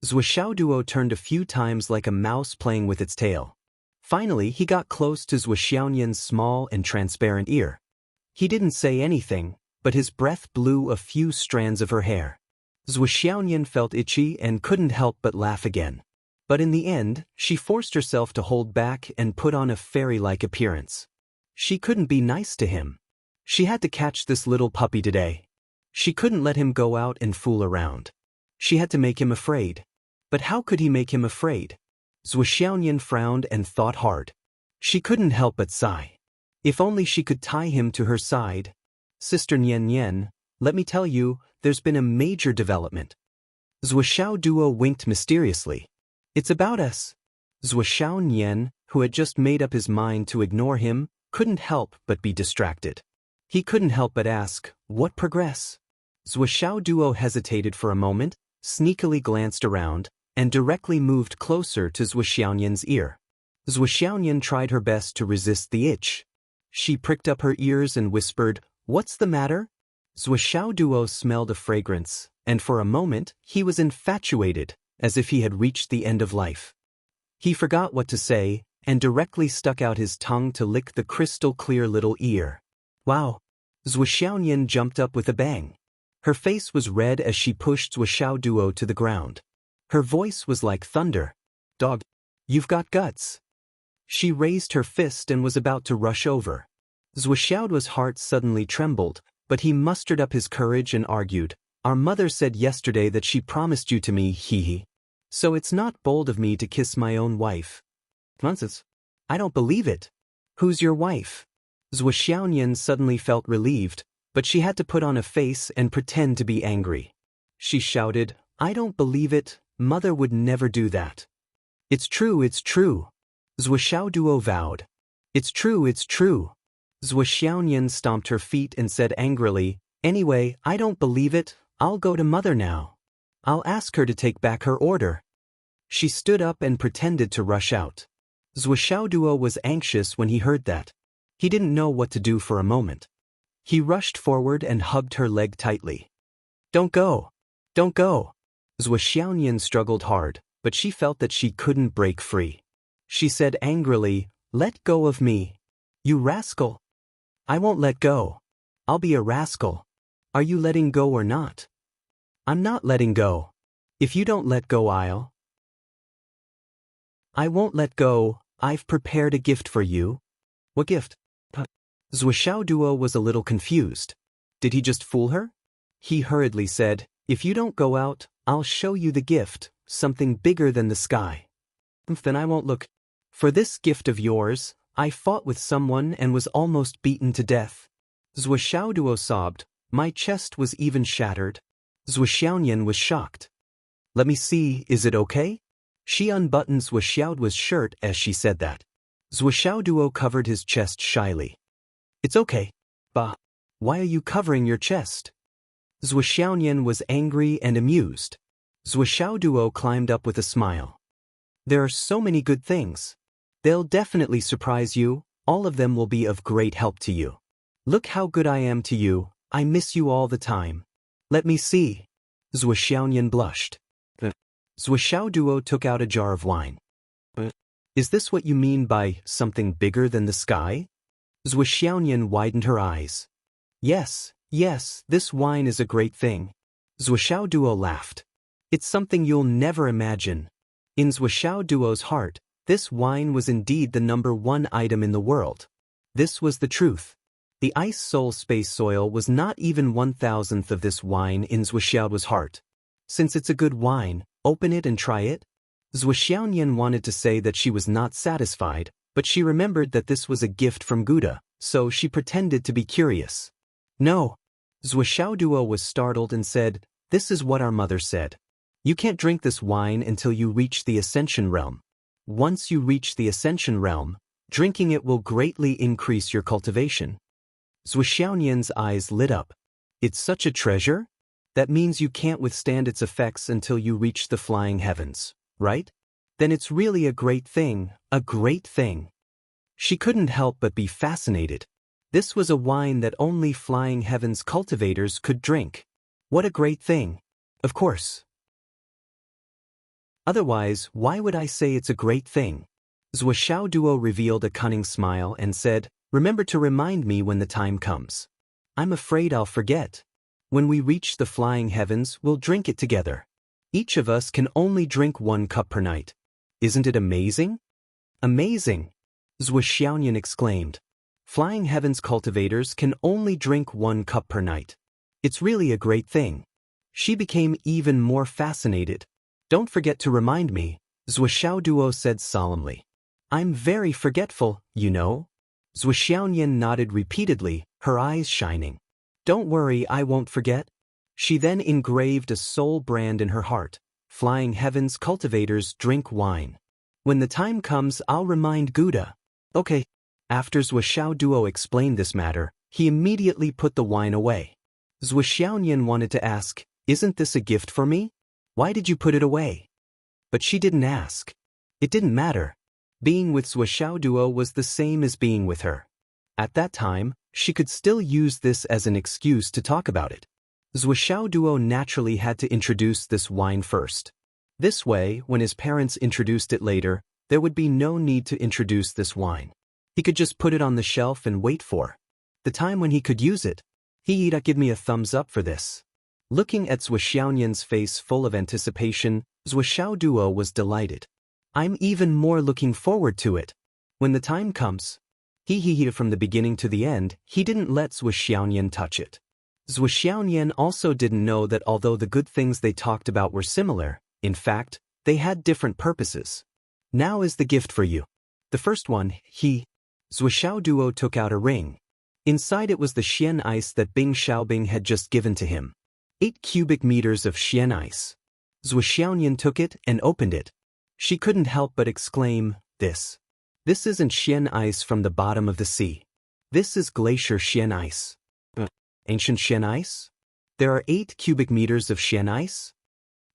S1: Zhuoxiao Duo turned a few times like a mouse playing with its tail. Finally, he got close to Zhuoxiaonian's small and transparent ear. He didn't say anything, but his breath blew a few strands of her hair. Zhuoxiaonian felt itchy and couldn't help but laugh again. But in the end, she forced herself to hold back and put on a fairy-like appearance. She couldn't be nice to him. She had to catch this little puppy today. She couldn't let him go out and fool around. She had to make him afraid. But how could he make him afraid? Zhuoxiaonian frowned and thought hard. She couldn't help but sigh. If only she could tie him to her side. Sister Nian Nian, let me tell you, there's been a major development. Zhuoxiao Duo winked mysteriously. It's about us. Zhuoxiao Nian, who had just made up his mind to ignore him, couldn't help but be distracted. He couldn't help but ask, what progress? Zhuoxiao Duo hesitated for a moment, sneakily glanced around, and directly moved closer to Zhuoxiaonian's ear. Zhuoxiaonian tried her best to resist the itch. She pricked up her ears and whispered, "What's the matter?" Zhuoxiao Duo smelled a fragrance, and for a moment, he was infatuated, as if he had reached the end of life. He forgot what to say, and directly stuck out his tongue to lick the crystal-clear little ear. Wow! Zhuoxiaonian jumped up with a bang. Her face was red as she pushed Zhuoxiao Duo to the ground. Her voice was like thunder. "Dog, you've got guts." She raised her fist and was about to rush over. Zhuoxiao's heart suddenly trembled, but he mustered up his courage and argued, "Our mother said yesterday that she promised you to me, hee. So it's not bold of me to kiss my own wife." "Nonsense. I don't believe it." "Who's your wife?" Zhuoxiaonian suddenly felt relieved, but she had to put on a face and pretend to be angry. She shouted, "I don't believe it, Mother would never do that." It's true, Zhuoxiao Duo vowed. It's true. Zhuoxiaonian stomped her feet and said angrily, "Anyway, I don't believe it, I'll go to Mother now. I'll ask her to take back her order." She stood up and pretended to rush out. Zhuoxiao Duo was anxious when he heard that. He didn't know what to do for a moment. He rushed forward and hugged her leg tightly. Don't go. Zhuoxiaonian struggled hard, but she felt that she couldn't break free. She said angrily, "Let go of me. You rascal." "I won't let go. I'll be a rascal. Are you letting go or not?" "I'm not letting go. If you don't let go, I won't let go. I've prepared a gift for you." "What gift?" Zhuoxiao Duo was a little confused. Did he just fool her? He hurriedly said, "If you don't go out, I'll show you the gift, something bigger than the sky." "Then I won't look. For this gift of yours, I fought with someone and was almost beaten to death." Zhuoxiao Duo sobbed. "My chest was even shattered." Zhuoxiaonian was shocked. "Let me see, is it okay?" She unbuttoned Zhuoxiao's shirt as she said that. Zhuoxiao Duo covered his chest shyly. "It's okay." "Bah. Why are you covering your chest?" Zhuoxiaonian was angry and amused. Zhuoxiao Duo climbed up with a smile. "There are so many good things. They'll definitely surprise you, all of them will be of great help to you. Look how good I am to you, I miss you all the time." "Let me see." Zhuoxiaonian blushed. Zhuoxiao Duo took out a jar of wine. "Is this what you mean by something bigger than the sky?" Zhuoxiaonian widened her eyes. Yes, this wine is a great thing." Zhuoxiao Duo laughed. "It's something you'll never imagine." In Zhuoxiao Duo's heart, this wine was indeed the #1 item in the world. This was the truth. The Ice Soul Space Soil was not even 1/1000th of this wine in Zhuoxiao's heart. Since it's a good wine, open it and try it. Zhuoxiaonian wanted to say that she was not satisfied, but she remembered that this was a gift from Buddha, so she pretended to be curious. "No." Zhuoxiao Duo was startled and said, "This is what our mother said. You can't drink this wine until you reach the Ascension Realm. Once you reach the Ascension Realm, drinking it will greatly increase your cultivation." Zhuoxiaonian's eyes lit up. "It's such a treasure? That means you can't withstand its effects until you reach the flying heavens, right? Then it's really a great thing, a great thing. She couldn't help but be fascinated. This was a wine that only flying heavens cultivators could drink. What a great thing. Of course. Otherwise, why would I say it's a great thing? Zhuoxiao Duo revealed a cunning smile and said, "Remember to remind me when the time comes. I'm afraid I'll forget. When we reach the flying heavens, we'll drink it together. Each of us can only drink 1 cup per night. Isn't it amazing?" "Amazing!" Zhuoxiaoyan exclaimed. "Flying heavens cultivators can only drink 1 cup per night. It's really a great thing." She became even more fascinated. "Don't forget to remind me," Zhuoxiao Duo said solemnly. "I'm very forgetful, you know." Zhuoxiaoyan nodded repeatedly, her eyes shining. "Don't worry, I won't forget." She then engraved a soul brand in her heart. "Flying heavens cultivators drink wine. When the time comes, I'll remind Gouda." "Okay." After Zhuoxiao Duo explained this matter, he immediately put the wine away. Zhuoxiaoyan wanted to ask, "Isn't this a gift for me? Why did you put it away?" But she didn't ask. It didn't matter. Being with Zhuoxiao Duo was the same as being with her. At that time, she could still use this as an excuse to talk about it. Zhuoxiao Duo naturally had to introduce this wine first. This way, when his parents introduced it later, there would be no need to introduce this wine. He could just put it on the shelf and wait for the time when he could use it. He'd give me a thumbs up for this. Looking at Zhuoxiaoyan's face full of anticipation, Zhuoxiao Duo was delighted. "I'm even more looking forward to it. When the time comes." From the beginning to the end, he didn't let Zhuoxiaoyan touch it. Zhuoxiaoyan also didn't know that although the good things they talked about were similar, in fact, they had different purposes. "Now is the gift for you. The first one, Zhuoxiao Duo took out a ring. Inside it was the Xian ice that Bing Xiaobing had just given to him. 8 cubic meters of Xian ice. Zhuoxiaoyan took it and opened it. She couldn't help but exclaim, This isn't Xian ice from the bottom of the sea. This is glacier Xian ice." Ancient Xian ice? There are 8 cubic meters of Xian ice?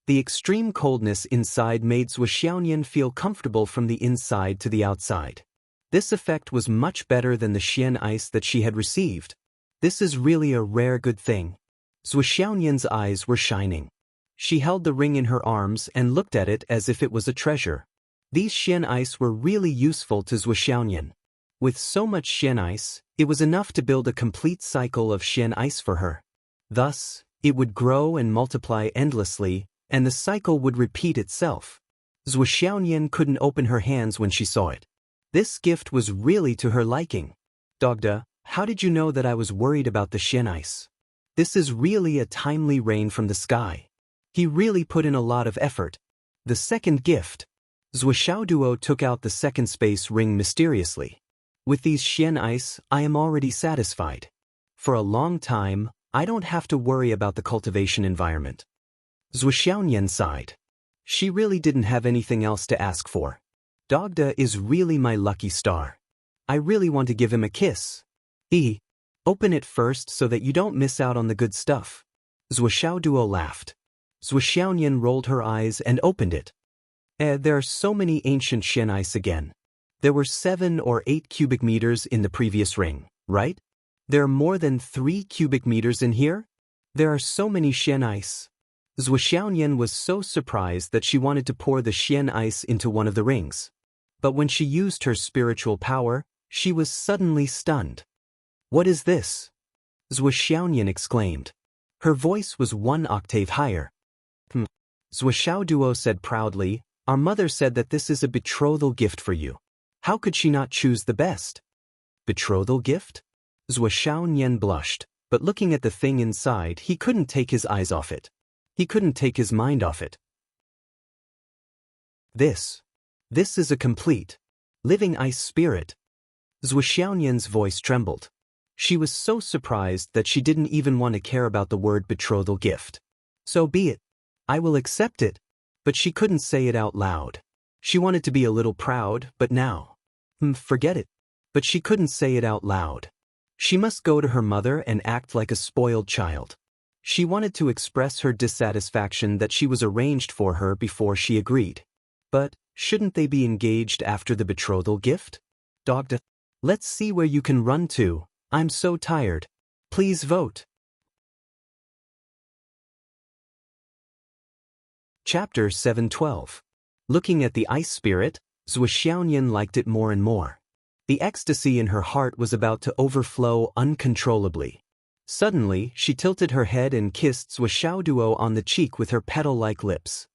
S1: The extreme coldness inside made Zhuoxiaoyan feel comfortable from the inside to the outside. This effect was much better than the Xian ice that she had received. This is really a rare good thing. Zhuoxiaoyan's eyes were shining. She held the ring in her arms and looked at it as if it was a treasure. These Xian ice were really useful to Zhuoxiaoyan. With so much Xian ice, it was enough to build a complete cycle of Xian ice for her. Thus, it would grow and multiply endlessly, and the cycle would repeat itself. Zhuoxiaoyan couldn't open her hands when she saw it. This gift was really to her liking. "Dogda, how did you know that I was worried about the Xian ice? This is really a timely rain from the sky. He really put in a lot of effort." The second gift. Zhuoxiao Duo took out the second space ring mysteriously. "With these Xian ice, I am already satisfied. For a long time, I don't have to worry about the cultivation environment." Zhuoxiaoyan sighed. She really didn't have anything else to ask for. "Dogda is really my lucky star. I really want to give him a kiss." "Open it first so that you don't miss out on the good stuff." Zhuoxiao Duo laughed. Zhuoxiaoyan rolled her eyes and opened it. There are so many ancient Xian ice again. There were 7 or 8 cubic meters in the previous ring, right? There are more than 3 cubic meters in here? There are so many Xian ice. Zhuoxiaoyan was so surprised that she wanted to pour the Xian ice into one of the rings. But when she used her spiritual power, she was suddenly stunned. "What is this?" Zhuoxiaoyan exclaimed. Her voice was 1 octave higher. Zhuoxiao Duo said proudly, "Our mother said that this is a betrothal gift for you. How could she not choose the best?" "Betrothal gift?" Zhuoxiaoyan blushed, but looking at the thing inside, he couldn't take his eyes off it. He couldn't take his mind off it. This is a complete, living ice spirit." Zhuoxiaoyan's voice trembled. She was so surprised that she didn't even want to care about the word betrothal gift. "So be it. I will accept it." But she couldn't say it out loud. She wanted to be a little proud, but now, forget it. But she couldn't say it out loud. She must go to her mother and act like a spoiled child. She wanted to express her dissatisfaction that she was arranged for her before she agreed. But, shouldn't they be engaged after the betrothal gift? Dogda. Let's see where you can run to. I'm so tired. Please vote. Chapter 7:12. Looking at the ice spirit, Zhuo Xiaoyan liked it more and more. The ecstasy in her heart was about to overflow uncontrollably. Suddenly, she tilted her head and kissed Zhuo Xiaoduo on the cheek with her petal-like lips.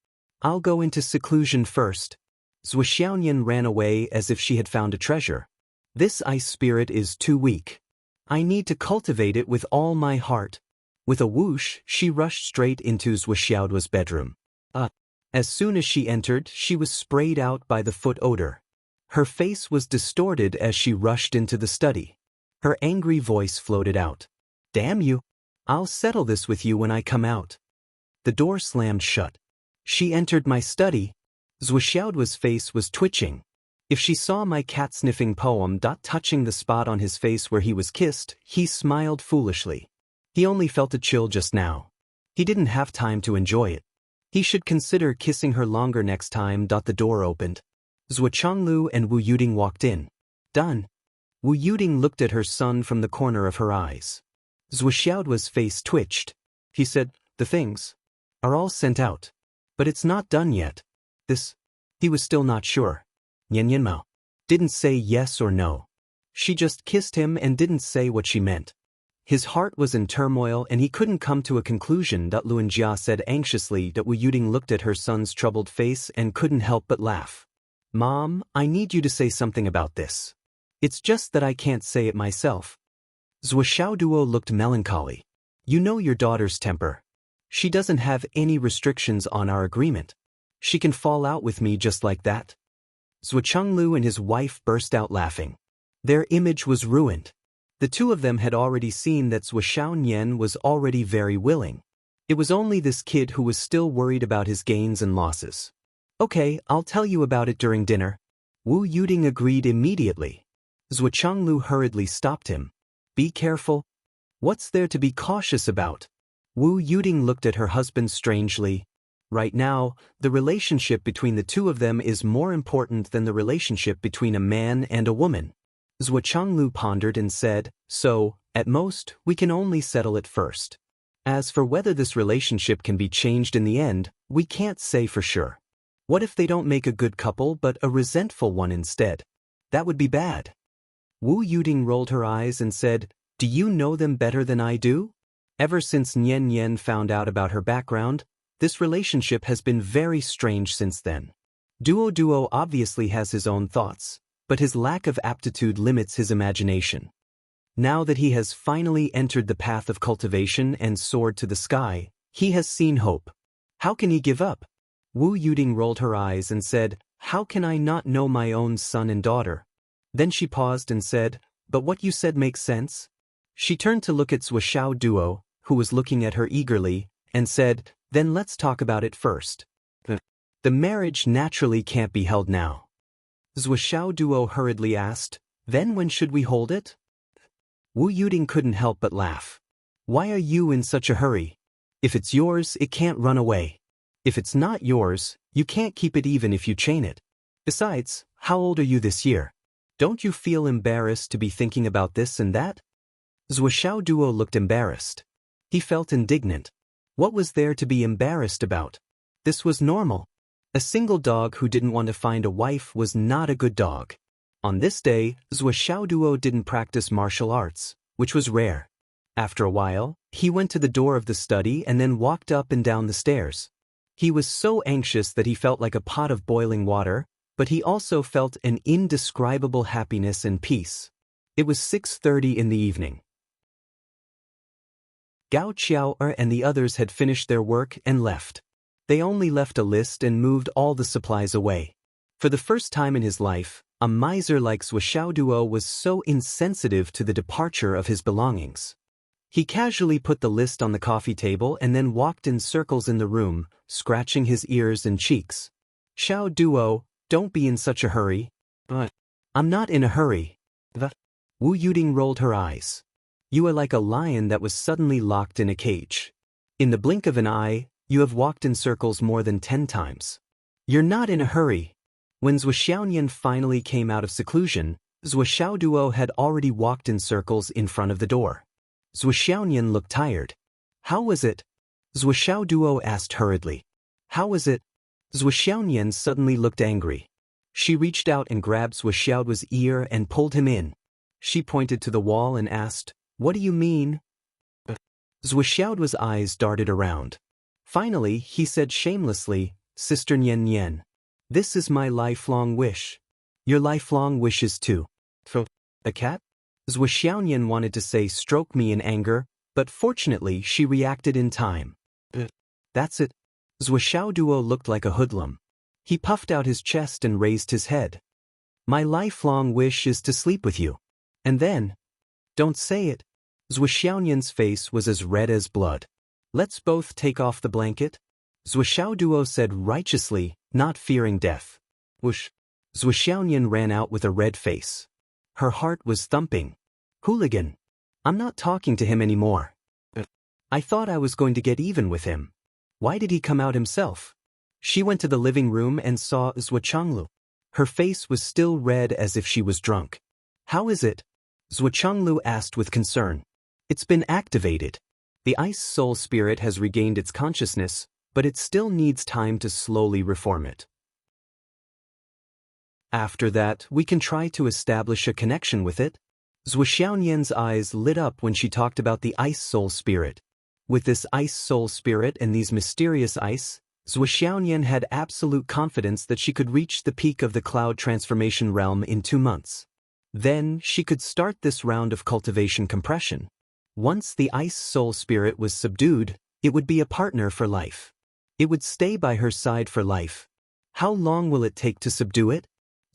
S1: I'll go into seclusion first. Zhuo Xiaoyan ran away as if she had found a treasure. This ice spirit is too weak. I need to cultivate it with all my heart. With a whoosh, she rushed straight into Zhuo Xiaoduo's bedroom. As soon as she entered, she was sprayed out by the foot odor. Her face was distorted as she rushed into the study. Her angry voice floated out. Damn you! I'll settle this with you when I come out. The door slammed shut. She entered my study. Zhuo Xiaoduo's face was twitching. If she saw my cat-sniffing poem touching the spot on his face where he was kissed, he smiled foolishly. He only felt a chill just now. He didn't have time to enjoy it. He should consider kissing her longer next time. The door opened. Zhuo Chonglu and Wu Yuding walked in. Done. Wu Yuding looked at her son from the corner of her eyes. Zhuo Xiaoduo's face twitched. He said, the things are all sent out. But it's not done yet. He was still not sure. Yan Mao didn't say yes or no. She just kissed him and didn't say what she meant. His heart was in turmoil and he couldn't come to a conclusion. Luan Jia said anxiously. Wu Yuding looked at her son's troubled face and couldn't help but laugh. Mom, I need you to say something about this. It's just that I can't say it myself. Zhuo Xiaoduo looked melancholy. You know your daughter's temper. She doesn't have any restrictions on our agreement. She can fall out with me just like that. Zhuo Chonglu and his wife burst out laughing. Their image was ruined. The two of them had already seen that Zhuo Xiaoyan was already very willing. It was only this kid who was still worried about his gains and losses. Okay, I'll tell you about it during dinner. Wu Yuding agreed immediately. Zhuo Chonglu hurriedly stopped him. Be careful. What's there to be cautious about? Wu Yuding looked at her husband strangely. Right now, the relationship between the two of them is more important than the relationship between a man and a woman. Zhuo Chonglu pondered and said, so, at most, we can only settle it first. As for whether this relationship can be changed in the end, we can't say for sure. What if they don't make a good couple but a resentful one instead? That would be bad. Wu Yuding rolled her eyes and said, do you know them better than I do? Ever since Nian found out about her background, this relationship has been very strange since then. Duo obviously has his own thoughts, but his lack of aptitude limits his imagination. Now that he has finally entered the path of cultivation and soared to the sky, he has seen hope. How can he give up? Wu Yuding rolled her eyes and said, how can I not know my own son and daughter? Then she paused and said, but what you said makes sense. She turned to look at Zhuo Xiaoduo, who was looking at her eagerly, and said, then let's talk about it first. The marriage naturally can't be held now. Zhuo Xiaoduo hurriedly asked, then when should we hold it? Wu Yuding couldn't help but laugh. Why are you in such a hurry? If it's yours, it can't run away. If it's not yours, you can't keep it even if you chain it. Besides, how old are you this year? Don't you feel embarrassed to be thinking about this and that? Zhuo Xiaoduo looked embarrassed. He felt indignant. What was there to be embarrassed about? This was normal. A single dog who didn't want to find a wife was not a good dog. On this day, Zhuo Xiaoduo didn't practice martial arts, which was rare. After a while, he went to the door of the study and then walked up and down the stairs. He was so anxious that he felt like a pot of boiling water, but he also felt an indescribable happiness and peace. It was 6:30 in the evening. Gao Qiao'er and the others had finished their work and left. They only left a list and moved all the supplies away. For the first time in his life, a miser like Zhuo Xiaoduo was so insensitive to the departure of his belongings. He casually put the list on the coffee table and then walked in circles in the room, scratching his ears and cheeks. Xiaoduo, don't be in such a hurry. But I'm not in a hurry. Wu Yuding rolled her eyes. You are like a lion that was suddenly locked in a cage. In the blink of an eye, you have walked in circles more than 10 times. You're not in a hurry. When Zhuo Xiaoyan finally came out of seclusion, Zhuo Xiaoduo had already walked in circles in front of the door. Zhuo Xiaoyan looked tired. How was it? Zhuo Xiaoduo asked hurriedly. How was it? Zhuo Xiaoyan suddenly looked angry. She reached out and grabbed Zhuo Xiaoduo's ear and pulled him in. She pointed to the wall and asked, What do you mean? Zhuo Xiaoduo's eyes darted around. Finally, he said shamelessly, Sister Nian Nian. This is my lifelong wish. Your lifelong wishes too. A cat? Zhuo Xiaoyan wanted to say stroke me in anger, but fortunately she reacted in time. That's it. Zhuo Xiaoduo looked like a hoodlum. He puffed out his chest and raised his head. My lifelong wish is to sleep with you. And then? Don't say it. Zhuo Xiaoyan's face was as red as blood. Let's both take off the blanket. Zhuo Xiaoduo said righteously, not fearing death. Whoosh. Zhuo Xiaoyan ran out with a red face. Her heart was thumping. Hooligan. I'm not talking to him anymore. I thought I was going to get even with him. Why did he come out himself? She went to the living room and saw Zhuo Changlu. Her face was still red as if she was drunk. How is it? Zhuo Changlu asked with concern. It's been activated. The ice soul spirit has regained its consciousness, but it still needs time to slowly reform it. After that, we can try to establish a connection with it. Zhuo Xiaoyan's eyes lit up when she talked about the ice soul spirit. With this ice soul spirit and these mysterious ice, Zhuo Xiaoyan had absolute confidence that she could reach the peak of the cloud transformation realm in 2 months. Then, she could start this round of cultivation compression. Once the ice soul spirit was subdued, it would be a partner for life. It would stay by her side for life. How long will it take to subdue it?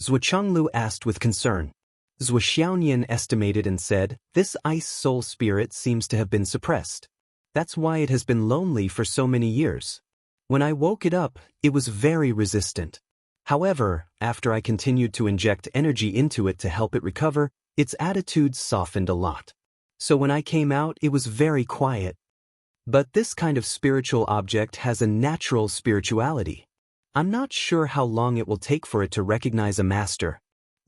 S1: Zhuo Changlu asked with concern. Zhuo Xiaoyan estimated and said, This ice soul spirit seems to have been suppressed. That's why it has been lonely for so many years. When I woke it up, it was very resistant. However, after I continued to inject energy into it to help it recover, its attitude softened a lot. So when I came out, it was very quiet. But this kind of spiritual object has a natural spirituality. I'm not sure how long it will take for it to recognize a master.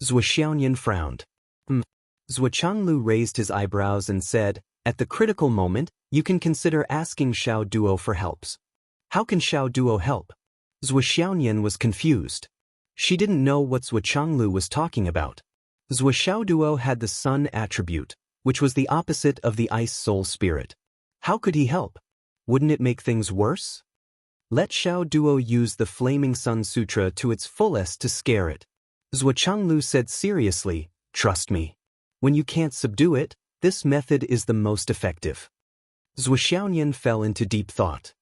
S1: Zhuo Xiaoyan frowned. Zhuo Changlu raised his eyebrows and said, At the critical moment, you can consider asking Xiao Duo for helps. How can Xiao Duo help? Zhuo Xiaoyan was confused. She didn't know what Zhuo Changlu was talking about. Zhuo Xiaoduo had the sun attribute, which was the opposite of the ice soul spirit. How could he help? Wouldn't it make things worse? Let Xiao Duo use the Flaming Sun Sutra to its fullest to scare it. Zhuo Changlu said seriously, Trust me. When you can't subdue it, this method is the most effective. Zhuo Xiaoyan fell into deep thought.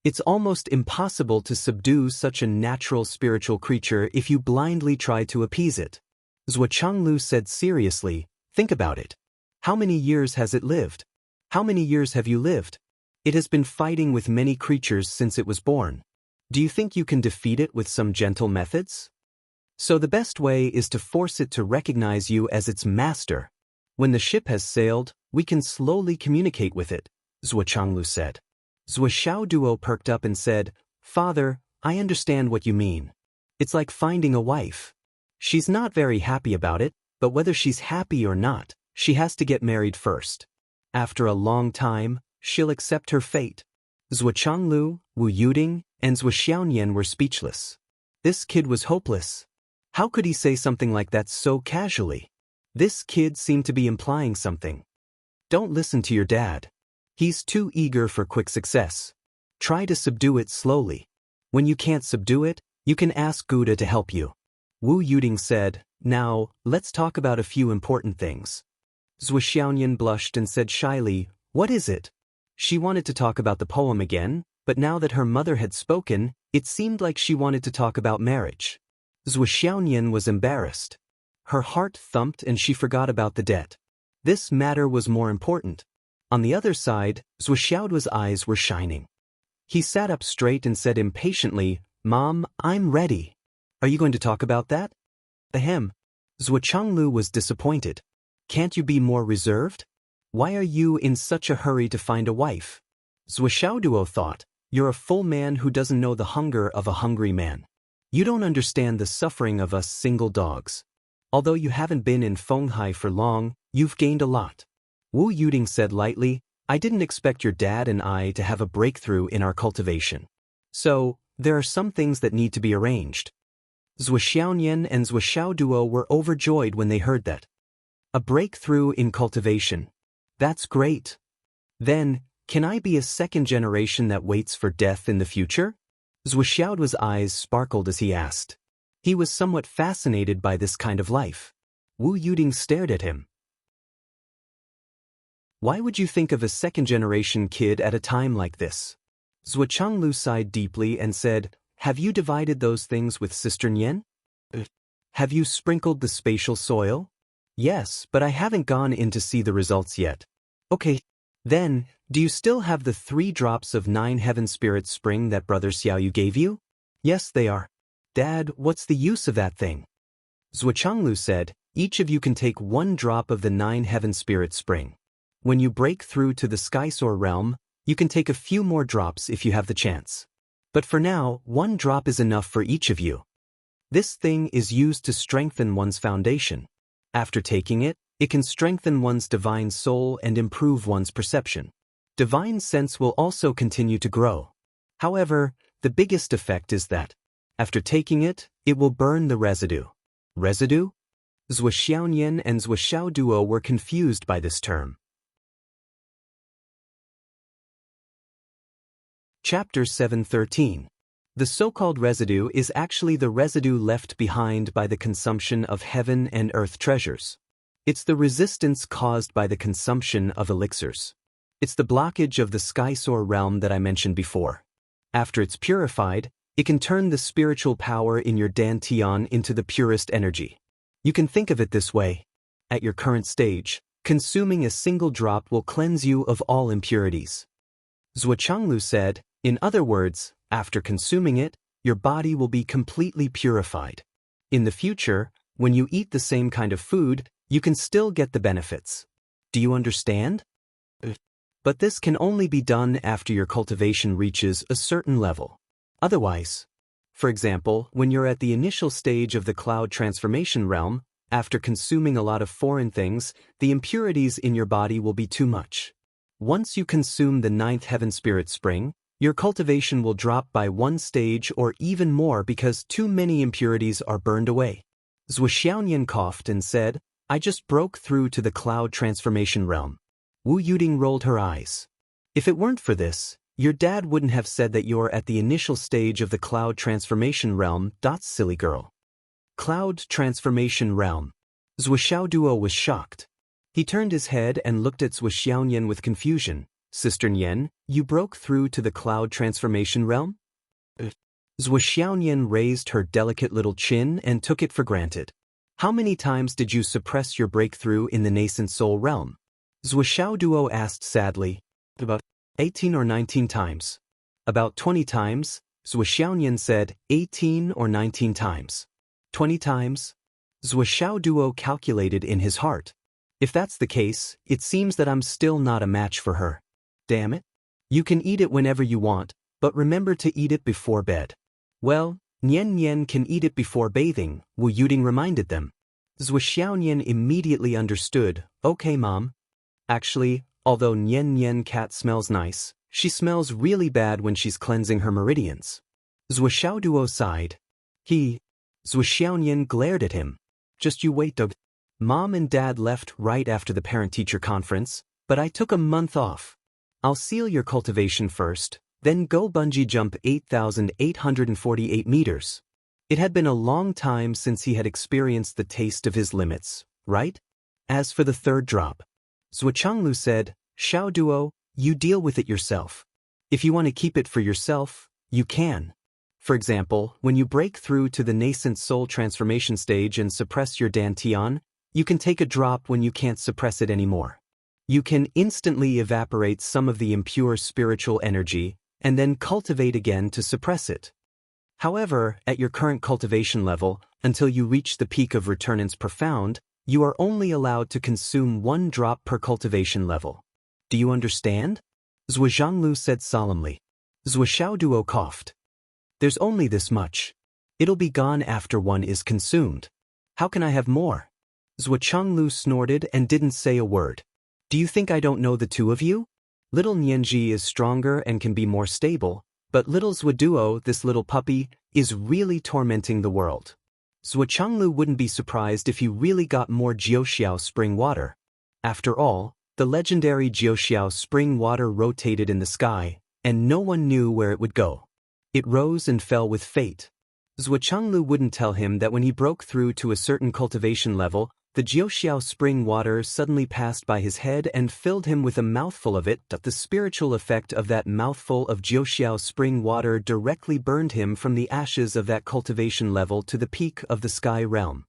S1: It's almost impossible to subdue such a natural spiritual creature if you blindly try to appease it. Zhuo Changlu said seriously, Think about it. How many years has it lived? How many years have you lived? It has been fighting with many creatures since it was born. Do you think you can defeat it with some gentle methods? So the best way is to force it to recognize you as its master. When the ship has sailed, we can slowly communicate with it, Zhuo Changlu said. Zhuo Xiaoduo perked up and said, Father, I understand what you mean. It's like finding a wife. She's not very happy about it, but whether she's happy or not, she has to get married first. After a long time, she'll accept her fate. Zhuo Changlu, Wu Yuding, and Zhuo Xiaoyan were speechless. This kid was hopeless. How could he say something like that so casually? This kid seemed to be implying something. Don't listen to your dad. He's too eager for quick success. Try to subdue it slowly. When you can't subdue it, you can ask Gouda to help you. Wu Yuding said, Now, let's talk about a few important things. Zhuo Xiaoyan blushed and said shyly, What is it? She wanted to talk about the poem again, but now that her mother had spoken, it seemed like she wanted to talk about marriage. Zhuo Xiaoyan was embarrassed. Her heart thumped and she forgot about the debt. This matter was more important. On the other side, Zhuo Xiaoduo's eyes were shining. He sat up straight and said impatiently, Mom, I'm ready. Are you going to talk about that? Ahem. Zhuo Changlu was disappointed. Can't you be more reserved? Why are you in such a hurry to find a wife? Zhuoxiaoduo thought, you're a full man who doesn't know the hunger of a hungry man. You don't understand the suffering of us single dogs. Although you haven't been in Fenghai for long, you've gained a lot. Wu Yuding said lightly, I didn't expect your dad and I to have a breakthrough in our cultivation. So, there are some things that need to be arranged. Zhuoxiaonian and Zhuoxiaoduo were overjoyed when they heard that. A breakthrough in cultivation. That's great. Then, can I be a second generation that waits for death in the future? Zhuoxiaoduo's eyes sparkled as he asked. He was somewhat fascinated by this kind of life. Wu Yuding stared at him. Why would you think of a second-generation kid at a time like this? Zhuochanglu sighed deeply and said, have you divided those things with Sister Nian? Have you sprinkled the spatial soil? Yes, but I haven't gone in to see the results yet. Okay. Then, do you still have the 3 drops of 9 heaven spirit spring that Brother Xiaoyu gave you? Yes, they are. Dad, what's the use of that thing? Zhuochanglu said, each of you can take 1 drop of the 9 heaven spirit spring. When you break through to the Skysoar realm, you can take a few more drops if you have the chance. But for now, 1 drop is enough for each of you. This thing is used to strengthen one's foundation. After taking it, it can strengthen one's divine soul and improve one's perception. Divine sense will also continue to grow. However, the biggest effect is that, after taking it, it will burn the residue. Residue? Zhuoxiaonian and Zhuoxiaoduo were confused by this term. Chapter 7:13. The so-called residue is actually the residue left behind by the consumption of heaven and earth treasures. It's the resistance caused by the consumption of elixirs. It's the blockage of the Skysoar realm that I mentioned before. After it's purified, it can turn the spiritual power in your dantian into the purest energy. You can think of it this way. At your current stage, consuming a single drop will cleanse you of all impurities. Zhuochanglu said, in other words, after consuming it, your body will be completely purified. In the future, when you eat the same kind of food, you can still get the benefits. Do you understand? But this can only be done after your cultivation reaches a certain level. Otherwise, for example, when you're at the initial stage of the cloud transformation realm, after consuming a lot of foreign things, the impurities in your body will be too much. Once you consume the 9th heaven spirit spring, your cultivation will drop by 1 stage or even more because too many impurities are burned away. Zhuoxiaonian coughed and said, I just broke through to the cloud transformation realm. Wu Yuding rolled her eyes. If it weren't for this, your dad wouldn't have said that you're at the initial stage of the cloud transformation realm. Silly girl. Cloud transformation realm. Zhuoxiaoduo was shocked. He turned his head and looked at Zhuoxiaonian with confusion. Sister Nian, you broke through to the cloud transformation realm? Zhuoxiaonian raised her delicate little chin and took it for granted. How many times did you suppress your breakthrough in the nascent soul realm? Zhuoxiaoduo asked sadly. About 18 or 19 times. About 20 times, Zhuoxiaonian said, 18 or 19 times. 20 times? Zhuoxiaoduo calculated in his heart. If that's the case, it seems that I'm still not a match for her. Damn it. You can eat it whenever you want, but remember to eat it before bed. Well, Nian Nian can eat it before bathing, Wu Yuding reminded them. Zhuoxiaonian immediately understood, okay mom. Actually, although Nian Nian cat smells nice, she smells really bad when she's cleansing her meridians. Zhuoxiaoduo sighed. Zhuoxiaonian glared at him. Just you wait, Doug. Mom and Dad left right after the parent-teacher conference, but I took a month off. I'll seal your cultivation first, then go bungee jump 8,848 meters. It had been a long time since he had experienced the taste of his limits, right? As for the 3rd drop, Zhuochanglu said, Xiaoduo, you deal with it yourself. If you want to keep it for yourself, you can. For example, when you break through to the nascent soul transformation stage and suppress your dantian, you can take a drop when you can't suppress it anymore. You can instantly evaporate some of the impure spiritual energy and then cultivate again to suppress it. However, at your current cultivation level, until you reach the peak of Returnance Profound, you are only allowed to consume 1 drop per cultivation level. Do you understand? Zhuanglu said solemnly. Zhuangduo coughed. There's only this much. It'll be gone after one is consumed. How can I have more? Zhuanglu snorted and didn't say a word. Do you think I don't know the two of you? Little Nianji is stronger and can be more stable, but little Zhuangduo, this little puppy, is really tormenting the world. Zhuanglu wouldn't be surprised if he really got more Jiuxiao spring water. After all, the legendary Jiuxiao spring water rotated in the sky, and no one knew where it would go. It rose and fell with fate. Zhuanglu wouldn't tell him that when he broke through to a certain cultivation level, the Jiuxiao spring water suddenly passed by his head and filled him with a mouthful of it. The spiritual effect of that mouthful of Jiuxiao spring water directly burned him from the ashes of that cultivation level to the peak of the sky realm.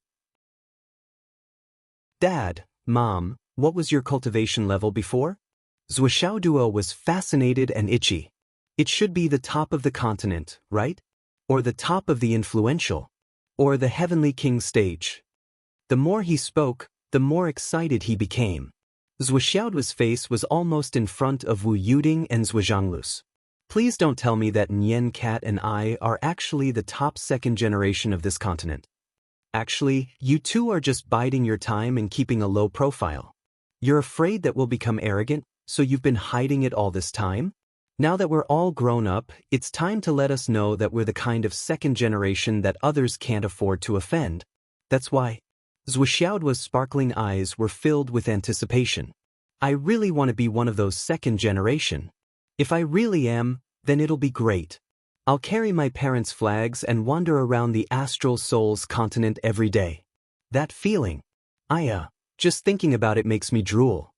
S1: Dad, Mom, what was your cultivation level before? Zhuangduo was fascinated and itchy. It should be the top of the continent, right? Or the top of the influential? Or the Heavenly King stage? The more he spoke, the more excited he became. Zhuangduo's face was almost in front of Wu Yuding and Zhuanglu's. Please don't tell me that Nian Cat and I are actually the top second generation of this continent. Actually, you two are just biding your time and keeping a low profile. You're afraid that we'll become arrogant, so you've been hiding it all this time? Now that we're all grown up, it's time to let us know that we're the kind of second generation that others can't afford to offend. That's why. Zhuangduo's sparkling eyes were filled with anticipation. I really want to be one of those second generation. If I really am, then it'll be great. I'll carry my parents' flags and wander around the astral souls continent every day. That feeling. Just thinking about it makes me drool.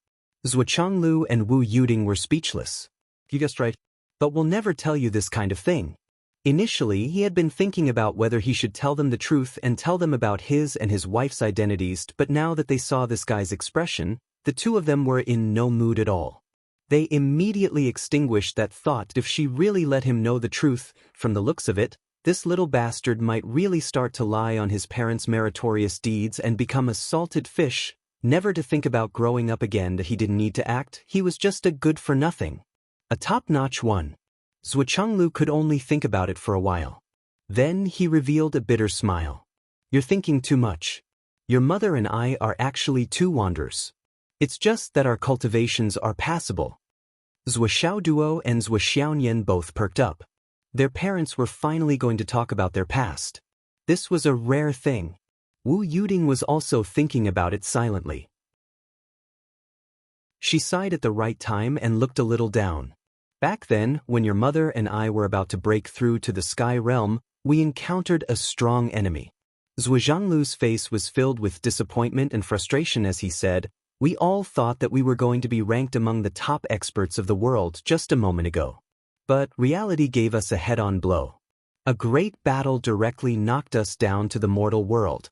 S1: Zhuanglu and Wu Yuding were speechless. You guessed right. But we'll never tell you this kind of thing. Initially, he had been thinking about whether he should tell them the truth and tell them about his and his wife's identities, but now that they saw this guy's expression, the two of them were in no mood at all. They immediately extinguished that thought. If she really let him know the truth, from the looks of it, this little bastard might really start to lie on his parents' meritorious deeds and become a salted fish, never to think about growing up again. That he didn't need to act, he was just a good-for-nothing. A top-notch one. Zhuanglu could only think about it for a while. Then he revealed a bitter smile. You're thinking too much. Your mother and I are actually two wanderers. It's just that our cultivations are passable. Zhuangduo and Zhuangyan both perked up. Their parents were finally going to talk about their past. This was a rare thing. Wu Yuding was also thinking about it silently. She sighed at the right time and looked a little down. Back then, when your mother and I were about to break through to the sky realm, we encountered a strong enemy. Zhuanglu's face was filled with disappointment and frustration as he said, we all thought that we were going to be ranked among the top experts of the world just a moment ago. But reality gave us a head-on blow. A great battle directly knocked us down to the mortal world.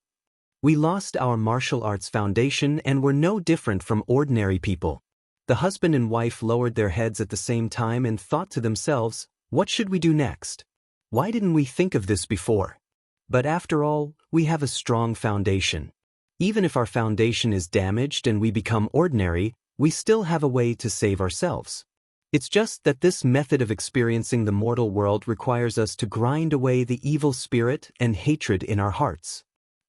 S1: We lost our martial arts foundation and were no different from ordinary people. The husband and wife lowered their heads at the same time and thought to themselves, what should we do next? Why didn't we think of this before? But after all, we have a strong foundation. Even if our foundation is damaged and we become ordinary, we still have a way to save ourselves. It's just that this method of experiencing the mortal world requires us to grind away the evil spirit and hatred in our hearts.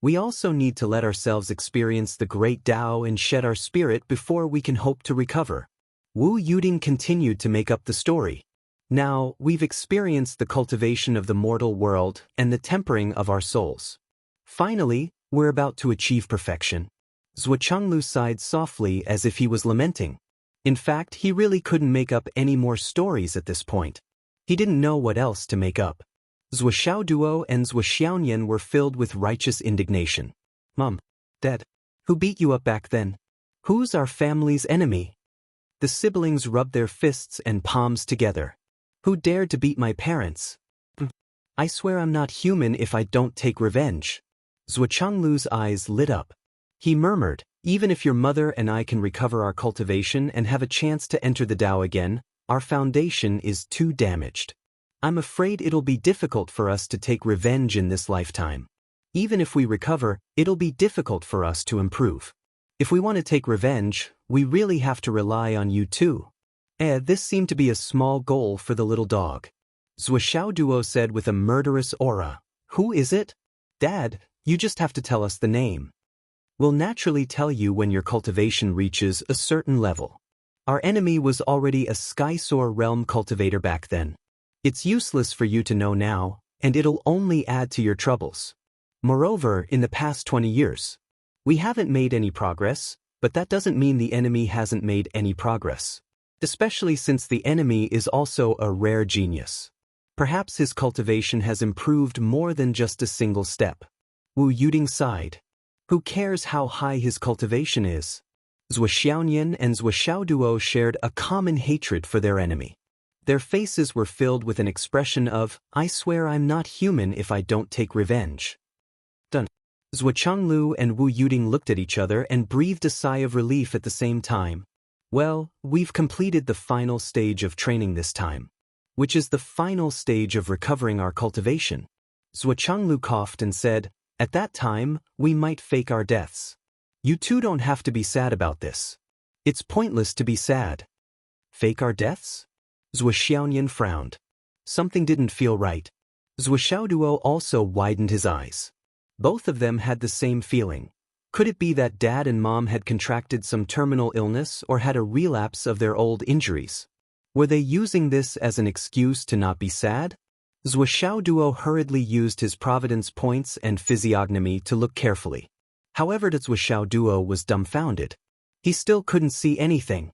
S1: We also need to let ourselves experience the great Tao and shed our spirit before we can hope to recover. Wu Yuding continued to make up the story. Now, we've experienced the cultivation of the mortal world and the tempering of our souls. Finally, we're about to achieve perfection. Zhuanglu sighed softly as if he was lamenting. In fact, he really couldn't make up any more stories at this point. He didn't know what else to make up. Zhuangduo and Zhuangyan were filled with righteous indignation. Mom, Dad, who beat you up back then? Who's our family's enemy? The siblings rubbed their fists and palms together. Who dared to beat my parents? I swear I'm not human if I don't take revenge. Zhuanglu's eyes lit up. He murmured, even if your mother and I can recover our cultivation and have a chance to enter the Tao again, our foundation is too damaged. I'm afraid it'll be difficult for us to take revenge in this lifetime. Even if we recover, it'll be difficult for us to improve. If we want to take revenge, we really have to rely on you too. This seemed to be a small goal for the little dog. Zhuoxiao Duo said with a murderous aura. Who is it? Dad, you just have to tell us the name. We'll naturally tell you when your cultivation reaches a certain level. Our enemy was already a Skysoar realm cultivator back then. It's useless for you to know now, and it'll only add to your troubles. Moreover, in the past 20 years, we haven't made any progress, but that doesn't mean the enemy hasn't made any progress. Especially since the enemy is also a rare genius. Perhaps his cultivation has improved more than just a single step. Wu Yuding sighed. Who cares how high his cultivation is? Zhuoxiaonian and Zhuoxiao Duo shared a common hatred for their enemy. Their faces were filled with an expression of, I swear I'm not human if I don't take revenge. Done. Zhuochanglu and Wu Yuding looked at each other and breathed a sigh of relief at the same time. Well, we've completed the final stage of training this time, which is the final stage of recovering our cultivation. Zhuochanglu coughed and said, at that time, we might fake our deaths. You two don't have to be sad about this. It's pointless to be sad. Fake our deaths? Zhuoxiaonian frowned. Something didn't feel right. Zhuoxiao Duo also widened his eyes. Both of them had the same feeling. Could it be that Dad and Mom had contracted some terminal illness or had a relapse of their old injuries? Were they using this as an excuse to not be sad? Zhuoxiao Duo hurriedly used his providence points and physiognomy to look carefully. However, Zhuoxiao Duo was dumbfounded. He still couldn't see anything.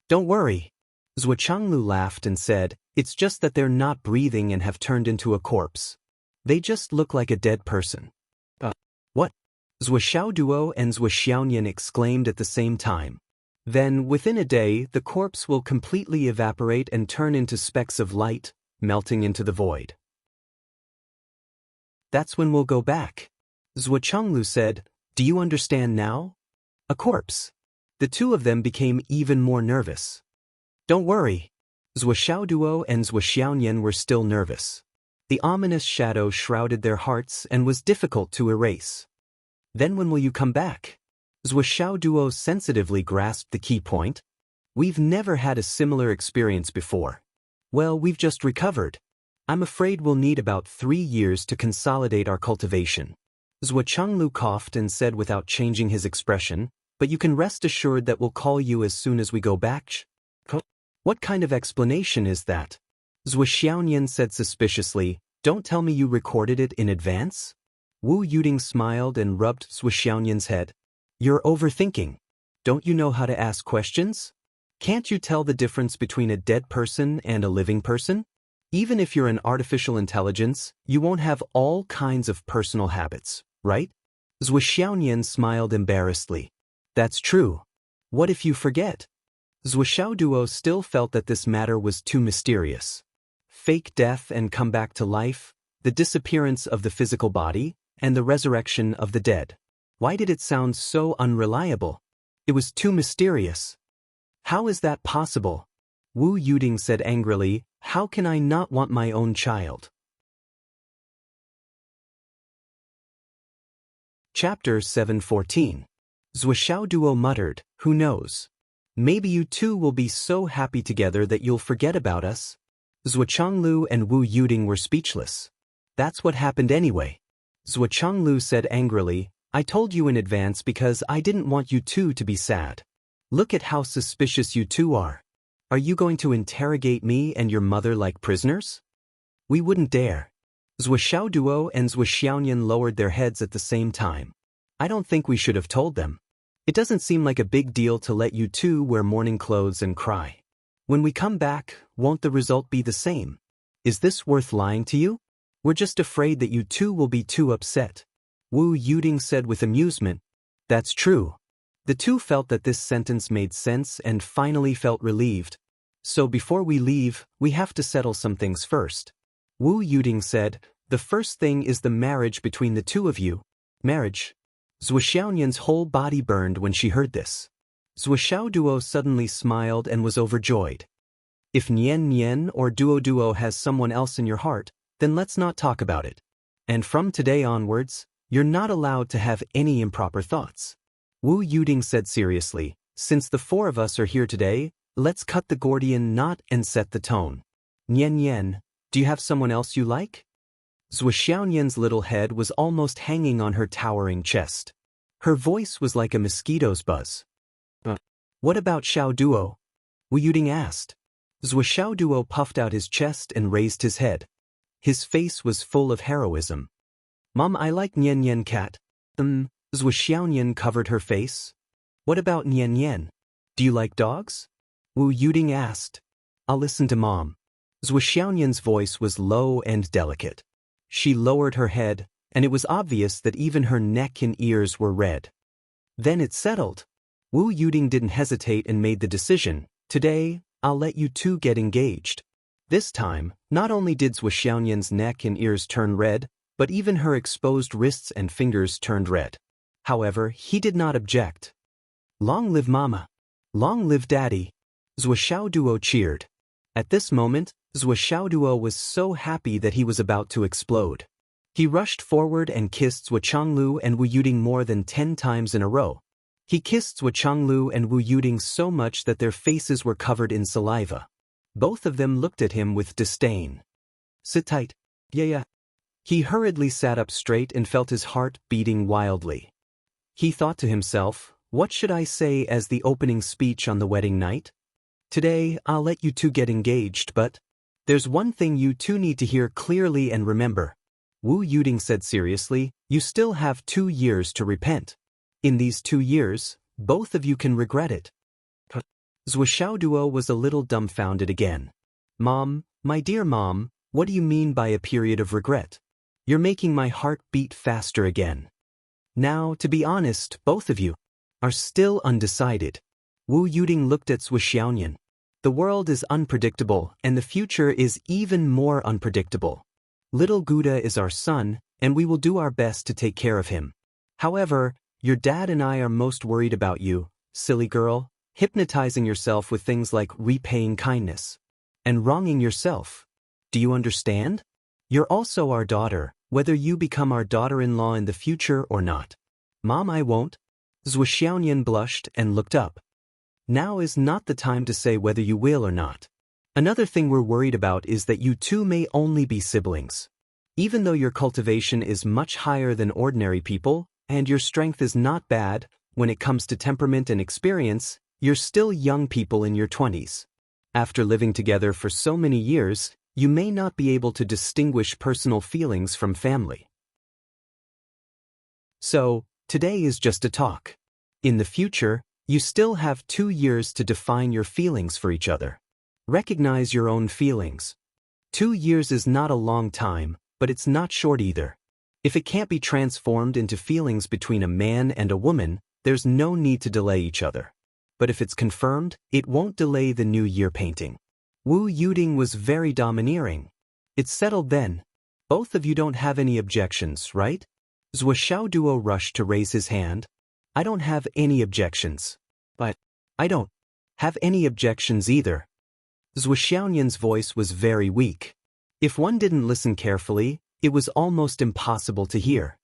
S1: Don't worry. Zhuochanglu laughed and said, it's just that they're not breathing and have turned into a corpse. They just look like a dead person. What? Zhuoxiao Duo and Zhuoxiaonian exclaimed at the same time. Then, within a day, the corpse will completely evaporate and turn into specks of light, melting into the void. That's when we'll go back. Zhuochanglu said, do you understand now? A corpse. The two of them became even more nervous. Don't worry. Zhuoxiao Duo and Zhuoxiaonian were still nervous. The ominous shadow shrouded their hearts and was difficult to erase. Then when will you come back? Zhuoxiao Duo sensitively grasped the key point. We've never had a similar experience before. Well, we've just recovered. I'm afraid we'll need about 3 years to consolidate our cultivation. Zhuochanglu coughed and said without changing his expression, but you can rest assured that we'll call you as soon as we go back. What kind of explanation is that? Zhuoxiaonian said suspiciously, don't tell me you recorded it in advance? Wu Yuding smiled and rubbed Zhuoxiaonian's head. You're overthinking. Don't you know how to ask questions? Can't you tell the difference between a dead person and a living person? Even if you're an artificial intelligence, you won't have all kinds of personal habits, right? Zhuoxiaonian smiled embarrassedly. That's true. What if you forget? Zhuoxiao Duo still felt that this matter was too mysterious. Fake death and come back to life, the disappearance of the physical body, and the resurrection of the dead. Why did it sound so unreliable? It was too mysterious. How is that possible? Wu Yuding said angrily, how can I not want my own child? Chapter 714. Zhuoxiao Duo muttered, who knows? Maybe you two will be so happy together that you'll forget about us. Zhuochanglu and Wu Yuding were speechless. That's what happened anyway. Zhuochanglu said angrily, I told you in advance because I didn't want you two to be sad. Look at how suspicious you two are. Are you going to interrogate me and your mother like prisoners? We wouldn't dare. Zhuoxiao Duo and Zhuoxiaonian lowered their heads at the same time. I don't think we should have told them. It doesn't seem like a big deal to let you two wear mourning clothes and cry. When we come back, won't the result be the same? Is this worth lying to you? We're just afraid that you two will be too upset. Wu Yuding said with amusement. That's true. The two felt that this sentence made sense and finally felt relieved. So before we leave, we have to settle some things first. Wu Yuding said, the first thing is the marriage between the two of you. Marriage? Zhuoxiaonian's whole body burned when she heard this. Zhuoxiao Duo suddenly smiled and was overjoyed. If Nian Nian or Duo Duo has someone else in your heart, then let's not talk about it. And from today onwards, you're not allowed to have any improper thoughts. Wu Yuding said seriously, since the four of us are here today, Let's cut the Gordian knot and set the tone. Nian Nian, do you have someone else you like? Zhuo Xiaonian's little head was almost hanging on her towering chest. Her voice was like a mosquito's buzz. What about Xiao Duo? Wu Yuding asked. Zhuo Xiaoduo puffed out his chest and raised his head. His face was full of heroism. Mom, I like Nian Nian cat. Zhuo Xiaonian covered her face. What about Nian Nian? Do you like dogs? Wu Yuding asked. I'll listen to Mom. Zhuo Xiaonian's voice was low and delicate. She lowered her head, and it was obvious that even her neck and ears were red. Then it settled. Wu Yuding didn't hesitate and made the decision. Today, I'll let you two get engaged. This time, not only did Zhuo Xiaonian's neck and ears turn red, but even her exposed wrists and fingers turned red. However, he did not object. Long live Mama. Long live Daddy. Zhuo Xiaoduo cheered. At this moment, Zhuo Xiaoduo was so happy that he was about to explode. He rushed forward and kissed Zhuo Changlu and Wu Yuding more than 10 times in a row. He kissed Zhuo Changlu and Wu Yuding so much that their faces were covered in saliva. Both of them looked at him with disdain. Sit tight. Yeah. He hurriedly sat up straight and felt his heart beating wildly. He thought to himself, what should I say as the opening speech on the wedding night? Today, I'll let you two get engaged, but there's one thing you two need to hear clearly and remember. Wu Yuding said seriously, you still have 2 years to repent. In these 2 years, both of you can regret it. Zhuo Xiaoduo was a little dumbfounded again. Mom, my dear Mom, what do you mean by a period of regret? You're making my heart beat faster again. Now, to be honest, both of you are still undecided. Wu Yuding looked at Zhuo Xiaonian. The world is unpredictable, and the future is even more unpredictable. Little Gouda is our son, and we will do our best to take care of him. However, your dad and I are most worried about you, silly girl, hypnotizing yourself with things like repaying kindness and wronging yourself. Do you understand? You're also our daughter, whether you become our daughter-in-law in the future or not. Mom, I won't. Zhuo Xiaonian blushed and looked up. Now is not the time to say whether you will or not. Another thing we're worried about is that you two may only be siblings. Even though your cultivation is much higher than ordinary people, and your strength is not bad, when it comes to temperament and experience, you're still young people in your 20s. After living together for so many years, you may not be able to distinguish personal feelings from family. So, today is just a talk. In the future, you still have 2 years to define your feelings for each other. Recognize your own feelings. 2 years is not a long time, but it's not short either. If it can't be transformed into feelings between a man and a woman, there's no need to delay each other. But if it's confirmed, it won't delay the New Year painting. Wu Yuding was very domineering. It's settled then. Both of you don't have any objections, right? Zhuo Xiaoduo rushed to raise his hand. I don't have any objections. But I don't have any objections either. Zhuo Xiaonian's voice was very weak. If one didn't listen carefully, it was almost impossible to hear.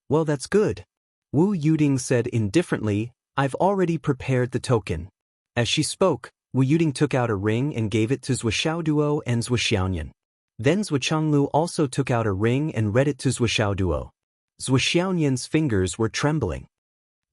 S1: Well, that's good. Wu Yuding said indifferently, I've already prepared the token. As she spoke, Wu Yuding took out a ring and gave it to Zhuo Xiaoduo and Zhuo Xiaonian. Then Zhuo Changlu also took out a ring and read it to Zhuo Xiaoduo. Zhuo Xiaonian's fingers were trembling.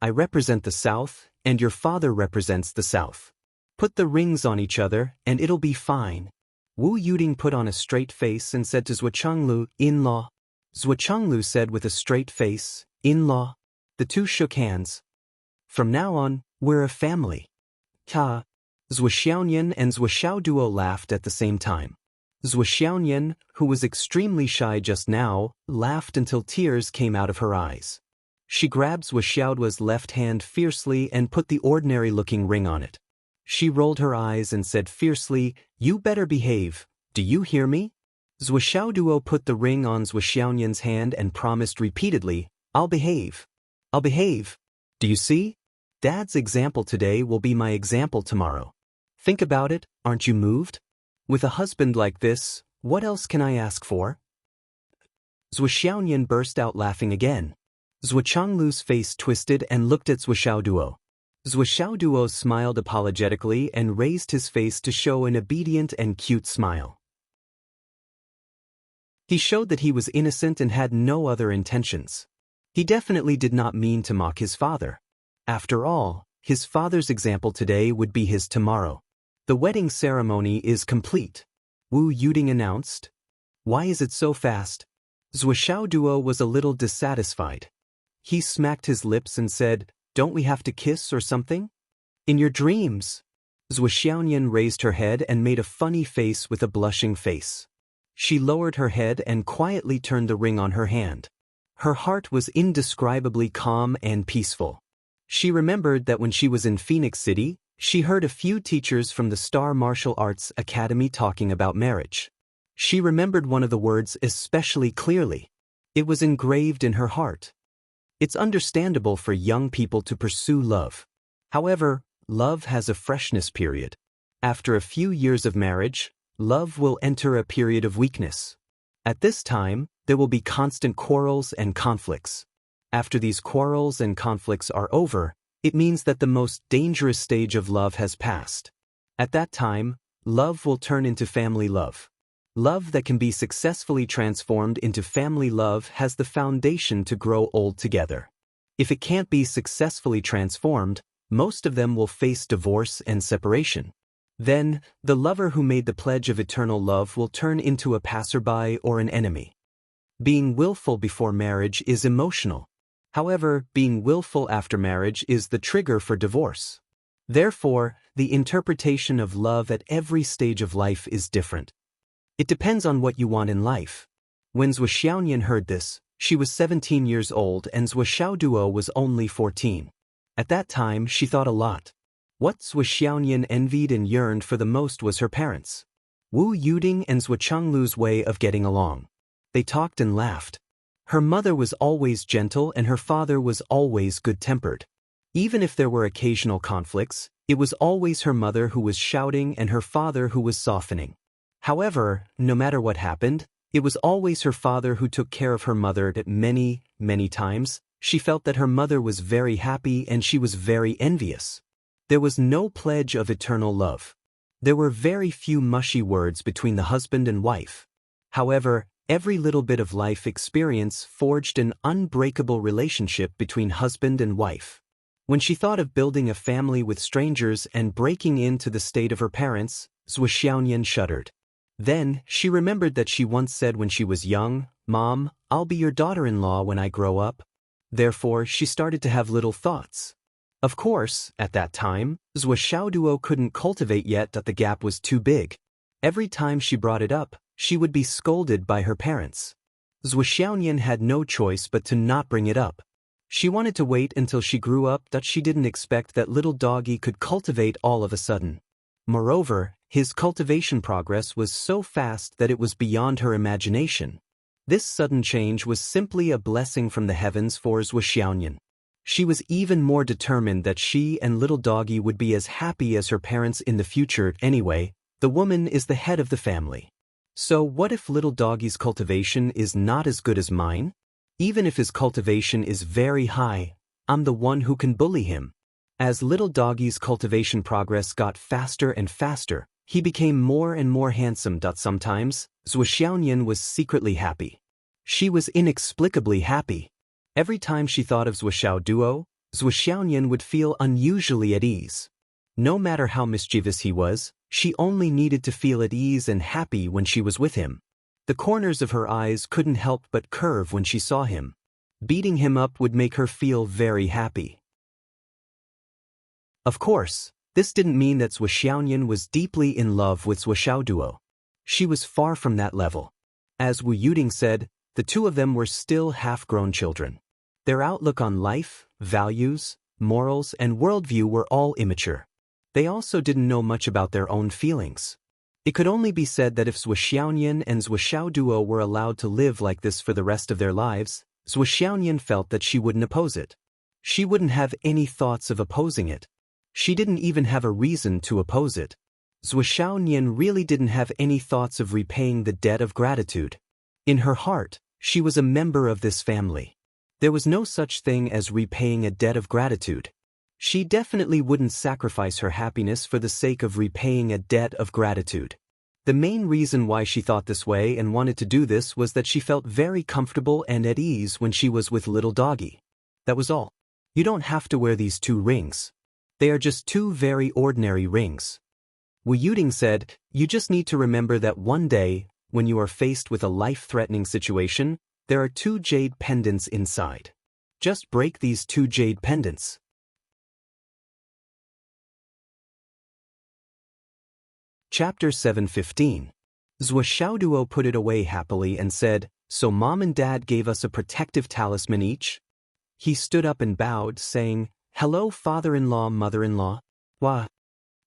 S1: I represent the South, and your father represents the South. Put the rings on each other, and it'll be fine. Wu Yuding put on a straight face and said to Zhuo Changlu, in-law. Zhuo Changlu said with a straight face, in-law. The two shook hands. From now on, we're a family. Ta. Zhuo Xiaonian and Zhuo Xiaoduo laughed at the same time. Zhuo Xiaonian, who was extremely shy just now, laughed until tears came out of her eyes. She grabbed Zhuo Xiaoduo's left hand fiercely and put the ordinary-looking ring on it. She rolled her eyes and said fiercely, you better behave, do you hear me? Zhuo Xiaoduo put the ring on Zhuo Xiaonian's hand and promised repeatedly, I'll behave. I'll behave. Do you see? Dad's example today will be my example tomorrow. Think about it, aren't you moved? With a husband like this, what else can I ask for? Zhuo Xiaonian burst out laughing again. Zhuo Changlu's face twisted and looked at Zhuo Xiaoduo. Duo smiled apologetically and raised his face to show an obedient and cute smile. He showed that he was innocent and had no other intentions. He definitely did not mean to mock his father. After all, his father's example today would be his tomorrow. The wedding ceremony is complete, Wu Yuding announced. Why is it so fast? Duo was a little dissatisfied. He smacked his lips and said, "Don't we have to kiss or something?" "In your dreams." Xiaoyan raised her head and made a funny face with a blushing face. She lowered her head and quietly turned the ring on her hand. Her heart was indescribably calm and peaceful. She remembered that when she was in Phoenix City, she heard a few teachers from the Star Martial Arts Academy talking about marriage. She remembered one of the words especially clearly. It was engraved in her heart. It's understandable for young people to pursue love. However, love has a freshness period. After a few years of marriage, love will enter a period of weakness. At this time, there will be constant quarrels and conflicts. After these quarrels and conflicts are over, it means that the most dangerous stage of love has passed. At that time, love will turn into family love. Love that can be successfully transformed into family love has the foundation to grow old together. If it can't be successfully transformed, most of them will face divorce and separation. Then, the lover who made the pledge of eternal love will turn into a passerby or an enemy. Being willful before marriage is emotional. However, being willful after marriage is the trigger for divorce. Therefore, the interpretation of love at every stage of life is different. It depends on what you want in life. When Xiaoyan heard this, she was 17 years old and Duo was only 14. At that time, she thought a lot. What Xiaoyan envied and yearned for the most was her parents. Wu Yuding and Chenglu's way of getting along. They talked and laughed. Her mother was always gentle and her father was always good-tempered. Even if there were occasional conflicts, it was always her mother who was shouting and her father who was softening. However, no matter what happened, it was always her father who took care of her mother. At many times, she felt that her mother was very happy and she was very envious. There was no pledge of eternal love. There were very few mushy words between the husband and wife. However, every little bit of life experience forged an unbreakable relationship between husband and wife. When she thought of building a family with strangers and breaking into the state of her parents, Xiaoyan shuddered. Then, she remembered that she once said when she was young, "Mom, I'll be your daughter-in-law when I grow up." Therefore, she started to have little thoughts. Of course, at that time, Duo couldn't cultivate yet that the gap was too big. Every time she brought it up, she would be scolded by her parents. Xiaoyan had no choice but to not bring it up. She wanted to wait until she grew up, that she didn't expect that little doggy could cultivate all of a sudden. Moreover, his cultivation progress was so fast that it was beyond her imagination. This sudden change was simply a blessing from the heavens for Xiaoyan. She was even more determined that she and little doggy would be as happy as her parents in the future. Anyway, the woman is the head of the family. So what if little doggy's cultivation is not as good as mine? Even if his cultivation is very high, I'm the one who can bully him. As little doggy's cultivation progress got faster and faster, he became more and more handsome. Sometimes, Xiaoyan was secretly happy. She was inexplicably happy. Every time she thought of Duo, Xiaoyan would feel unusually at ease. No matter how mischievous he was, she only needed to feel at ease and happy when she was with him. The corners of her eyes couldn't help but curve when she saw him. Beating him up would make her feel very happy. Of course, this didn't mean that Xiaoyan was deeply in love with Duo. She was far from that level. As Wu Yuding said, the two of them were still half-grown children. Their outlook on life, values, morals, and worldview were all immature. They also didn't know much about their own feelings. It could only be said that if Xiaoyan and Duo were allowed to live like this for the rest of their lives, Xiaoyan felt that she wouldn't oppose it. She wouldn't have any thoughts of opposing it. She didn't even have a reason to oppose it. Xiaoyan really didn't have any thoughts of repaying the debt of gratitude. In her heart, she was a member of this family. There was no such thing as repaying a debt of gratitude. She definitely wouldn't sacrifice her happiness for the sake of repaying a debt of gratitude. The main reason why she thought this way and wanted to do this was that she felt very comfortable and at ease when she was with little doggy. That was all. You don't have to wear these 2 rings. They are just 2 very ordinary rings. Wu Yuding said, you just need to remember that one day, when you are faced with a life-threatening situation, there are 2 jade pendants inside. Just break these 2 jade pendants. Chapter 7:15. Zhou Xiaoduo put it away happily and said, so Mom and Dad gave us a protective talisman each? He stood up and bowed, saying, hello father-in-law, mother-in-law. Wah.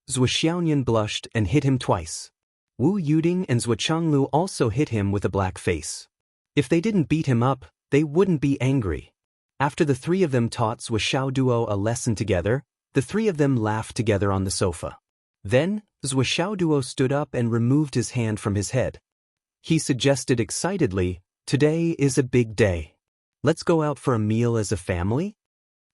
S1: Zhou Xiaoyan blushed and hit him twice. Wu Yuding and Zhou Changlu also hit him with a black face. If they didn't beat him up, they wouldn't be angry. After the 3 of them taught Zhou Xiaoduo a lesson together, the 3 of them laughed together on the sofa. Then, Zhou Xiaoduo stood up and removed his hand from his head. He suggested excitedly, today is a big day. Let's go out for a meal as a family?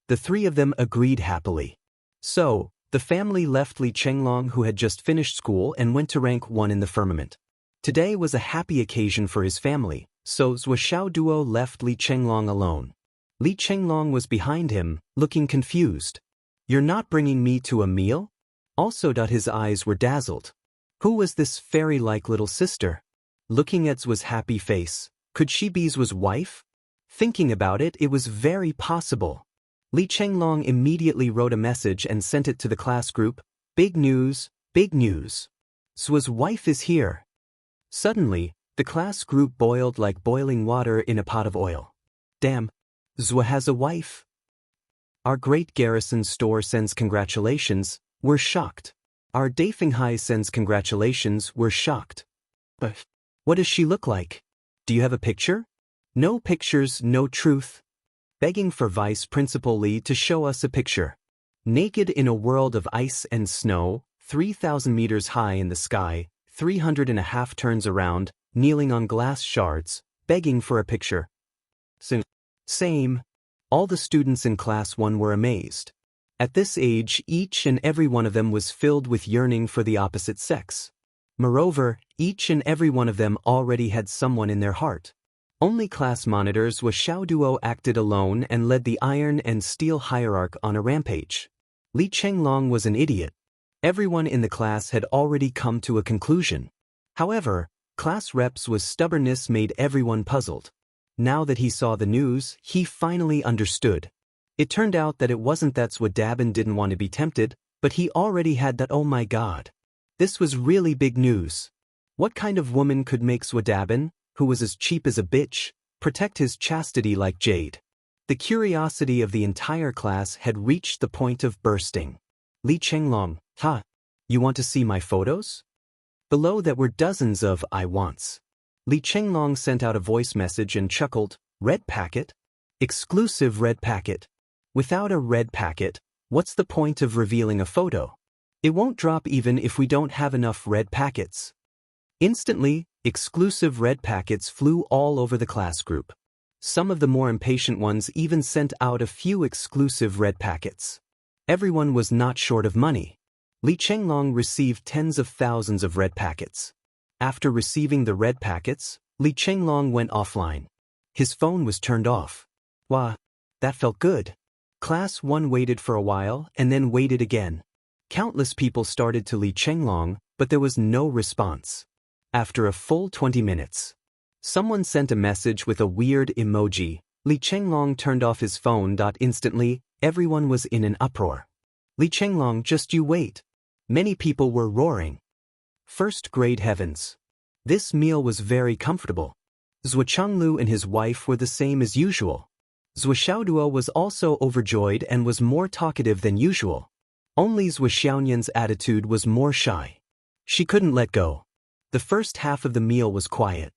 S1: The 3 of them agreed happily. So, the family left Li Chenglong, who had just finished school, and went to rank 1 in the firmament. Today was a happy occasion for his family, so Zhou Xiaoduo left Li Chenglong alone. Li Chenglong was behind him, looking confused. You're not bringing me to a meal? Also, his eyes were dazzled. Who was this fairy-like little sister? Looking at Zhu's happy face, could she be Zhu's wife? Thinking about it, it was very possible. Li Chenglong immediately wrote a message and sent it to the class group. Big news, big news. Zhu's wife is here. Suddenly, the class group boiled like boiling water in a pot of oil. Damn, Zhu has a wife. Our great garrison store sends congratulations. We're shocked. Our Daifenghai sends congratulations. We're shocked. But what does she look like? Do you have a picture? No pictures, no truth. Begging for Vice Principal Li to show us a picture. Naked in a world of ice and snow, 3,000 meters high in the sky, 300.5 turns around, kneeling on glass shards, begging for a picture. Same. All the students in class 1 were amazed. At this age, each and every one of them was filled with yearning for the opposite sex. Moreover, each and every one of them already had someone in their heart. Only class monitors Wu Xiaoduo acted alone and led the iron and steel hierarch on a rampage. Li Chenglong was an idiot. Everyone in the class had already come to a conclusion. However, class rep's stubbornness made everyone puzzled. Now that he saw the news, he finally understood. It turned out that it wasn't that Zhu Dabin didn't want to be tempted, but he already had that. Oh my god. This was really big news. What kind of woman could make Zhu Dabin, who was as cheap as a bitch, protect his chastity like jade? The curiosity of the entire class had reached the point of bursting. Li Chenglong, you want to see my photos? Below that were dozens of I wants. Li Chenglong sent out a voice message and chuckled, red packet? Exclusive red packet. Without a red packet, what's the point of revealing a photo? It won't drop even if we don't have enough red packets. Instantly, exclusive red packets flew all over the class group. Some of the more impatient ones even sent out a few exclusive red packets. Everyone was not short of money. Li Chenglong received tens of thousands of red packets. After receiving the red packets, Li Chenglong went offline. His phone was turned off. Wah, that felt good. Class 1 waited for a while and then waited again. Countless people started to Li Chenglong, but there was no response. After a full 20 minutes, someone sent a message with a weird emoji. Li Chenglong turned off his phone. Instantly, everyone was in an uproar. Li Chenglong, just you wait. Many people were roaring. First grade heavens. This meal was very comfortable. Zhou Changlu and his wife were the same as usual. Zhou Xiaoduo was also overjoyed and was more talkative than usual. Only Zhou Xiaoyan's attitude was more shy. She couldn't let go. The first half of the meal was quiet.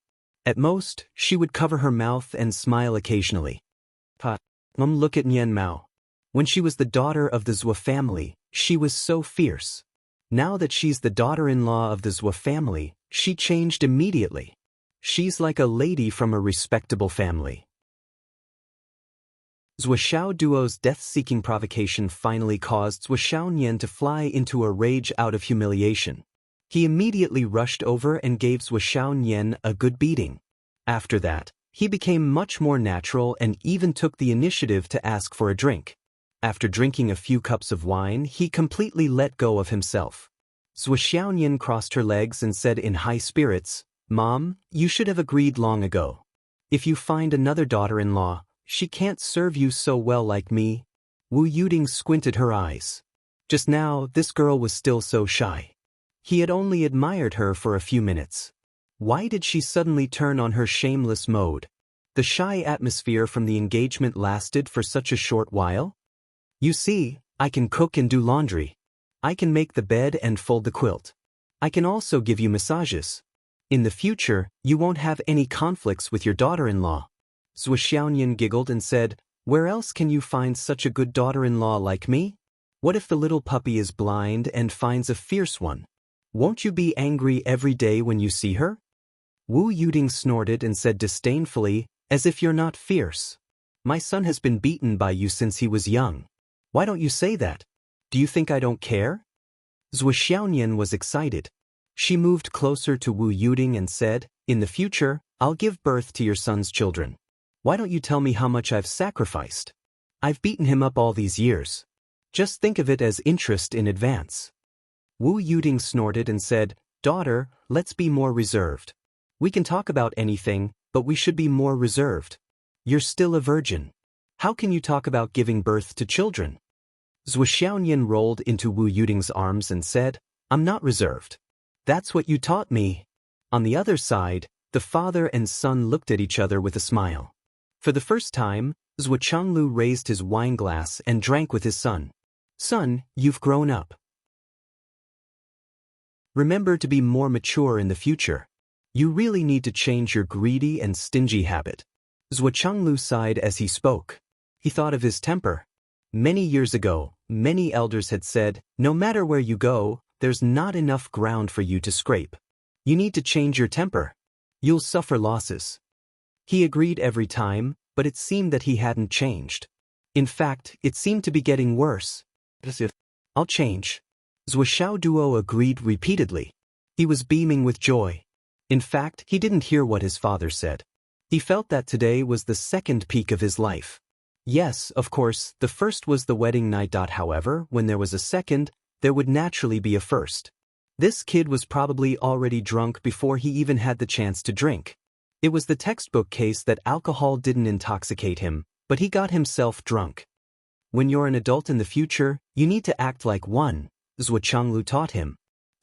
S1: At most, she would cover her mouth and smile occasionally. Look at Nian Mao. When she was the daughter of the Zhou family, she was so fierce. Now that she's the daughter-in-law of the Zhou family, she changed immediately. She's like a lady from a respectable family. Zuoxiao Duo's death-seeking provocation finally caused Zuoxiao Nian to fly into a rage out of humiliation. He immediately rushed over and gave Zuoxiao Nian a good beating. After that, he became much more natural and even took the initiative to ask for a drink. After drinking a few cups of wine, he completely let go of himself. Zuoxiao Nian crossed her legs and said in high spirits, "Mom, you should have agreed long ago. If you find another daughter-in-law, she can't serve you so well like me." Wu Yuding squinted her eyes. Just now, this girl was still so shy. He had only admired her for a few minutes. Why did she suddenly turn on her shameless mode? The shy atmosphere from the engagement lasted for such a short while? "You see, I can cook and do laundry. I can make the bed and fold the quilt. I can also give you massages. In the future, you won't have any conflicts with your daughter-in-law." Zuoxiao Nian giggled and said, "Where else can you find such a good daughter-in-law like me? What if the little puppy is blind and finds a fierce one? Won't you be angry every day when you see her?" Wu Yuding snorted and said disdainfully, "As if you're not fierce. My son has been beaten by you since he was young. Why don't you say that? Do you think I don't care?" Zuoxiao Nian was excited. She moved closer to Wu Yuding and said, "In the future, I'll give birth to your son's children. Why don't you tell me how much I've sacrificed? I've beaten him up all these years. Just think of it as interest in advance." Wu Yuding snorted and said, "Daughter, let's be more reserved. We can talk about anything, but we should be more reserved. You're still a virgin. How can you talk about giving birth to children?" Zuoxiao Nian rolled into Wu Yuding's arms and said, "I'm not reserved. That's what you taught me." On the other side, the father and son looked at each other with a smile. For the first time, Zuo Changlu raised his wine glass and drank with his son. "Son, you've grown up. Remember to be more mature in the future. You really need to change your greedy and stingy habit." Zuo Changlu sighed as he spoke. He thought of his temper. Many years ago, many elders had said, "No matter where you go, there's not enough ground for you to scrape. You need to change your temper. You'll suffer losses." He agreed every time, but it seemed that he hadn't changed. In fact, it seemed to be getting worse. "I'll change." Zuoxiao Duo agreed repeatedly. He was beaming with joy. In fact, he didn't hear what his father said. He felt that today was the second peak of his life. Yes, of course, the first was the wedding night. However, when there was a second, there would naturally be a first. This kid was probably already drunk before he even had the chance to drink. It was the textbook case that alcohol didn't intoxicate him, but he got himself drunk. When you're an adult in the future, you need to act like one, Zuo Changlu taught him.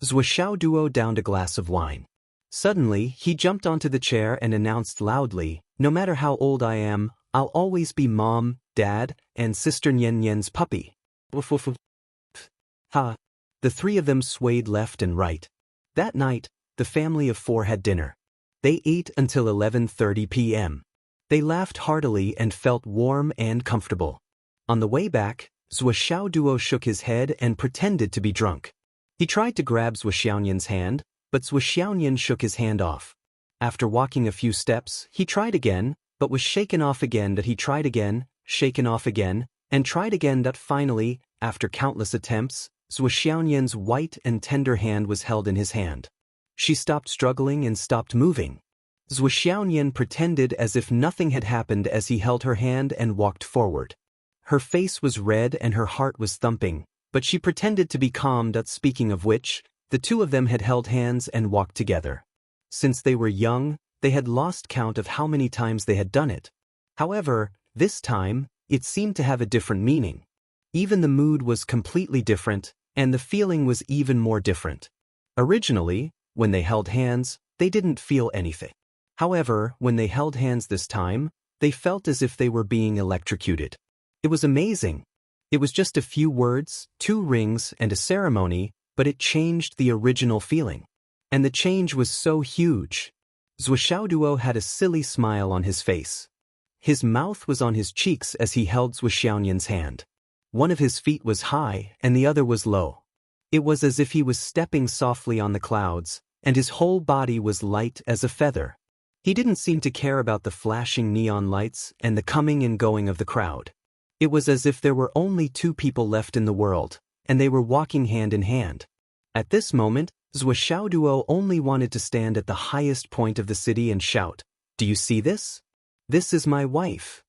S1: Zuoxiao Duo downed a glass of wine. Suddenly, he jumped onto the chair and announced loudly, "No matter how old I am, I'll always be Mom, Dad, and Sister Nian Nian's puppy." Woof woof woof. Ha! The three of them swayed left and right. That night, the family of four had dinner. They ate until 11:30 p.m. They laughed heartily and felt warm and comfortable. On the way back, Zuoxiao Duo shook his head and pretended to be drunk. He tried to grab Zuoxiao Nian's hand, but Zuoxiao Nian shook his hand off. After walking a few steps, he tried again, but was shaken off again. That he tried again, shaken off again, and tried again. That finally, after countless attempts, Zuoxiao Nian's white and tender hand was held in his hand. She stopped struggling and stopped moving. Zuoxiao Nian pretended as if nothing had happened as he held her hand and walked forward. Her face was red and her heart was thumping, but she pretended to be calm. Speaking of which, the two of them had held hands and walked together. Since they were young, they had lost count of how many times they had done it. However, this time, it seemed to have a different meaning. Even the mood was completely different, and the feeling was even more different. Originally, when they held hands, they didn't feel anything. However, when they held hands this time, they felt as if they were being electrocuted. It was amazing. It was just a few words, 2 rings, and a ceremony, but it changed the original feeling. And the change was so huge. Zuoxiao Duo had a silly smile on his face. His mouth was on his cheeks as he held Zuoxiao Nian's hand. One of his feet was high and the other was low. It was as if he was stepping softly on the clouds, and his whole body was light as a feather. He didn't seem to care about the flashing neon lights and the coming and going of the crowd. It was as if there were only two people left in the world, and they were walking hand in hand. At this moment, Zhuo only wanted to stand at the highest point of the city and shout, "Do you see this? This is my wife.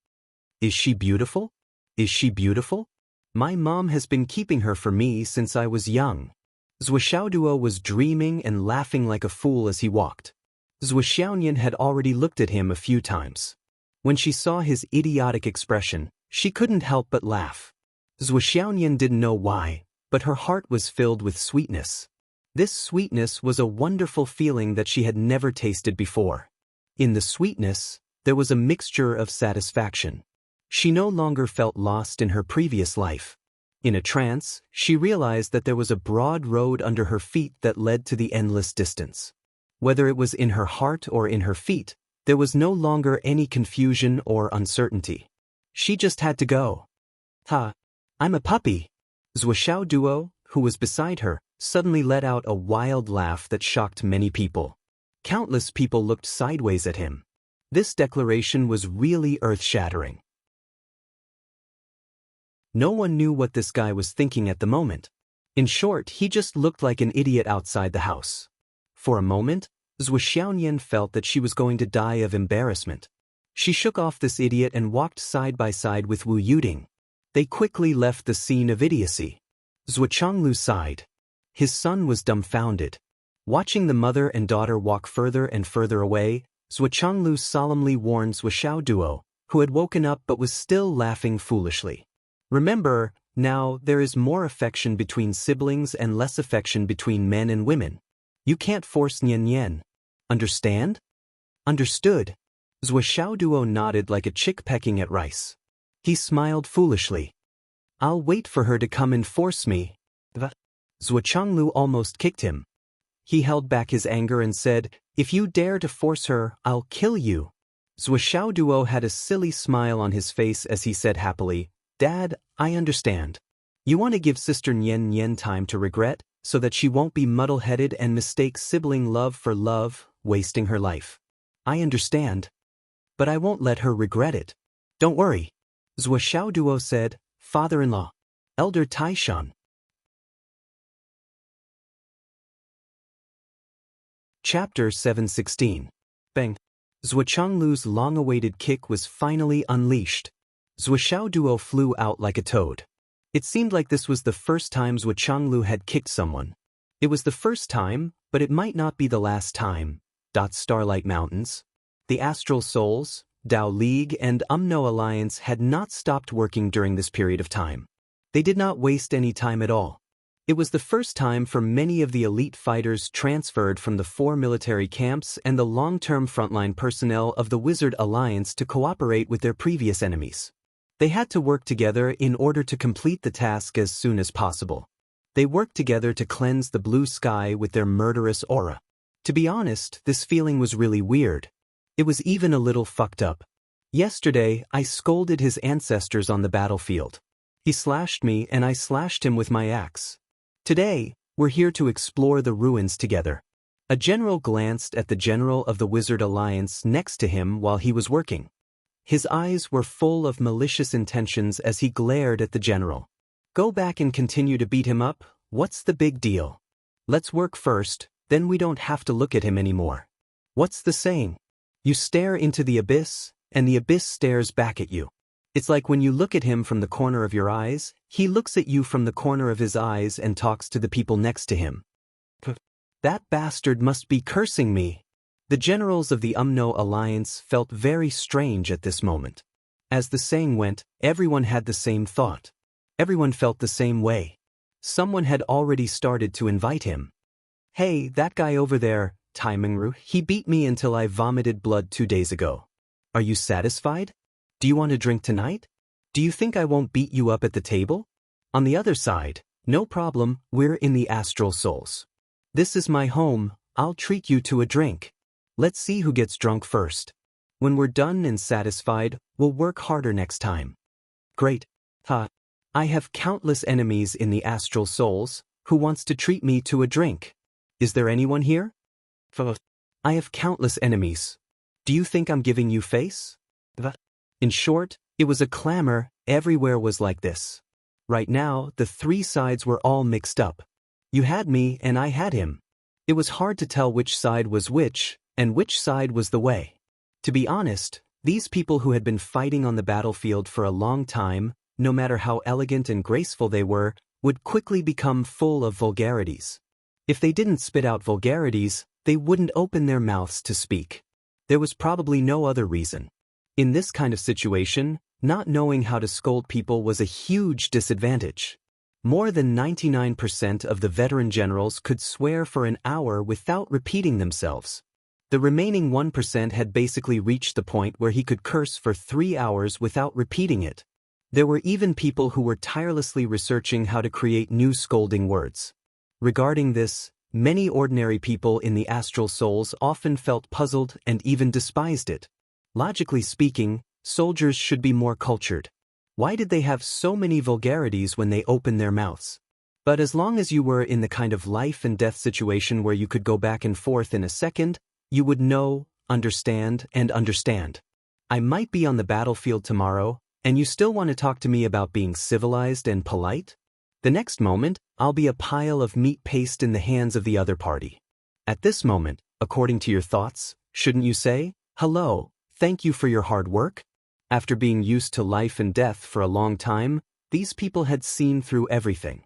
S1: Is she beautiful? Is she beautiful? My mom has been keeping her for me since I was young." Zhuo was dreaming and laughing like a fool as he walked. Zhuo Xiaoyan had already looked at him a few times. When she saw his idiotic expression, she couldn't help but laugh. Zhuo Xiaoyan didn't know why, but her heart was filled with sweetness. This sweetness was a wonderful feeling that she had never tasted before. In the sweetness, there was a mixture of satisfaction. She no longer felt lost in her previous life. In a trance, she realized that there was a broad road under her feet that led to the endless distance. Whether it was in her heart or in her feet, there was no longer any confusion or uncertainty. She just had to go. "Ha! I'm a puppy." Zhuo, who was beside her, suddenly let out a wild laugh that shocked many people. Countless people looked sideways at him. This declaration was really earth-shattering. No one knew what this guy was thinking at the moment. In short, he just looked like an idiot outside the house. For a moment, Zhuo Xiaoyan felt that she was going to die of embarrassment. She shook off this idiot and walked side by side with Wu Yuding. They quickly left the scene of idiocy. Zhuo Changlu sighed. His son was dumbfounded. Watching the mother and daughter walk further and further away, Zhuo Changlu solemnly warned Zhuo Xiaoduo, who had woken up but was still laughing foolishly. "Remember, now there is more affection between siblings and less affection between men and women. You can't force Nian Nian. Understand?" "Understood." Zhuo Xiaoduo nodded like a chick pecking at rice. He smiled foolishly. "I'll wait for her to come and force me." Zhuo Changlu almost kicked him. He held back his anger and said, "If you dare to force her, I'll kill you." Zhuo Xiaoduo had a silly smile on his face as he said happily, "Dad, I understand. You want to give Sister Nian Nian time to regret, so that she won't be muddle-headed and mistake sibling love for love, wasting her life. I understand. But I won't let her regret it. Don't worry." Zhuo Xiaoduo said, "Father-in-law. Elder Taishan." Chapter 716. Bang. Zhuo Changlu's long-awaited kick was finally unleashed. Zhuo Xiaoduo flew out like a toad. It seemed like this was the first time Zhuo Changlu had kicked someone. It was the first time, but it might not be the last time. Starlight Mountains. The Astral Souls, Tao League and Umno Alliance had not stopped working during this period of time. They did not waste any time at all. It was the first time for many of the elite fighters transferred from the 4 military camps and the long-term frontline personnel of the Wizard Alliance to cooperate with their previous enemies. They had to work together in order to complete the task as soon as possible. They worked together to cleanse the blue sky with their murderous aura. To be honest, this feeling was really weird. It was even a little fucked up. Yesterday, I scolded his ancestors on the battlefield. He slashed me and I slashed him with my axe. Today, we're here to explore the ruins together. A general glanced at the general of the Wizard Alliance next to him while he was working. His eyes were full of malicious intentions as he glared at the general. "Go back and continue to beat him up? What's the big deal? Let's work first, then we don't have to look at him anymore. What's the saying? You stare into the abyss, and the abyss stares back at you. It's like when you look at him from the corner of your eyes, he looks at you from the corner of his eyes and talks to the people next to him. That bastard must be cursing me." The generals of the Umno Alliance felt very strange at this moment. As the saying went, everyone had the same thought. Everyone felt the same way. Someone had already started to invite him. "Hey, that guy over there, Tai Mingru, he beat me until I vomited blood 2 days ago. Are you satisfied? Do you want to drink tonight? Do you think I won't beat you up at the table? On the other side, no problem, we're in the Astral Souls. This is my home, I'll treat you to a drink. Let's see who gets drunk first. When we're done and satisfied, we'll work harder next time." "Great. I have countless enemies in the Astral Souls. Who wants to treat me to a drink? Is there anyone here?" "I have countless enemies. Do you think I'm giving you face?" In short, it was a clamor, everywhere was like this. Right now, the three sides were all mixed up. You had me and I had him. It was hard to tell which side was which, and which side was the way. To be honest, these people who had been fighting on the battlefield for a long time, no matter how elegant and graceful they were, would quickly become full of vulgarities. If they didn't spit out vulgarities, they wouldn't open their mouths to speak. There was probably no other reason. In this kind of situation, not knowing how to scold people was a huge disadvantage. More than 99% of the veteran generals could swear for an hour without repeating themselves. The remaining 1% had basically reached the point where he could curse for 3 hours without repeating it. There were even people who were tirelessly researching how to create new scolding words. Regarding this, many ordinary people in the astral souls often felt puzzled and even despised it. Logically speaking, soldiers should be more cultured. Why did they have so many vulgarities when they opened their mouths? But as long as you were in the kind of life and death situation where you could go back and forth in a second, you would know, understand, and understand. I might be on the battlefield tomorrow, and you still want to talk to me about being civilized and polite? The next moment, I'll be a pile of meat paste in the hands of the other party. At this moment, according to your thoughts, shouldn't you say, "Hello, thank you for your hard work"? After being used to life and death for a long time, these people had seen through everything.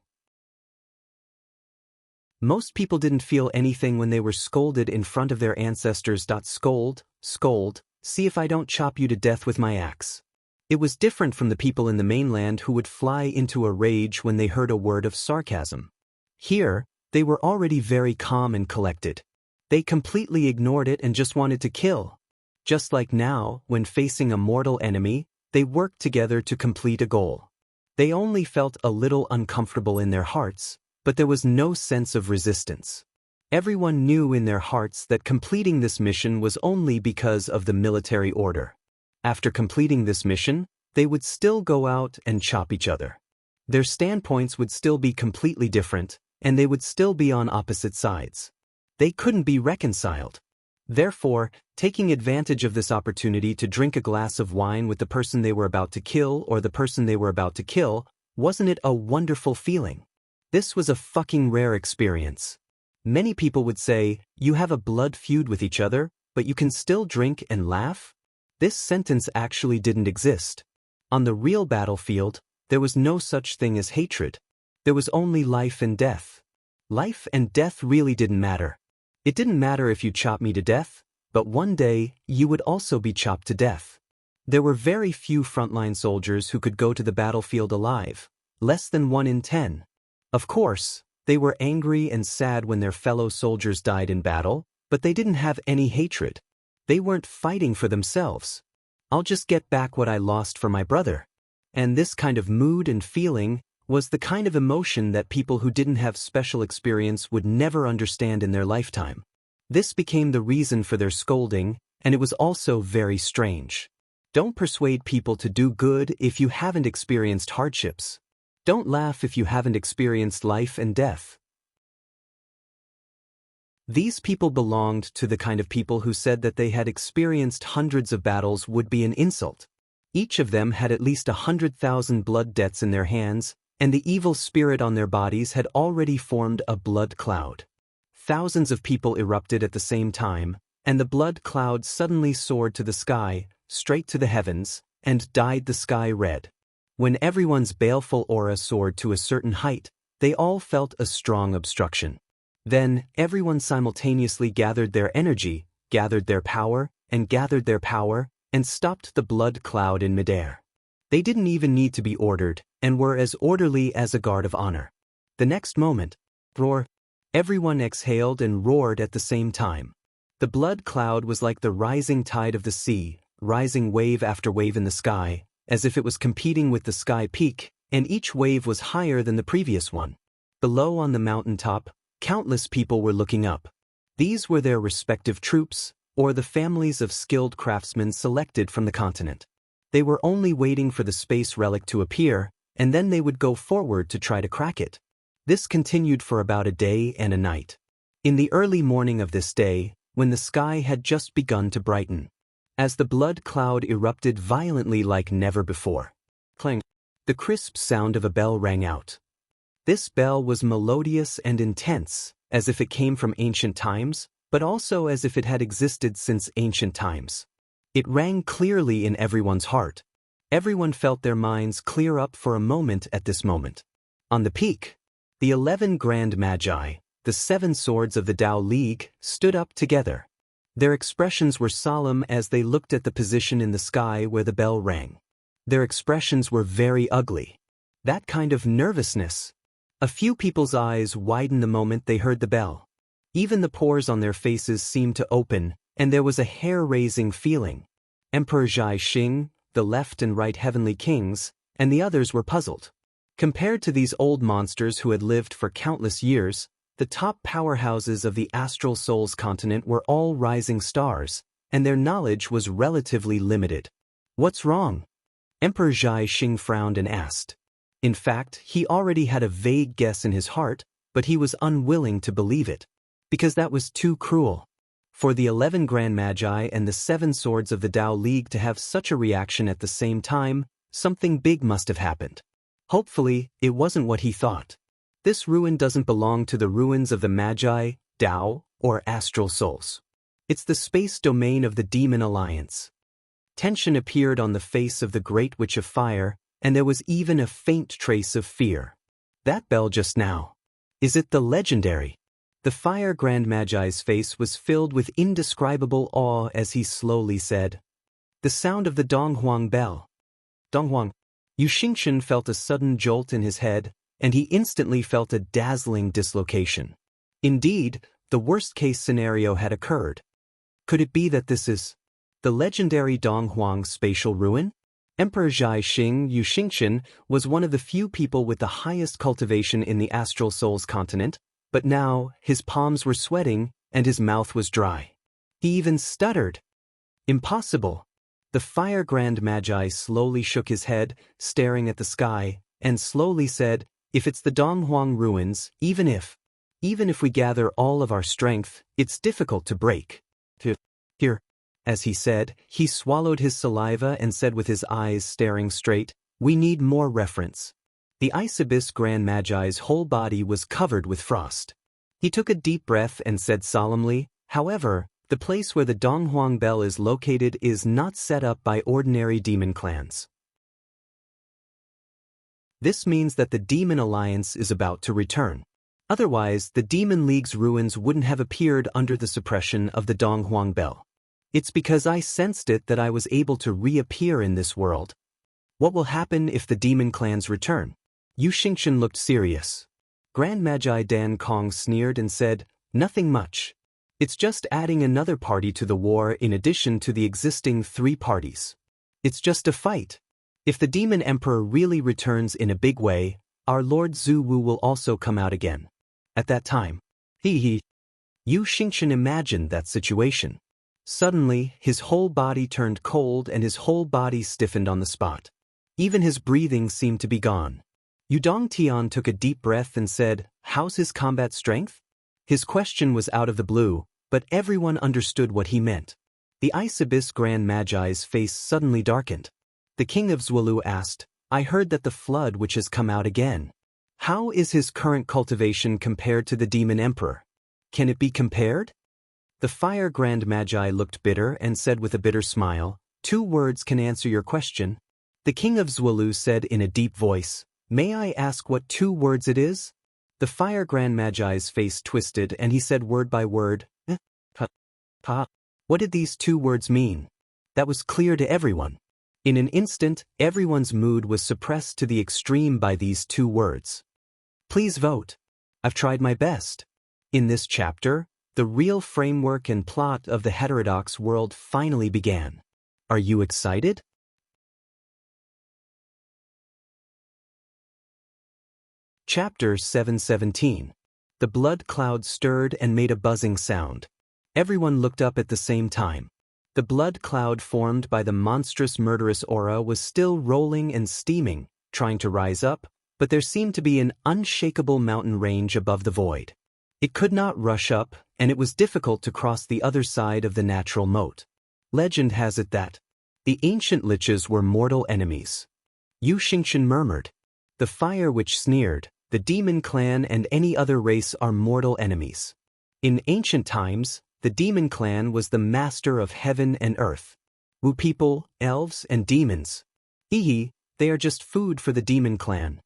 S1: Most people didn't feel anything when they were scolded in front of their ancestors. Scold, scold, see if I don't chop you to death with my axe. It was different from the people in the mainland who would fly into a rage when they heard a word of sarcasm. Here, they were already very calm and collected. They completely ignored it and just wanted to kill. Just like now, when facing a mortal enemy, they worked together to complete a goal. They only felt a little uncomfortable in their hearts, but there was no sense of resistance. Everyone knew in their hearts that completing this mission was only because of the military order. After completing this mission, they would still go out and chop each other. Their standpoints would still be completely different, and they would still be on opposite sides. They couldn't be reconciled. Therefore, taking advantage of this opportunity to drink a glass of wine with the person they were about to kill or the person they were about to kill, wasn't it a wonderful feeling? This was a fucking rare experience. Many people would say, you have a blood feud with each other, but you can still drink and laugh? This sentence actually didn't exist. On the real battlefield, there was no such thing as hatred. There was only life and death. Life and death really didn't matter. It didn't matter if you chopped me to death, but one day, you would also be chopped to death. There were very few frontline soldiers who could go to the battlefield alive, less than 1 in 10. Of course, they were angry and sad when their fellow soldiers died in battle, but they didn't have any hatred. They weren't fighting for themselves. I'll just get back what I lost for my brother. And this kind of mood and feeling was the kind of emotion that people who didn't have special experience would never understand in their lifetime. This became the reason for their scolding, and it was also very strange. Don't persuade people to do good if you haven't experienced hardships. Don't laugh if you haven't experienced life and death. These people belonged to the kind of people who said that they had experienced hundreds of battles would be an insult. Each of them had at least 100,000 blood debts in their hands, and the evil spirit on their bodies had already formed a blood cloud. Thousands of people erupted at the same time, and the blood cloud suddenly soared to the sky, straight to the heavens, and dyed the sky red. When everyone's baleful aura soared to a certain height, they all felt a strong obstruction. Then, everyone simultaneously gathered their energy, gathered their power, and stopped the blood cloud in midair. They didn't even need to be ordered, and were as orderly as a guard of honor. The next moment, roar. Everyone exhaled and roared at the same time. The blood cloud was like the rising tide of the sea, rising wave after wave in the sky, as if it was competing with the sky peak, and each wave was higher than the previous one. Below on the mountaintop, countless people were looking up. These were their respective troops, or the families of skilled craftsmen selected from the continent. They were only waiting for the space relic to appear, and then they would go forward to try to crack it. This continued for about a day and a night. In the early morning of this day, when the sky had just begun to brighten, as the blood cloud erupted violently like never before, Clang. The crisp sound of a bell rang out. This bell was melodious and intense, as if it came from ancient times, but also as if it had existed since ancient times. It rang clearly in everyone's heart. Everyone felt their minds clear up for a moment at this moment. On the peak, the 11 Grand Magi, the 7 swords of the Tao League, stood up together. Their expressions were solemn as they looked at the position in the sky where the bell rang. Their expressions were very ugly. That kind of nervousness. A few people's eyes widened the moment they heard the bell. Even the pores on their faces seemed to open, and there was a hair-raising feeling. Emperor Zhai Xing, the left and right heavenly kings, and the others were puzzled. Compared to these old monsters who had lived for countless years, the top powerhouses of the astral souls continent were all rising stars, and their knowledge was relatively limited. What's wrong? Emperor Zhai Xing frowned and asked. In fact, he already had a vague guess in his heart, but he was unwilling to believe it. Because that was too cruel. For the 11 Grand Magi and the 7 swords of the Tao League to have such a reaction at the same time, something big must have happened. Hopefully, it wasn't what he thought. This ruin doesn't belong to the ruins of the Magi, Tao, or astral souls. It's the space domain of the Demon Alliance. Tension appeared on the face of the Great Witch of Fire, and there was even a faint trace of fear. That bell just now. Is it the legendary? The Fire Grand Magi's face was filled with indescribable awe as he slowly said, "The sound of the Donghuang bell." Donghuang. Yu Xingchen felt a sudden jolt in his head, and he instantly felt a dazzling dislocation. Indeed, the worst-case scenario had occurred. Could it be that this is the legendary Donghuang spatial ruin? Emperor Zhai Xing Yu Xingchen was one of the few people with the highest cultivation in the astral souls continent, but now his palms were sweating and his mouth was dry. He even stuttered. Impossible. The Fire Grand Magi slowly shook his head, staring at the sky, and slowly said, "If it's the Donghuang ruins, even if we gather all of our strength, it's difficult to break." Here. As he said, he swallowed his saliva and said with his eyes staring straight, "We need more reference." The Ice Abyss Grand Magi's whole body was covered with frost. He took a deep breath and said solemnly, "However, the place where the Donghuang Bell is located is not set up by ordinary demon clans. This means that the Demon Alliance is about to return. Otherwise, the Demon League's ruins wouldn't have appeared under the suppression of the Donghuang Bell. It's because I sensed it that I was able to reappear in this world. What will happen if the demon clans return?" Yu Xingchen looked serious. Grand Magi Dan Kong sneered and said, "Nothing much. It's just adding another party to the war in addition to the existing 3 parties. It's just a fight. If the Demon Emperor really returns in a big way, our Lord Zhu Wu will also come out again. At that time." Yu Xingchen imagined that situation. Suddenly, his whole body turned cold and his whole body stiffened on the spot. Even his breathing seemed to be gone. Yu Dongtian took a deep breath and said, "How's his combat strength?" His question was out of the blue, but everyone understood what he meant. The Ice Abyss Grand Magi's face suddenly darkened. The King of Zwolu asked, "I heard that the flood which has come out again. How is his current cultivation compared to the Demon Emperor? Can it be compared?" The Fire Grand Magi looked bitter and said with a bitter smile, "2 words can answer your question." The King of Zwolu said in a deep voice, "May I ask what 2 words it is?" The Fire Grand Magi's face twisted and he said word by word, What did these 2 words mean? That was clear to everyone. In an instant, everyone's mood was suppressed to the extreme by these 2 words. Please vote. I've tried my best. In this chapter, the real framework and plot of the heterodox world finally began. Are you excited? Chapter 717. The blood cloud stirred and made a buzzing sound. Everyone looked up at the same time. The blood cloud formed by the monstrous murderous aura was still rolling and steaming, trying to rise up, but there seemed to be an unshakable mountain range above the void. It could not rush up, and it was difficult to cross the other side of the natural moat. Legend has it that the ancient liches were mortal enemies. Yu Xingchen murmured. The fire which sneered, the demon clan and any other race are mortal enemies. In ancient times, the demon clan was the master of heaven and earth. Wu people, elves, and demons. Hehe, they are just food for the demon clan.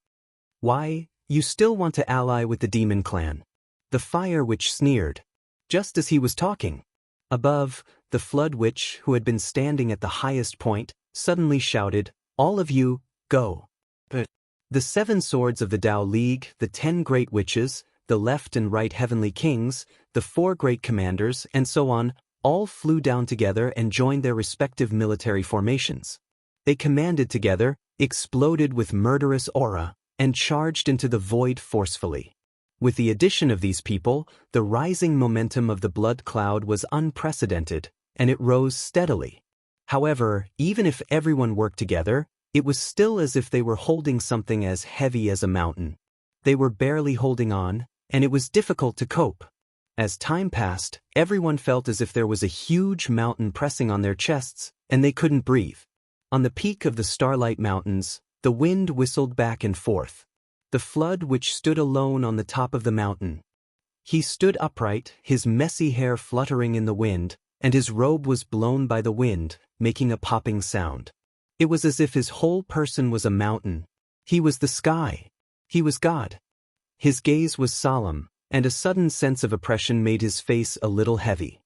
S1: Why, you still want to ally with the demon clan? The fire which sneered. Just as he was talking. Above, the flood witch, who had been standing at the highest point, suddenly shouted, "All of you, go." But the 7 swords of the Tao League, the 10 great witches, the left and right heavenly kings, the 4 great commanders, and so on, all flew down together and joined their respective military formations. They commanded together, exploded with murderous aura, and charged into the void forcefully. With the addition of these people, the rising momentum of the blood cloud was unprecedented, and it rose steadily. However, even if everyone worked together, it was still as if they were holding something as heavy as a mountain. They were barely holding on, and it was difficult to cope. As time passed, everyone felt as if there was a huge mountain pressing on their chests, and they couldn't breathe. On the peak of the Starlight Mountains, the wind whistled back and forth. The flood which stood alone on the top of the mountain. He stood upright, his messy hair fluttering in the wind, and his robe was blown by the wind, making a popping sound. It was as if his whole person was a mountain. He was the sky. He was God. His gaze was solemn, and a sudden sense of oppression made his face a little heavy.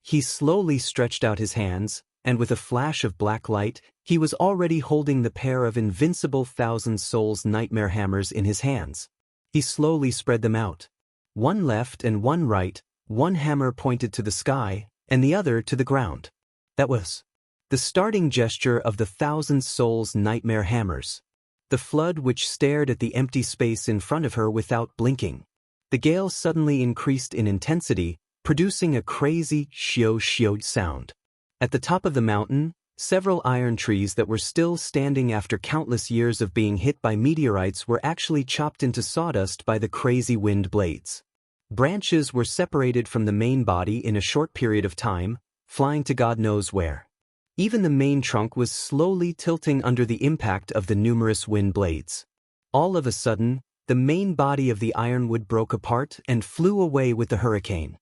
S1: He slowly stretched out his hands, and with a flash of black light, he was already holding the pair of invincible 1,000 souls nightmare hammers in his hands. He slowly spread them out. One left and one right, one hammer pointed to the sky, and the other to the ground. That was the starting gesture of the 1,000 souls nightmare hammers. The flood which stared at the empty space in front of her without blinking. The gale suddenly increased in intensity, producing a crazy shio-shio sound. At the top of the mountain, several iron trees that were still standing after countless years of being hit by meteorites were actually chopped into sawdust by the crazy wind blades. Branches were separated from the main body in a short period of time, flying to God knows where. Even the main trunk was slowly tilting under the impact of the numerous wind blades. All of a sudden, the main body of the ironwood broke apart and flew away with the hurricane.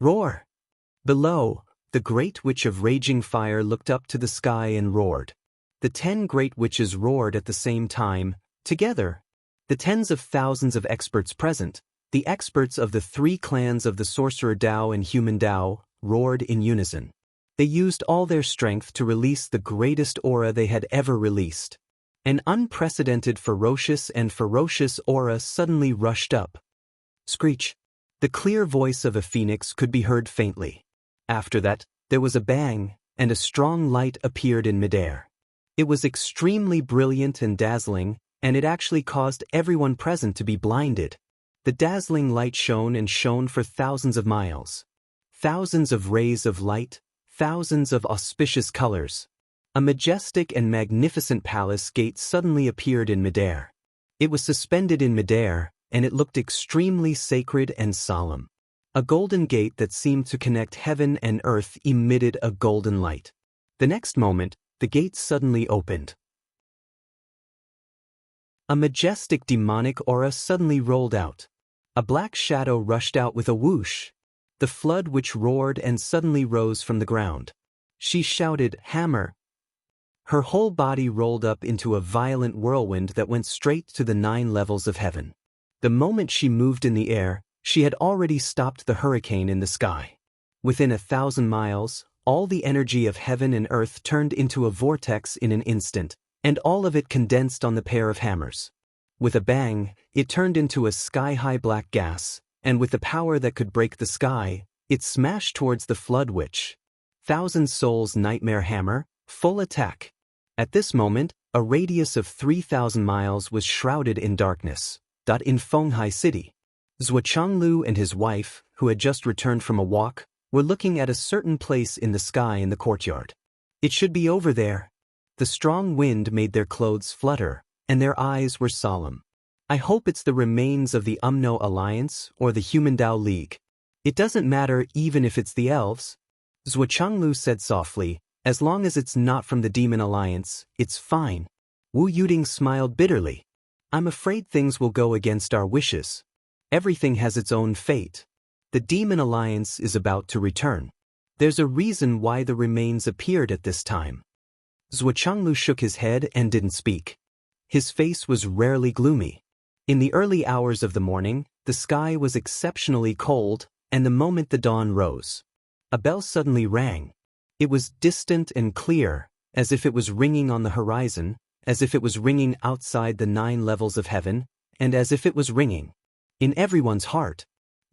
S1: Roar! Below, the great witch of raging fire looked up to the sky and roared. The 10 great witches roared at the same time, together. The tens of thousands of experts present, the experts of the 3 clans of the Sorcerer Tao and Human Tao, roared in unison. They used all their strength to release the greatest aura they had ever released. An unprecedented ferocious aura suddenly rushed up. Screech! The clear voice of a phoenix could be heard faintly. After that, there was a bang, and a strong light appeared in midair. It was extremely brilliant and dazzling, and it actually caused everyone present to be blinded. The dazzling light shone and shone for thousands of miles. Thousands of rays of light, thousands of auspicious colors. A majestic and magnificent palace gate suddenly appeared in midair. It was suspended in midair, and it looked extremely sacred and solemn. A golden gate that seemed to connect heaven and earth emitted a golden light. The next moment, the gate suddenly opened. A majestic demonic aura suddenly rolled out. A black shadow rushed out with a whoosh. The flood which roared and suddenly rose from the ground. She shouted, "Hammer!" Her whole body rolled up into a violent whirlwind that went straight to the 9 levels of heaven. The moment she moved in the air, she had already stopped the hurricane in the sky. Within 1,000 miles, all the energy of heaven and earth turned into a vortex in an instant, and all of it condensed on the pair of hammers. With a bang, it turned into a sky-high black gas, and with the power that could break the sky, it smashed towards the flood witch. 1,000 souls nightmare hammer, full attack. At this moment, a radius of 3,000 miles was shrouded in darkness. In Fenghai City. Zhuochanglu and his wife, who had just returned from a walk, were looking at a certain place in the sky in the courtyard. It should be over there. The strong wind made their clothes flutter, and their eyes were solemn. I hope it's the remains of the Umno Alliance or the Human Tao League. It doesn't matter even if it's the elves. Zhuochanglu said softly, as long as it's not from the Demon Alliance, it's fine. Wu Yuding smiled bitterly. I'm afraid things will go against our wishes. Everything has its own fate. The Demon Alliance is about to return. There's a reason why the remains appeared at this time. Zhuochanglu shook his head and didn't speak. His face was rarely gloomy. In the early hours of the morning, the sky was exceptionally cold, and the moment the dawn rose, a bell suddenly rang. It was distant and clear, as if it was ringing on the horizon, as if it was ringing outside the 9 levels of heaven, and as if it was ringing in everyone's heart.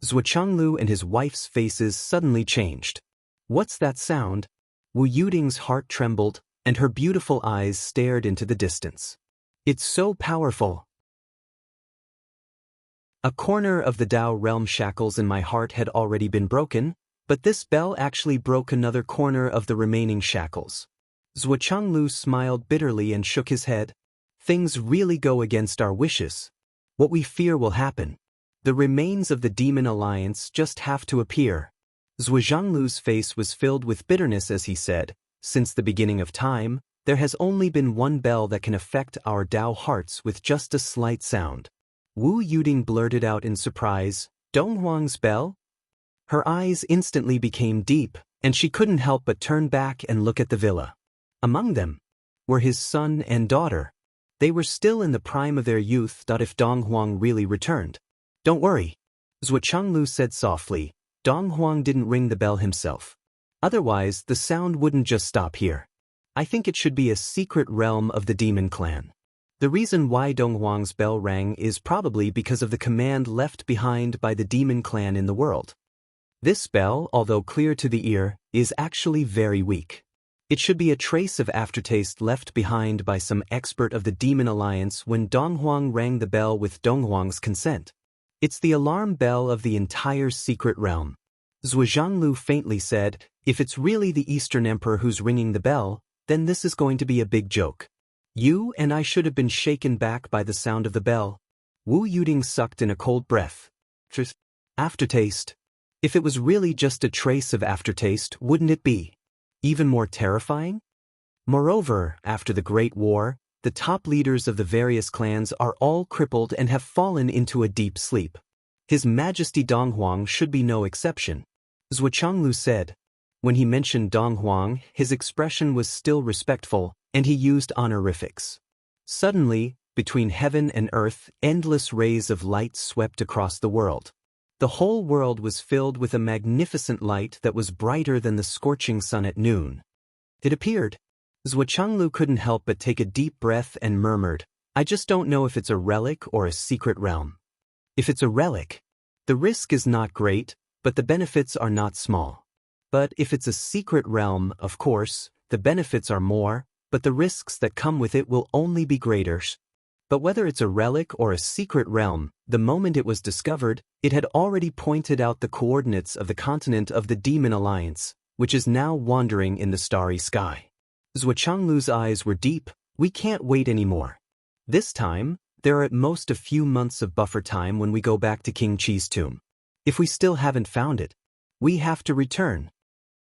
S1: Zhuochanglu and his wife's faces suddenly changed. What's that sound? Wu Yuding's heart trembled, and her beautiful eyes stared into the distance. It's so powerful. A corner of the Tao realm shackles in my heart had already been broken, but this bell actually broke another corner of the remaining shackles. Zhuochanglu smiled bitterly and shook his head. Things really go against our wishes. What we fear will happen. The remains of the Demon Alliance just have to appear. Zhuochanglu's face was filled with bitterness as he said, since the beginning of time, there has only been one bell that can affect our Tao hearts with just a slight sound. Wu Yuding blurted out in surprise, Donghuang's bell? Her eyes instantly became deep, and she couldn't help but turn back and look at the villa. Among them were his son and daughter. They were still in the prime of their youth. If Donghuang really returned. Don't worry, Zhuochanglu said softly. Donghuang didn't ring the bell himself. Otherwise, the sound wouldn't just stop here. I think it should be a secret realm of the demon clan. The reason why Donghuang's bell rang is probably because of the command left behind by the demon clan in the world. This bell, although clear to the ear, is actually very weak. It should be a trace of aftertaste left behind by some expert of the Demon Alliance when Donghuang rang the bell with Donghuang's consent. It's the alarm bell of the entire secret realm. Zhuochanglu faintly said, if it's really the Eastern Emperor who's ringing the bell, then this is going to be a big joke. You and I should have been shaken back by the sound of the bell. Wu Yuding sucked in a cold breath. Aftertaste. If it was really just a trace of aftertaste, wouldn't it be even more terrifying? Moreover, after the Great War, the top leaders of the various clans are all crippled and have fallen into a deep sleep. His Majesty Donghuang should be no exception. Zhuochanglu said. When he mentioned Donghuang, his expression was still respectful, and he used honorifics. Suddenly, between heaven and earth, endless rays of light swept across the world. The whole world was filled with a magnificent light that was brighter than the scorching sun at noon. It appeared. Zhuochanglu couldn't help but take a deep breath and murmured, I just don't know if it's a relic or a secret realm. If it's a relic, the risk is not great, but the benefits are not small. But if it's a secret realm, of course, the benefits are more, but the risks that come with it will only be greater. But whether it's a relic or a secret realm, the moment it was discovered, it had already pointed out the coordinates of the continent of the Demon Alliance, which is now wandering in the starry sky. Zhuochanglu's eyes were deep. We can't wait anymore. This time, there are at most a few months of buffer time when we go back to King Qi's tomb. If we still haven't found it, we have to return.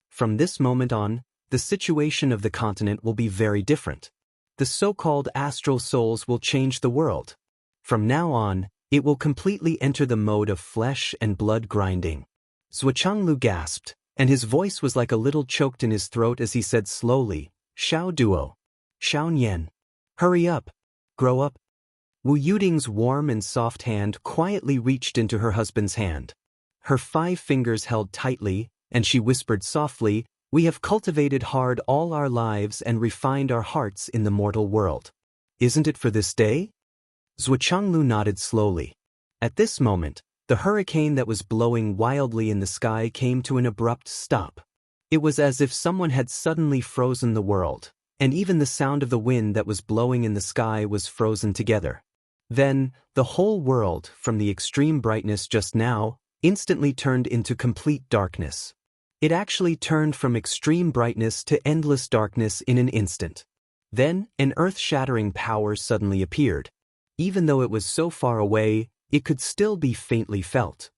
S1: From this moment on, the situation of the continent will be very different. The so-called astral souls will change the world. From now on, it will completely enter the mode of flesh and blood grinding. Zhuochanglu gasped, and his voice was like a little choked in his throat as he said slowly, Xiao Duo. Xiao Nian. Hurry up. Grow up. Wu Yuding's warm and soft hand quietly reached into her husband's hand. Her 5 fingers held tightly, and she whispered softly, we have cultivated hard all our lives and refined our hearts in the mortal world. Isn't it for this day? Zhuochanglu nodded slowly. At this moment, the hurricane that was blowing wildly in the sky came to an abrupt stop. It was as if someone had suddenly frozen the world, and even the sound of the wind that was blowing in the sky was frozen together. Then, the whole world, from the extreme brightness just now, instantly turned into complete darkness. It actually turned from extreme brightness to endless darkness in an instant. Then, an earth-shattering power suddenly appeared. Even though it was so far away, it could still be faintly felt.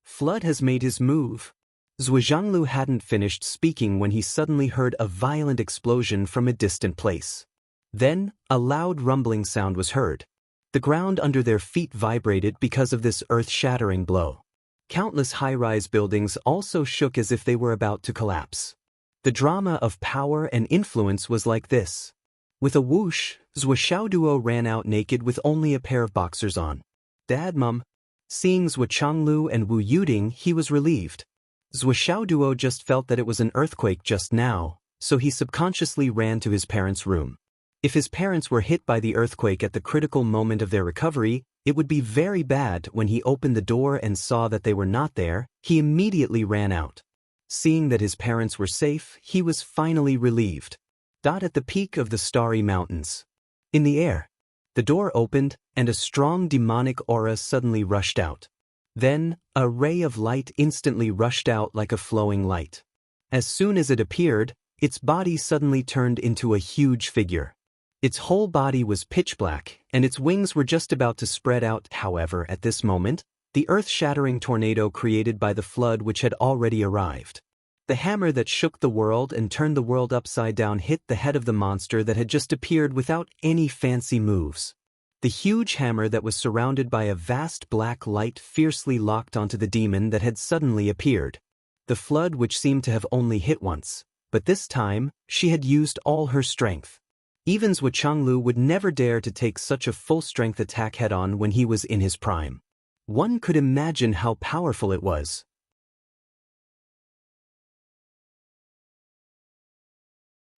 S1: Flood has made his move. Zhuanglu hadn't finished speaking when he suddenly heard a violent explosion from a distant place. Then, a loud rumbling sound was heard. The ground under their feet vibrated because of this earth-shattering blow. Countless high-rise buildings also shook as if they were about to collapse. The drama of power and influence was like this. With a whoosh, Zhuanglu ran out naked with only a pair of boxers on. "Dad, Mum." Seeing Zhuanglu and Wu Yuding, he was relieved. Zhuanglu just felt that it was an earthquake just now, so he subconsciously ran to his parents' room. If his parents were hit by the earthquake at the critical moment of their recovery, it would be very bad. When he opened the door and saw that they were not there, he immediately ran out. Seeing that his parents were safe, he was finally relieved. At the peak of the starry mountains. In the air. The door opened, and a strong demonic aura suddenly rushed out. Then, a ray of light instantly rushed out like a flowing light. As soon as it appeared, its body suddenly turned into a huge figure. Its whole body was pitch black, and its wings were just about to spread out. However, at this moment, the earth-shattering tornado created by the flood which had already arrived. The hammer that shook the world and turned the world upside down hit the head of the monster that had just appeared without any fancy moves. The huge hammer that was surrounded by a vast black light fiercely locked onto the demon that had suddenly appeared. The flood which seemed to have only hit once, but this time, she had used all her strength. Even Zhuanglu would never dare to take such a full-strength attack head-on when he was in his prime. One could imagine how powerful it was.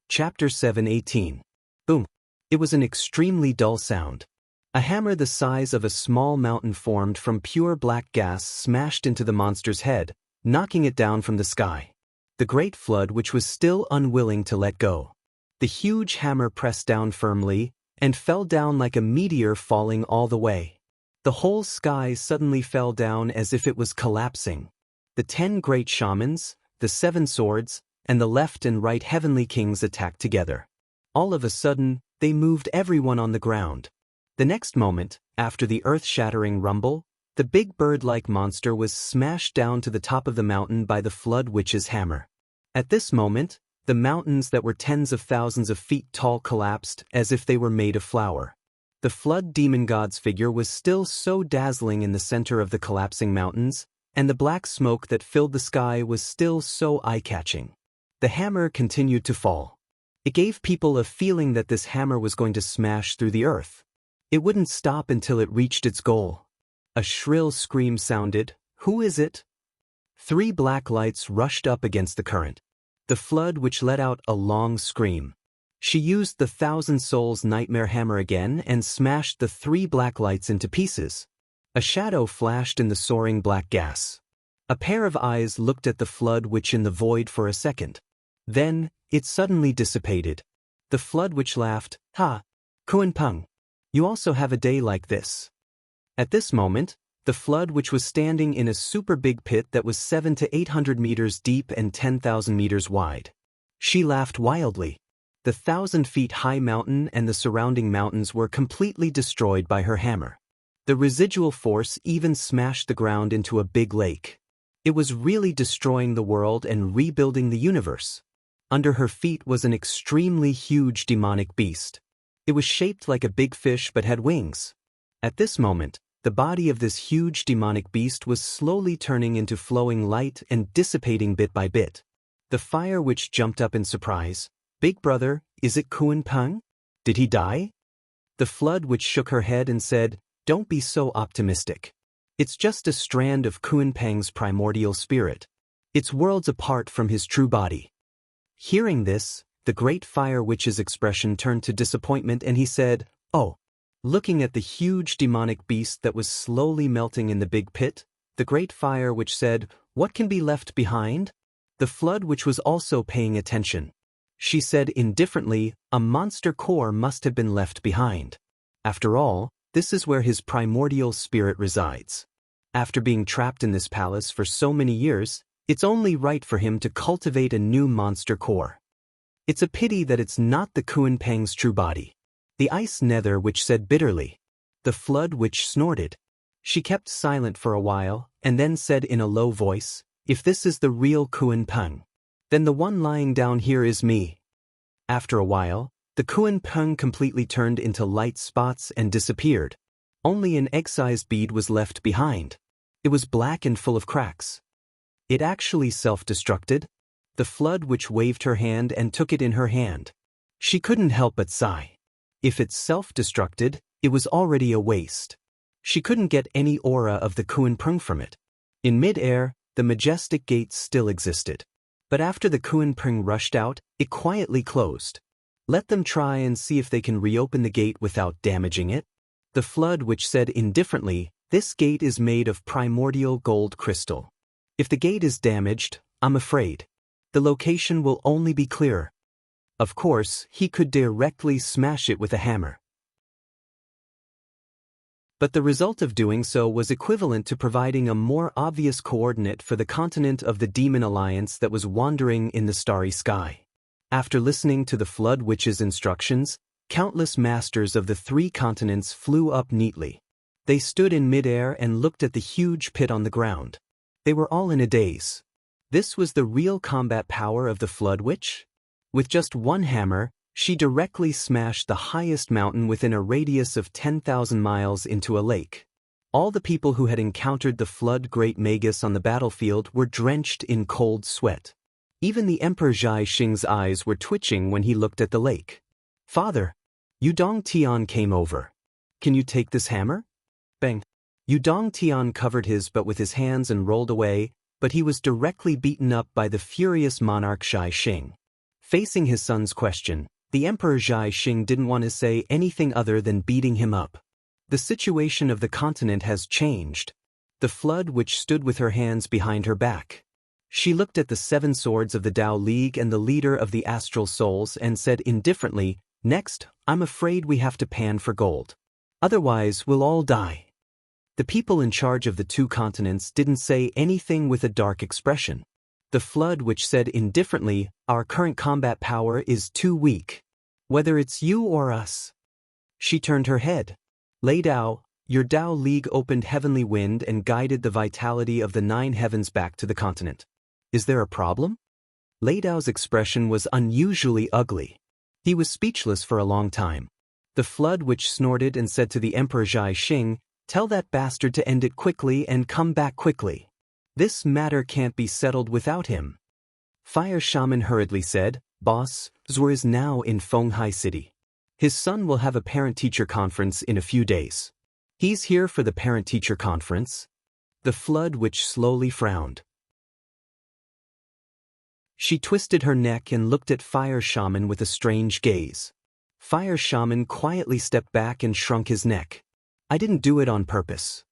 S1: Chapter 7:18. Boom. It was an extremely dull sound. A hammer the size of a small mountain formed from pure black gas smashed into the monster's head, knocking it down from the sky. The great flood which was still unwilling to let go. The huge hammer pressed down firmly, and fell down like a meteor falling all the way. The whole sky suddenly fell down as if it was collapsing. The 10 great shamans, the 7 swords, and the left and right heavenly kings attacked together. All of a sudden, they moved everyone on the ground. The next moment, after the earth-shattering rumble, the big bird-like monster was smashed down to the top of the mountain by the flood witch's hammer. At this moment, the mountains that were tens of thousands of feet tall collapsed as if they were made of flour. The flood demon god's figure was still so dazzling in the center of the collapsing mountains, and the black smoke that filled the sky was still so eye-catching. The hammer continued to fall. It gave people a feeling that this hammer was going to smash through the earth. It wouldn't stop until it reached its goal. A shrill scream sounded. "Who is it?" 3 black lights rushed up against the current. The flood which let out a long scream. She used the 1,000 Souls nightmare hammer again and smashed the 3 black lights into pieces. A shadow flashed in the soaring black gas. A pair of eyes looked at the flood witch in the void for a second. Then, it suddenly dissipated. The flood witch laughed. "Ha! Kuan-peng. You also have a day like this." At this moment, the flood which was standing in a super big pit that was 700 to 800 meters deep and 10,000 meters wide. She laughed wildly. The 1,000 feet high mountain and the surrounding mountains were completely destroyed by her hammer. The residual force even smashed the ground into a big lake. It was really destroying the world and rebuilding the universe. Under her feet was an extremely huge demonic beast. It was shaped like a big fish but had wings. At this moment, the body of this huge demonic beast was slowly turning into flowing light and dissipating bit by bit. The fire witch jumped up in surprise. "Big brother, is it Kuan-peng? Did he die?" The flood witch shook her head and said, "Don't be so optimistic. It's just a strand of Kuan-peng's primordial spirit. It's worlds apart from his true body." Hearing this, the great fire witch's expression turned to disappointment and he said, "Oh." Looking at the huge demonic beast that was slowly melting in the big pit, the great fire witch said, "What can be left behind?" The flood witch was also paying attention. She said indifferently, "A monster core must have been left behind. After all, this is where his primordial spirit resides. After being trapped in this palace for so many years, it's only right for him to cultivate a new monster core. It's a pity that it's not the Kuan-peng's true body." The ice nether witch said bitterly. The flood witch snorted. She kept silent for a while, and then said in a low voice, If this is the real Kuan Peng, then the one lying down here is me. After a while, the Kuan Peng completely turned into light spots and disappeared. Only an egg-sized bead was left behind. It was black and full of cracks. It actually self-destructed. The flood which waved her hand and took it in her hand. She couldn't help but sigh. If it self-destructed, it was already a waste. She couldn't get any aura of the Kuan Peng from it. In mid-air, the majestic gate still existed. But after the Kuan Peng rushed out, it quietly closed. Let them try and see if they can reopen the gate without damaging it. The flood which said indifferently, "This gate is made of primordial gold crystal. If the gate is damaged, I'm afraid the location will only be clearer." Of course, he could directly smash it with a hammer. But the result of doing so was equivalent to providing a more obvious coordinate for the continent of the Demon Alliance that was wandering in the starry sky. After listening to the Flood Witch's instructions, countless masters of the 3 continents flew up neatly. They stood in midair and looked at the huge pit on the ground. They were all in a daze. This was the real combat power of the Flood Witch? With just one hammer, she directly smashed the highest mountain within a radius of 10,000 miles into a lake. All the people who had encountered the Flood Great Magus on the battlefield were drenched in cold sweat. Even the Emperor Zhai Xing's eyes were twitching when he looked at the lake. "Father, Yudong Tian came over. Can you take this hammer?" Bang. Yudong Tian covered his butt with his hands and rolled away, but he was directly beaten up by the furious monarch Zhai Xing. Facing his son's question, the Emperor Zhai Xing didn't want to say anything other than beating him up. The situation of the continent has changed. The Flood Witch stood with her hands behind her back. She looked at the 7 swords of the Tao League and the leader of the Astral Souls and said indifferently, "Next, I'm afraid we have to pan for gold. Otherwise, we'll all die." The people in charge of the 2 continents didn't say anything with a dark expression. The Flood Witch said indifferently, "Our current combat power is too weak. Whether it's you or us." She turned her head. "Lei Dao, your Tao League opened heavenly wind and guided the vitality of the 9 heavens back to the continent. Is there a problem?" Lei Dao's expression was unusually ugly. He was speechless for a long time. The Flood Witch snorted and said to the Emperor Zhai Xing, "Tell that bastard to end it quickly and come back quickly. This matter can't be settled without him." Fire Shaman hurriedly said, "Boss, Zur is now in Fenghai City. His son will have a parent-teacher conference in a few days." "He's here for the parent-teacher conference?" The Flood Witch slowly frowned. She twisted her neck and looked at Fire Shaman with a strange gaze. Fire Shaman quietly stepped back and shrunk his neck. "I didn't do it on purpose.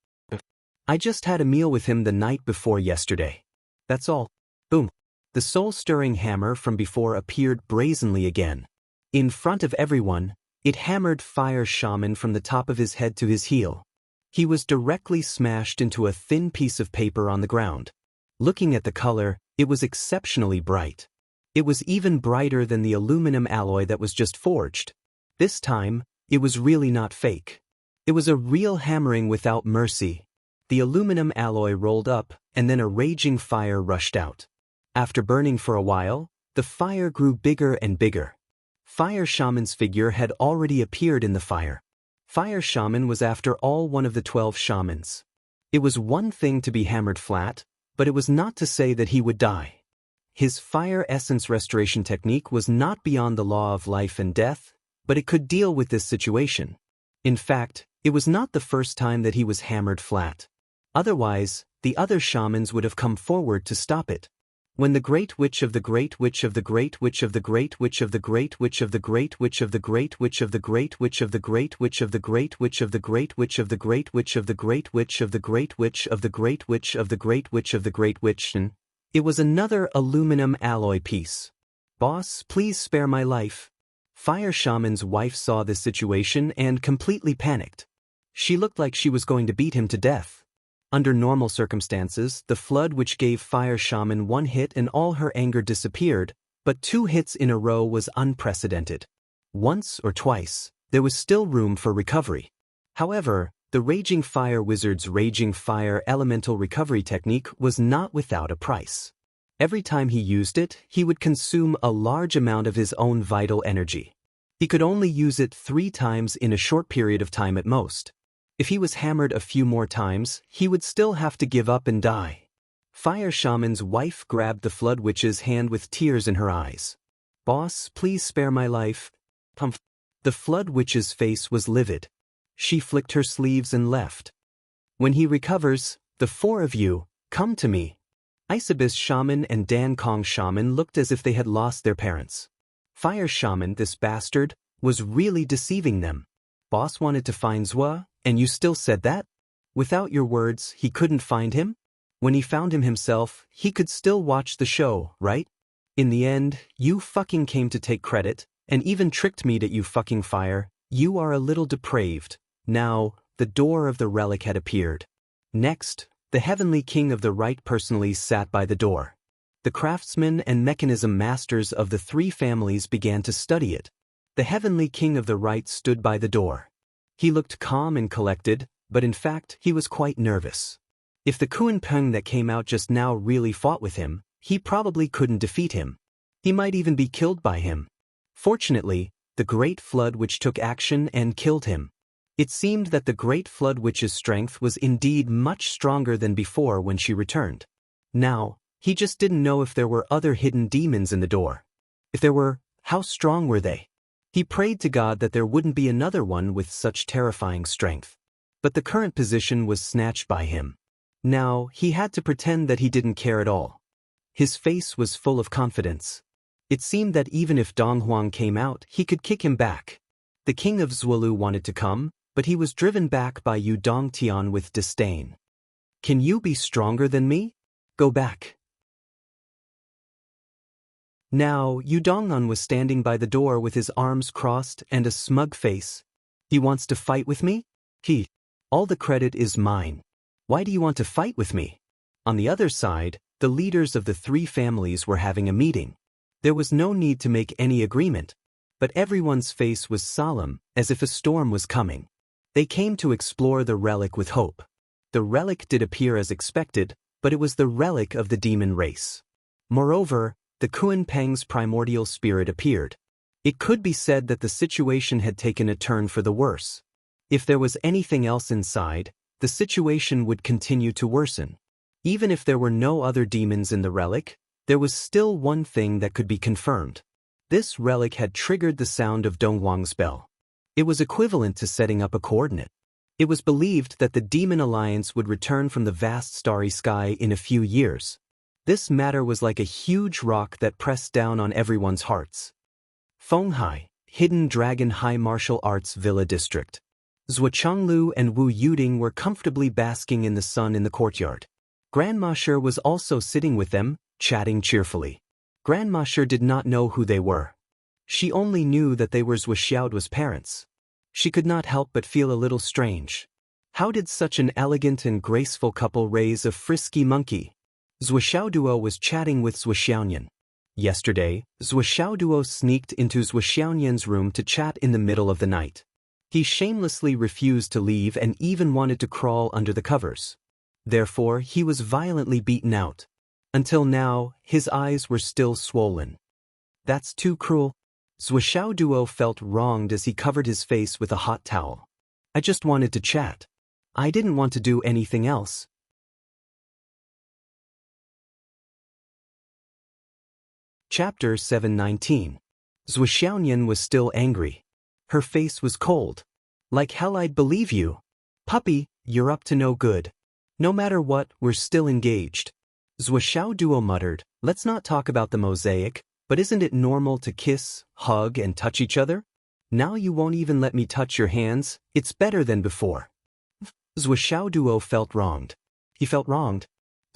S1: I just had a meal with him the night before yesterday. That's all." Boom. The soul-stirring hammer from before appeared brazenly again. In front of everyone, it hammered Fire Shaman from the top of his head to his heel. He was directly smashed into a thin piece of paper on the ground. Looking at the color, it was exceptionally bright. It was even brighter than the aluminum alloy that was just forged. This time, it was really not fake. It was a real hammering without mercy. The aluminum alloy rolled up, and then a raging fire rushed out. After burning for a while, the fire grew bigger and bigger. Fire Shaman's figure had already appeared in the fire. Fire Shaman was after all one of the 12 shamans. It was one thing to be hammered flat, but it was not to say that he would die. His fire essence restoration technique was not beyond the law of life and death, but it could deal with this situation. In fact, it was not the first time that he was hammered flat. Otherwise, the other shamans would have come forward to stop it. When the Great Witch of the Great Witch of the Great Witch of the Great Witch of the Great Witch of the Great Witch of the Great Witch of the Great Witch of the Great Witch of the Great Witch of the Great Witch of the Great Witch of the Great Witch of the Great Witch of the Great Witch of the Great Witch of the Great Witch, it was another aluminum alloy piece. "Boss, please spare my life." Fire Shaman's wife saw this situation and completely panicked. She looked like she was going to beat him to death. Under normal circumstances, the Flood Witch gave Fire Shaman 1 hit and all her anger disappeared, but 2 hits in a row was unprecedented. Once or twice, there was still room for recovery. However, The Raging Fire Wizard's Raging Fire elemental recovery technique was not without a price. Every time he used it, he would consume a large amount of his own vital energy. He could only use it 3 times in a short period of time at most. If he was hammered a few more times, he would still have to give up and die. Fire Shaman's wife grabbed the Flood Witch's hand with tears in her eyes. "Boss, please spare my life." The Flood Witch's face was livid. She flicked her sleeves and left. "When he recovers, the 4 of you, come to me." Ice Shaman and Dan Kong Shaman looked as if they had lost their parents. Fire Shaman, this bastard, was really deceiving them. "Boss wanted to find Zwa, and you still said that? Without your words, he couldn't find him? When he found him himself, he could still watch the show, right? In the end, you fucking came to take credit, and even tricked me that you fucking fire. You are a little depraved." Now, the door of the relic had appeared. Next, the Heavenly King of the Right personally sat by the door. The craftsmen and mechanism masters of the 3 families began to study it. The Heavenly King of the Right stood by the door. He looked calm and collected, but in fact he was quite nervous. If the Kuan Peng that came out just now really fought with him, he probably couldn't defeat him. He might even be killed by him. Fortunately, the Great Flood Witch took action and killed him. It seemed that the Great Flood Witch's strength was indeed much stronger than before when she returned. Now, he just didn't know if there were other hidden demons in the door. If there were, how strong were they? He prayed to God that there wouldn't be another one with such terrifying strength. But the current position was snatched by him. Now, he had to pretend that he didn't care at all. His face was full of confidence. It seemed that even if Dong Huang came out, he could kick him back. The king of Zhuolu wanted to come, but he was driven back by Yu Dongtian with disdain. "Can you be stronger than me? Go back." Now, Yu Dongnan was standing by the door with his arms crossed and a smug face. "He wants to fight with me? All the credit is mine. Why do you want to fight with me?" On the other side, the leaders of the 3 families were having a meeting. There was no need to make any agreement, but everyone's face was solemn, as if a storm was coming. They came to explore the relic with hope. The relic did appear as expected, but it was the relic of the demon race. Moreover, the Kuan Peng's primordial spirit appeared. It could be said that the situation had taken a turn for the worse. If there was anything else inside, the situation would continue to worsen. Even if there were no other demons in the relic, there was still one thing that could be confirmed. This relic had triggered the sound of Donghuang's bell. It was equivalent to setting up a coordinate. It was believed that the Demon Alliance would return from the vast starry sky in a few years. This matter was like a huge rock that pressed down on everyone's hearts. Fenghai, Hidden Dragon High Martial Arts Villa District. Zhou Changlu and Wu Yuding were comfortably basking in the sun in the courtyard. Grandma Shi was also sitting with them, chatting cheerfully. Grandma Shi did not know who they were. She only knew that they were Zhou Xiaoduo's parents. She could not help but feel a little strange. How did such an elegant and graceful couple raise a frisky monkey? Zhou Xiaoduo was chatting with Zhou Xiaonian. Yesterday, Zhou Xiaoduo sneaked into Zhou Xiaonian's room to chat in the middle of the night. He shamelessly refused to leave and even wanted to crawl under the covers. Therefore, he was violently beaten out. Until now, his eyes were still swollen. "That's too cruel." Zhou Xiaoduo felt wronged as he covered his face with a hot towel. "I just wanted to chat. I didn't want to do anything else." Chapter 719. Zhou Xiaonian was still angry. Her face was cold. "Like hell I'd believe you. Puppy, you're up to no good. No matter what, we're still engaged." Zhou Xiaoduo muttered, "Let's not talk about the mosaic, but isn't it normal to kiss, hug, and touch each other? Now you won't even let me touch your hands. It's better than before." Zhou Xiaoduo felt wronged. He felt wronged.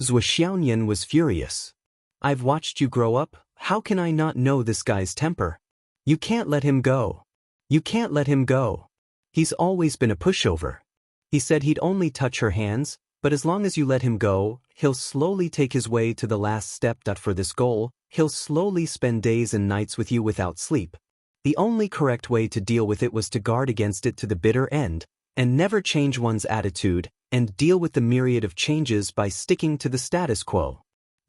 S1: Zhou Xiaonian was furious. "I've watched you grow up. How can I not know this guy's temper? You can't let him go. You can't let him go. He's always been a pushover. He said he'd only touch her hands, but as long as you let him go, he'll slowly take his way to the last step. For this goal, he'll slowly spend days and nights with you without sleep. The only correct way to deal with it was to guard against it to the bitter end, and never change one's attitude, and deal with the myriad of changes by sticking to the status quo.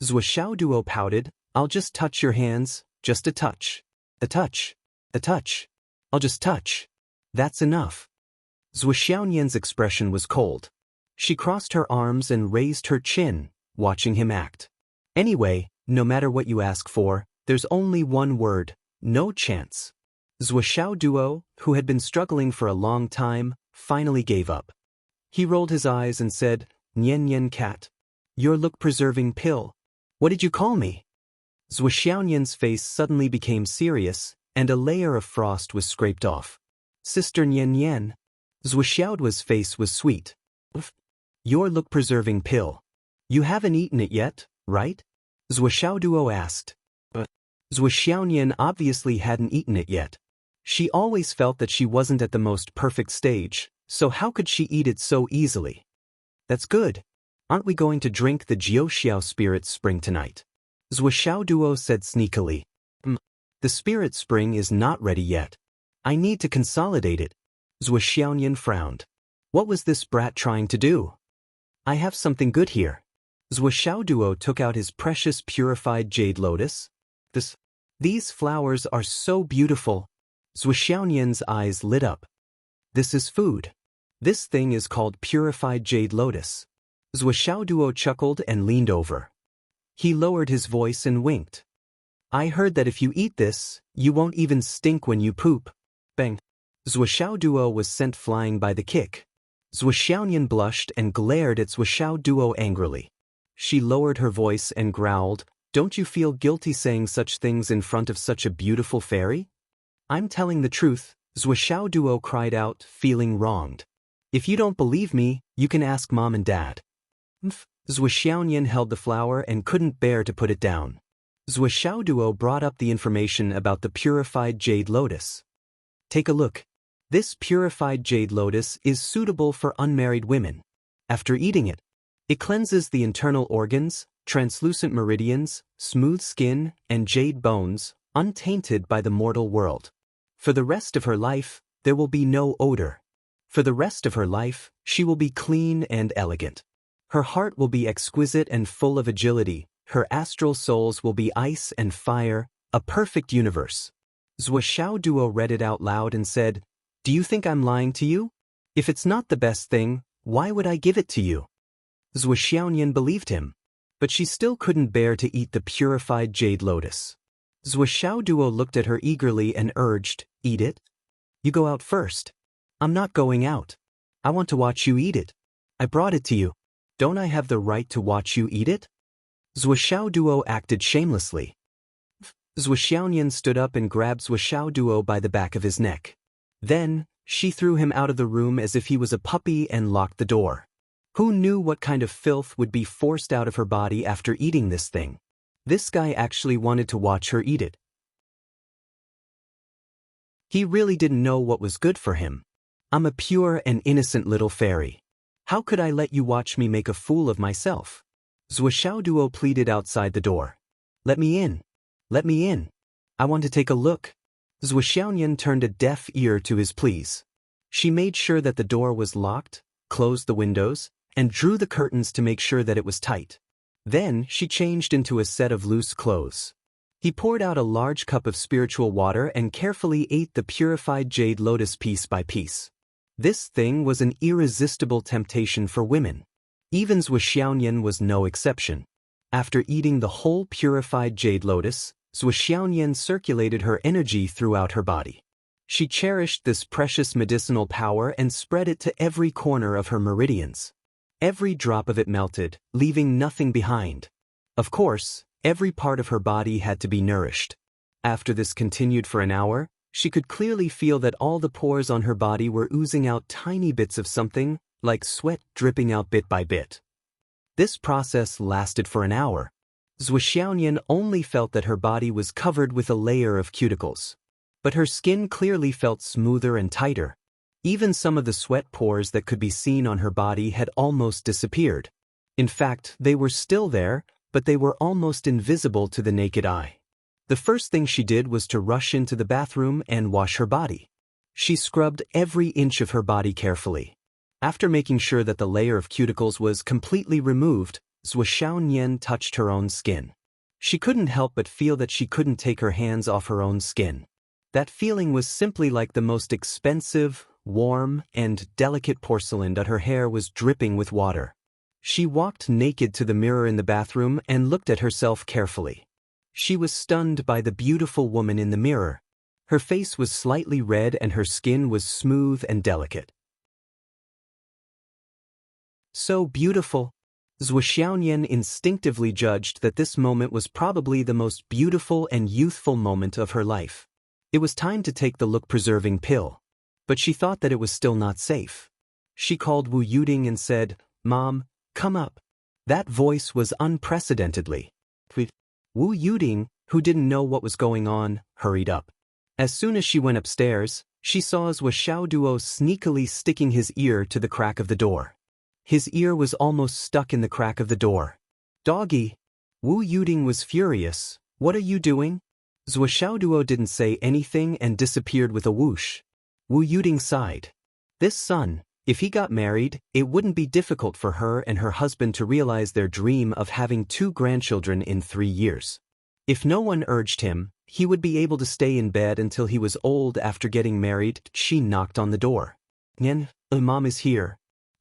S1: Zhuo Duo pouted, I'll just touch your hands, just a touch. A touch. A touch. I'll just touch. That's enough. Zhuo Xiaonian's expression was cold. She crossed her arms and raised her chin, watching him act. Anyway, no matter what you ask for, there's only one word, no chance. Zhuo Duo, who had been struggling for a long time, finally gave up. He rolled his eyes and said, Nian Nian cat. Your look-preserving pill. What did you call me? Zhuo Xiaonian's face suddenly became serious, and a layer of frost was scraped off. Sister Nian Nian. Zhuo Xiaoduo's face was sweet. Your look-preserving pill. You haven't eaten it yet, right? Zhuo Xiaoduo asked. Zhuo Xiaonian obviously hadn't eaten it yet. She always felt that she wasn't at the most perfect stage, so how could she eat it so easily? That's good. Aren't we going to drink the Jiuxiao spirit spring tonight? Zhuo Xiaoduo said sneakily. The spirit spring is not ready yet. I need to consolidate it. Zhuo Xiaonian frowned. What was this brat trying to do? I have something good here. Zhuo Xiaoduo took out his precious purified jade lotus. These flowers are so beautiful. Zhuo Xiaonian's eyes lit up. This is food. This thing is called purified jade lotus. Zhuo Xiaoduo chuckled and leaned over. He lowered his voice and winked. I heard that if you eat this, you won't even stink when you poop. Bang. Zhuo Xiaoduo was sent flying by the kick. Zhuo Xiaonian blushed and glared at Zhuo Xiaoduo angrily. She lowered her voice and growled, Don't you feel guilty saying such things in front of such a beautiful fairy? I'm telling the truth, Zhuo Xiaoduo cried out, feeling wronged. If you don't believe me, you can ask Mom and Dad. Zhuo Xiaonian held the flower and couldn't bear to put it down. Zhuo Xiaoduo brought up the information about the purified jade lotus. Take a look. This purified jade lotus is suitable for unmarried women. After eating it, it cleanses the internal organs, translucent meridians, smooth skin, and jade bones, untainted by the mortal world. For the rest of her life, there will be no odor. For the rest of her life, she will be clean and elegant. Her heart will be exquisite and full of agility. Her astral souls will be ice and fire, a perfect universe. Zhuo Xiaoduo read it out loud and said, Do you think I'm lying to you? If it's not the best thing, why would I give it to you? Zhuo Xiaonian believed him, but she still couldn't bear to eat the purified jade lotus. Zhuo Xiaoduo looked at her eagerly and urged, Eat it? You go out first. I'm not going out. I want to watch you eat it. I brought it to you. Don't I have the right to watch you eat it? Zhuo Xiaoduo acted shamelessly. Zhuo Xiaonian stood up and grabbed Zhuo Xiaoduo by the back of his neck. Then, she threw him out of the room as if he was a puppy and locked the door. Who knew what kind of filth would be forced out of her body after eating this thing? This guy actually wanted to watch her eat it. He really didn't know what was good for him. I'm a pure and innocent little fairy. How could I let you watch me make a fool of myself? Zhuo Xiaoduo pleaded outside the door. Let me in. Let me in. I want to take a look. Zhuo Xiaonian turned a deaf ear to his pleas. She made sure that the door was locked, closed the windows, and drew the curtains to make sure that it was tight. Then she changed into a set of loose clothes. He poured out a large cup of spiritual water and carefully ate the purified jade lotus piece by piece. This thing was an irresistible temptation for women. Even Zhuo Xiaonian was no exception. After eating the whole purified jade lotus, Zhuo Xiaonian circulated her energy throughout her body. She cherished this precious medicinal power and spread it to every corner of her meridians. Every drop of it melted, leaving nothing behind. Of course, every part of her body had to be nourished. After this continued for an hour, she could clearly feel that all the pores on her body were oozing out tiny bits of something, like sweat dripping out bit by bit. This process lasted for an hour. Zhuo Xiaonian only felt that her body was covered with a layer of cuticles. But her skin clearly felt smoother and tighter. Even some of the sweat pores that could be seen on her body had almost disappeared. In fact, they were still there, but they were almost invisible to the naked eye. The first thing she did was to rush into the bathroom and wash her body. She scrubbed every inch of her body carefully. After making sure that the layer of cuticles was completely removed, Zhuo Xiaonian touched her own skin. She couldn't help but feel that she couldn't take her hands off her own skin. That feeling was simply like the most expensive, warm, and delicate porcelain that her hair was dripping with water. She walked naked to the mirror in the bathroom and looked at herself carefully. She was stunned by the beautiful woman in the mirror. Her face was slightly red and her skin was smooth and delicate. So beautiful. Zhuo Xiaonian instinctively judged that this moment was probably the most beautiful and youthful moment of her life. It was time to take the look-preserving pill. But she thought that it was still not safe. She called Wu Yuding and said, "Mom, come up." That voice was unprecedentedly. Wu Yuding, who didn't know what was going on, hurried up. As soon as she went upstairs, she saw Zhuo Xiaoduo sneakily sticking his ear to the crack of the door. His ear was almost stuck in the crack of the door. "Doggy!" Wu Yuding was furious. "What are you doing?" Zhuo Xiaoduo didn't say anything and disappeared with a whoosh. Wu Yuding sighed. This son, if he got married, it wouldn't be difficult for her and her husband to realize their dream of having 2 grandchildren in 3 years. If no one urged him, he would be able to stay in bed until he was old after getting married. She knocked on the door. "Nian, Mom is here."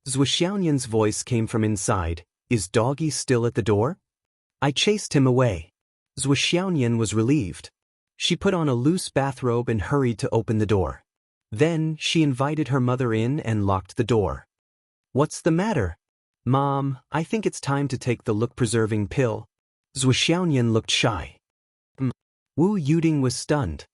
S1: Zhuo Xiaonian's voice came from inside. "Is Doggy still at the door?" "I chased him away." Zhuo Xiaonian was relieved. She put on a loose bathrobe and hurried to open the door. Then, she invited her mother in and locked the door. "What's the matter?" "Mom, I think it's time to take the look-preserving pill." Zhuo Xiaonian looked shy. Wu Yuding was stunned.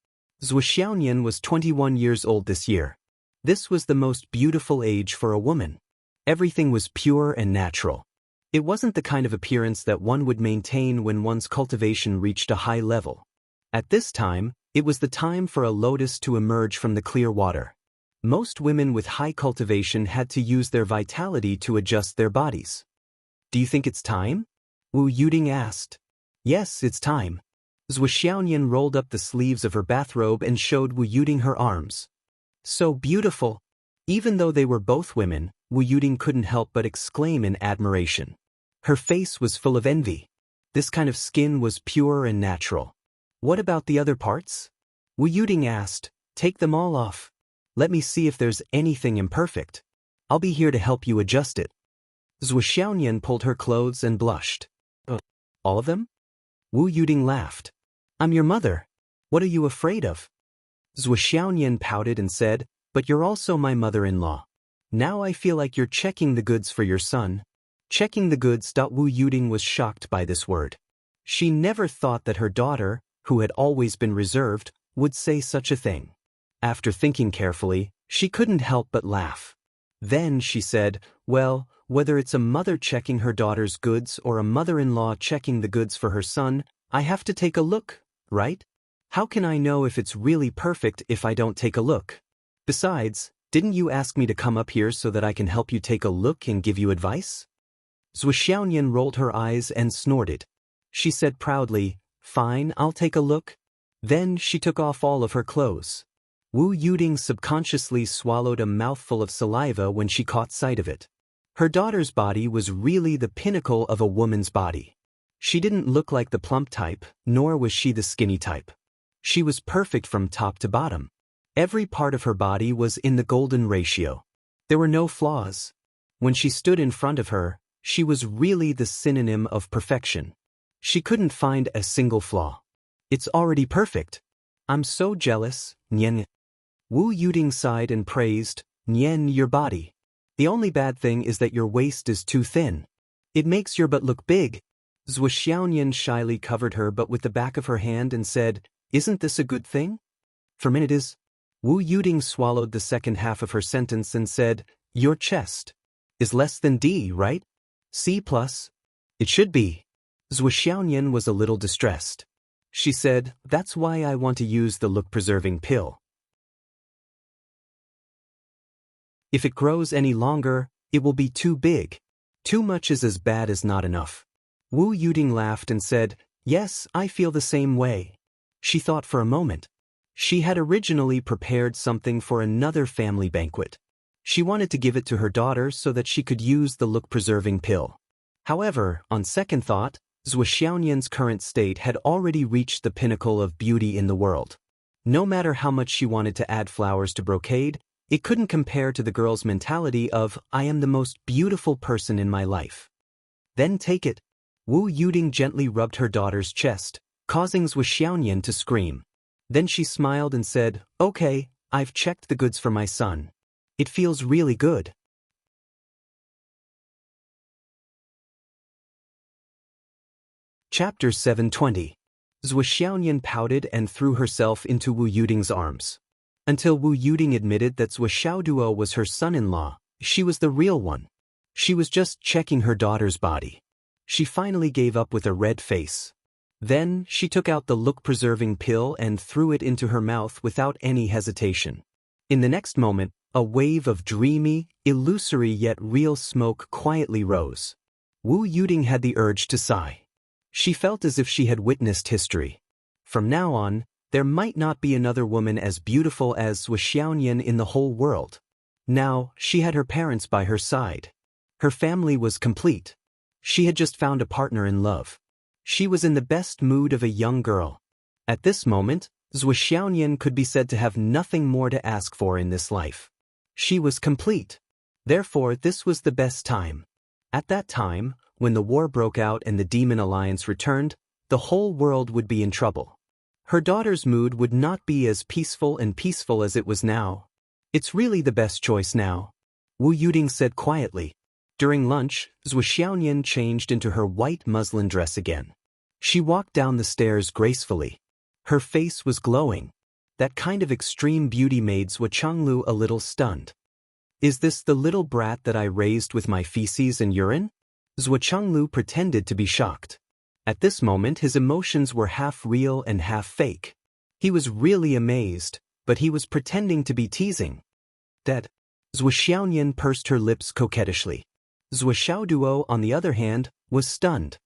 S1: Zhuo Xiaonian was 21 years old this year. This was the most beautiful age for a woman. Everything was pure and natural. It wasn't the kind of appearance that one would maintain when one's cultivation reached a high level. At this time, it was the time for a lotus to emerge from the clear water. Most women with high cultivation had to use their vitality to adjust their bodies. "Do you think it's time?" Wu Yuding asked. "Yes, it's time." Zhuo Xiaonian rolled up the sleeves of her bathrobe and showed Wu Yuding her arms. "So beautiful." Even though they were both women, Wu Yuding couldn't help but exclaim in admiration. Her face was full of envy. This kind of skin was pure and natural. "What about the other parts?" Wu Yuding asked. "Take them all off. Let me see if there's anything imperfect. I'll be here to help you adjust it." Zhuo Xiaonian pulled her clothes and blushed. All of them?" Wu Yuding laughed. "I'm your mother. What are you afraid of?" Zhuo Xiaonian pouted and said, "But you're also my mother-in-law. Now I feel like you're checking the goods for your son." Checking the goods. Wu Yuding was shocked by this word. She never thought that her daughter, who had always been reserved, would say such a thing. After thinking carefully, she couldn't help but laugh. Then she said, "Well, whether it's a mother checking her daughter's goods or a mother-in-law checking the goods for her son, I have to take a look, right? How can I know if it's really perfect if I don't take a look? Besides, didn't you ask me to come up here so that I can help you take a look and give you advice?" Zhuo Xiaonian rolled her eyes and snorted. She said proudly, "Fine, I'll take a look." Then she took off all of her clothes. Wu Yuding subconsciously swallowed a mouthful of saliva when she caught sight of it. Her daughter's body was really the pinnacle of a woman's body. She didn't look like the plump type, nor was she the skinny type. She was perfect from top to bottom. Every part of her body was in the golden ratio. There were no flaws. When she stood in front of her, she was really the synonym of perfection. She couldn't find a single flaw. "It's already perfect. I'm so jealous, Nian." Wu Yuding sighed and praised, "Nian, your body. The only bad thing is that your waist is too thin. It makes your butt look big." Zhuo Xiaonian shyly covered her butt with the back of her hand and said, "Isn't this a good thing?" "For a minute is." Wu Yuding swallowed the second half of her sentence and said, "Your chest is less than D, right? C+. It should be." Zhuo Xiaonian was a little distressed. She said, "That's why I want to use the look-preserving pill. If it grows any longer, it will be too big. Too much is as bad as not enough." Wu Yuding laughed and said, "Yes, I feel the same way." She thought for a moment. She had originally prepared something for another family banquet. She wanted to give it to her daughter so that she could use the look-preserving pill. However, on second thought, Zhou Xiaoyan's current state had already reached the pinnacle of beauty in the world. No matter how much she wanted to add flowers to brocade, it couldn't compare to the girl's mentality of, I am the most beautiful person in my life. Then take it. Wu Yuding gently rubbed her daughter's chest, causing Zhou Xiaoyan to scream. Then she smiled and said, Okay, I've checked the goods for my son. It feels really good. Chapter 720. Zhou Xiaoyan pouted and threw herself into Wu Yuding's arms. Until Wu Yuding admitted that Zhou Xiaoduo was her son-in-law, she was the real one. She was just checking her daughter's body. She finally gave up with a red face. Then, she took out the look-preserving pill and threw it into her mouth without any hesitation. In the next moment, a wave of dreamy, illusory yet real smoke quietly rose. Wu Yuding had the urge to sigh. She felt as if she had witnessed history. From now on, there might not be another woman as beautiful as Zhou Xiaoyan in the whole world. Now, she had her parents by her side. Her family was complete. She had just found a partner in love. She was in the best mood of a young girl. At this moment, Zhou Xiaoyan could be said to have nothing more to ask for in this life. She was complete. Therefore, this was the best time. At that time, when the war broke out and the Demon Alliance returned, the whole world would be in trouble. Her daughter's mood would not be as peaceful as it was now. It's really the best choice now, Wu Yuding said quietly. During lunch, Zhou Xiaoyan changed into her white muslin dress again. She walked down the stairs gracefully. Her face was glowing. That kind of extreme beauty made Zhou Chenglu a little stunned. Is this the little brat that I raised with my feces and urine? Zhou Chenglu pretended to be shocked. At this moment his emotions were half real and half fake. He was really amazed, but he was pretending to be teasing. That. Zhou Xiaoyan pursed her lips coquettishly. Zhou Xiaoduo, on the other hand, was stunned.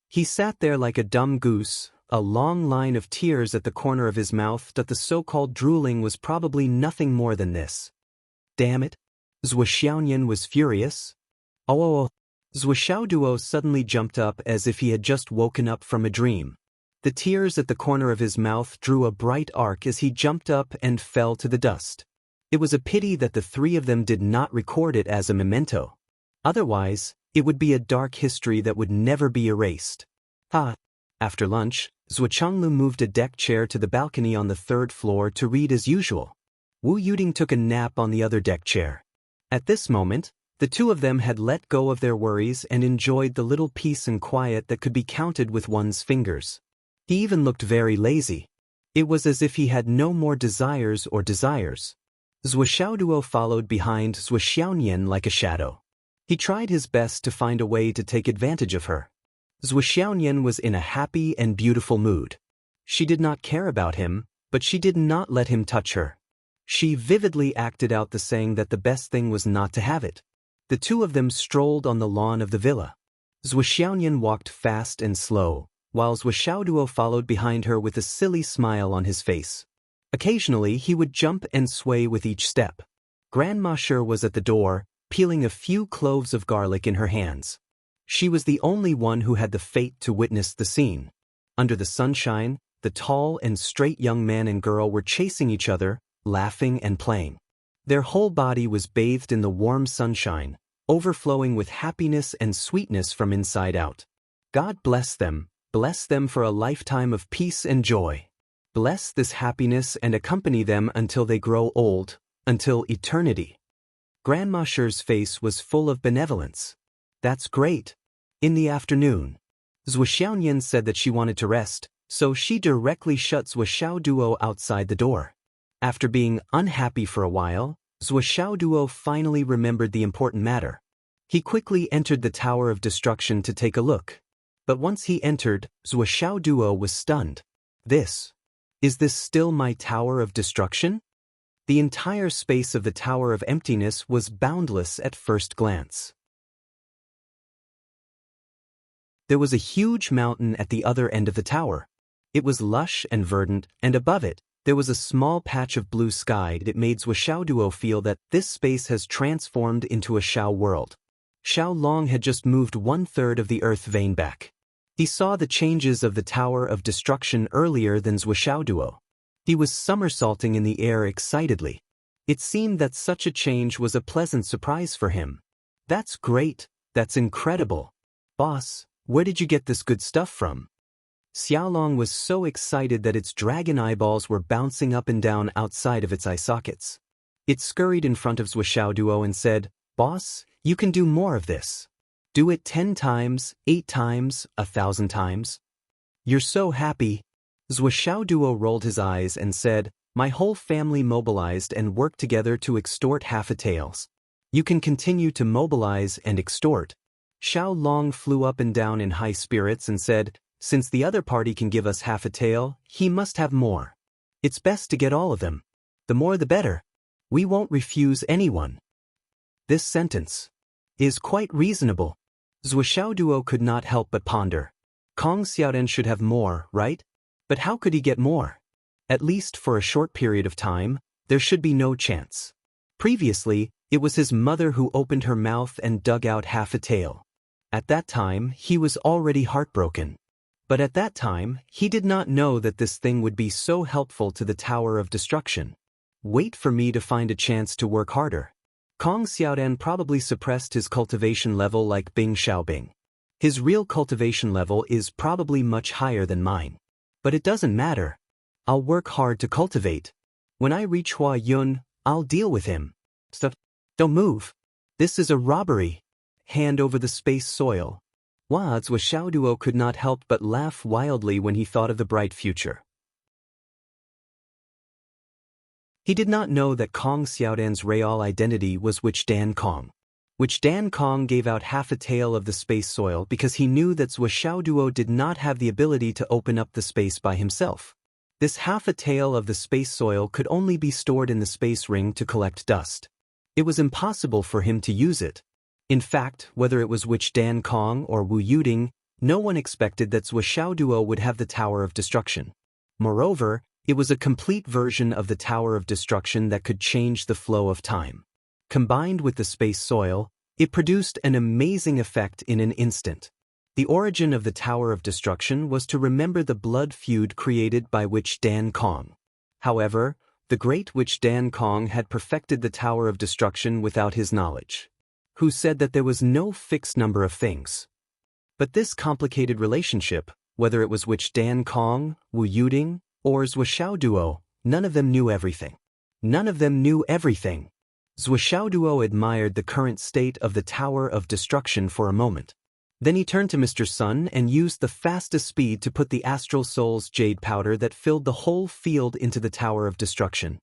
S1: He sat there like a dumb goose, a long line of tears at the corner of his mouth that the so-called drooling was probably nothing more than this. Damn it. Zhou Xiaoyan was furious. Oh. Zhou Xiaoduo suddenly jumped up as if he had just woken up from a dream. The tears at the corner of his mouth drew a bright arc as he jumped up and fell to the dust. It was a pity that the three of them did not record it as a memento. Otherwise, it would be a dark history that would never be erased. After lunch, Zhou Chenglu moved a deck chair to the balcony on the third floor to read as usual. Wu Yuding took a nap on the other deck chair. At this moment, the two of them had let go of their worries and enjoyed the little peace and quiet that could be counted with one's fingers. He even looked very lazy. It was as if he had no more desires. Zhou Xiaoduo followed behind Zhou Xiaoyan like a shadow. He tried his best to find a way to take advantage of her. Zhou Xiaoyan was in a happy and beautiful mood. She did not care about him, but she did not let him touch her. She vividly acted out the saying that the best thing was not to have it. The two of them strolled on the lawn of the villa. Zhou Xiaoyan walked fast and slow, while Zhou Xiaoduo followed behind her with a silly smile on his face. Occasionally he would jump and sway with each step. Grandma Sher was at the door, peeling a few cloves of garlic in her hands. She was the only one who had the fate to witness the scene. Under the sunshine, the tall and straight young man and girl were chasing each other, laughing and playing. Their whole body was bathed in the warm sunshine, overflowing with happiness and sweetness from inside out. God bless them for a lifetime of peace and joy. Bless this happiness and accompany them until they grow old, until eternity. Grandma Sher's face was full of benevolence. That's great. In the afternoon, Zhou Xiaoyan said that she wanted to rest, so she directly shut Zhou Xiaoduo outside the door. After being unhappy for a while, Zhou Xiaoduo finally remembered the important matter. He quickly entered the Tower of Destruction to take a look. But once he entered, Zhou Xiaoduo was stunned. Is this still my Tower of Destruction? The entire space of the Tower of Emptiness was boundless at first glance. There was a huge mountain at the other end of the tower. It was lush and verdant, and above it, There was a small patch of blue sky that made Zhuo feel that this space has transformed into a Xiao world. Xiao Long had just moved 1/3 of the earth vein back. He saw the changes of the Tower of Destruction earlier than Zhuo. He was somersaulting in the air excitedly. It seemed that such a change was a pleasant surprise for him. That's great, that's incredible. Boss, where did you get this good stuff from? Xiaolong was so excited that its dragon eyeballs were bouncing up and down outside of its eye sockets. It scurried in front of Zhuo and said, "Boss, you can do more of this. Do it 10 times, 8 times, 1,000 times." "You're so happy." Zhuo rolled his eyes and said, "My whole family mobilized and worked together to extort half a tails. You can continue to mobilize and extort." Xiao Long flew up and down in high spirits and said, "Since the other party can give us half a tail, he must have more. It's best to get all of them. The more the better. We won't refuse anyone." This sentence is quite reasonable. Zhuo could not help but ponder. Kong Xiaoren should have more, right? But how could he get more? At least for a short period of time, there should be no chance. Previously, it was his mother who opened her mouth and dug out half a tail. At that time, he was already heartbroken. But at that time, he did not know that this thing would be so helpful to the Tower of Destruction. Wait for me to find a chance to work harder. Kong Xiaoren probably suppressed his cultivation level like Bing Xiaobing. His real cultivation level is probably much higher than mine. But it doesn't matter. I'll work hard to cultivate. When I reach Hua Yun, I'll deal with him. Stuff. Don't move. This is a robbery. Hand over the space soil. Zhuo could not help but laugh wildly when he thought of the bright future. He did not know that Kong Xiaodan's real identity was Wich Dan Kong. Wich Dan Kong gave out half a tael of the space soil because he knew that Zhuo did not have the ability to open up the space by himself. This half a tael of the space soil could only be stored in the space ring to collect dust. It was impossible for him to use it. In fact, whether it was Wich Dan Kong or Wu Yuding, no one expected that Zhuo would have the Tower of Destruction. Moreover, it was a complete version of the Tower of Destruction that could change the flow of time. Combined with the space soil, it produced an amazing effect in an instant. The origin of the Tower of Destruction was to remember the blood feud created by Wich Dan Kong. However, the great Wich Dan Kong had perfected the Tower of Destruction without his knowledge. Who said that there was no fixed number of things. But this complicated relationship, whether it was Wich Dan Kong, Wu Yuding, or Zhuo, none of them knew everything. None of them knew everything. Zhuo admired the current state of the Tower of Destruction for a moment. Then he turned to Mr. Sun and used the fastest speed to put the Astral Soul's jade powder that filled the whole field into the Tower of Destruction.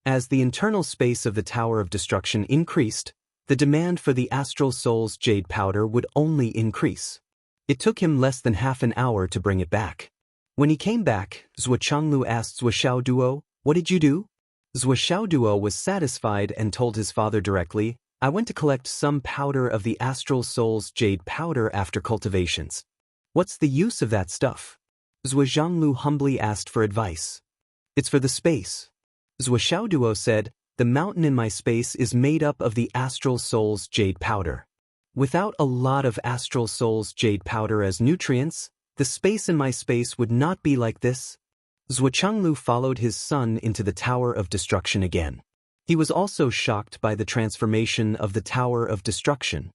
S1: As the internal space of the Tower of Destruction increased, the demand for the Astral Soul's jade powder would only increase. It took him less than half an hour to bring it back. When he came back, Zhuo asked Zhuo, "What did you do?" Zhuo was satisfied and told his father directly, "I went to collect some powder of the Astral Soul's jade powder after cultivations." "What's the use of that stuff?" Zhuo humbly asked for advice. "It's for the space." Zhuo said, "The mountain in my space is made up of the Astral Soul's jade powder. Without a lot of Astral Soul's jade powder as nutrients, the space in my space would not be like this." Zhuo followed his son into the Tower of Destruction again. He was also shocked by the transformation of the Tower of Destruction.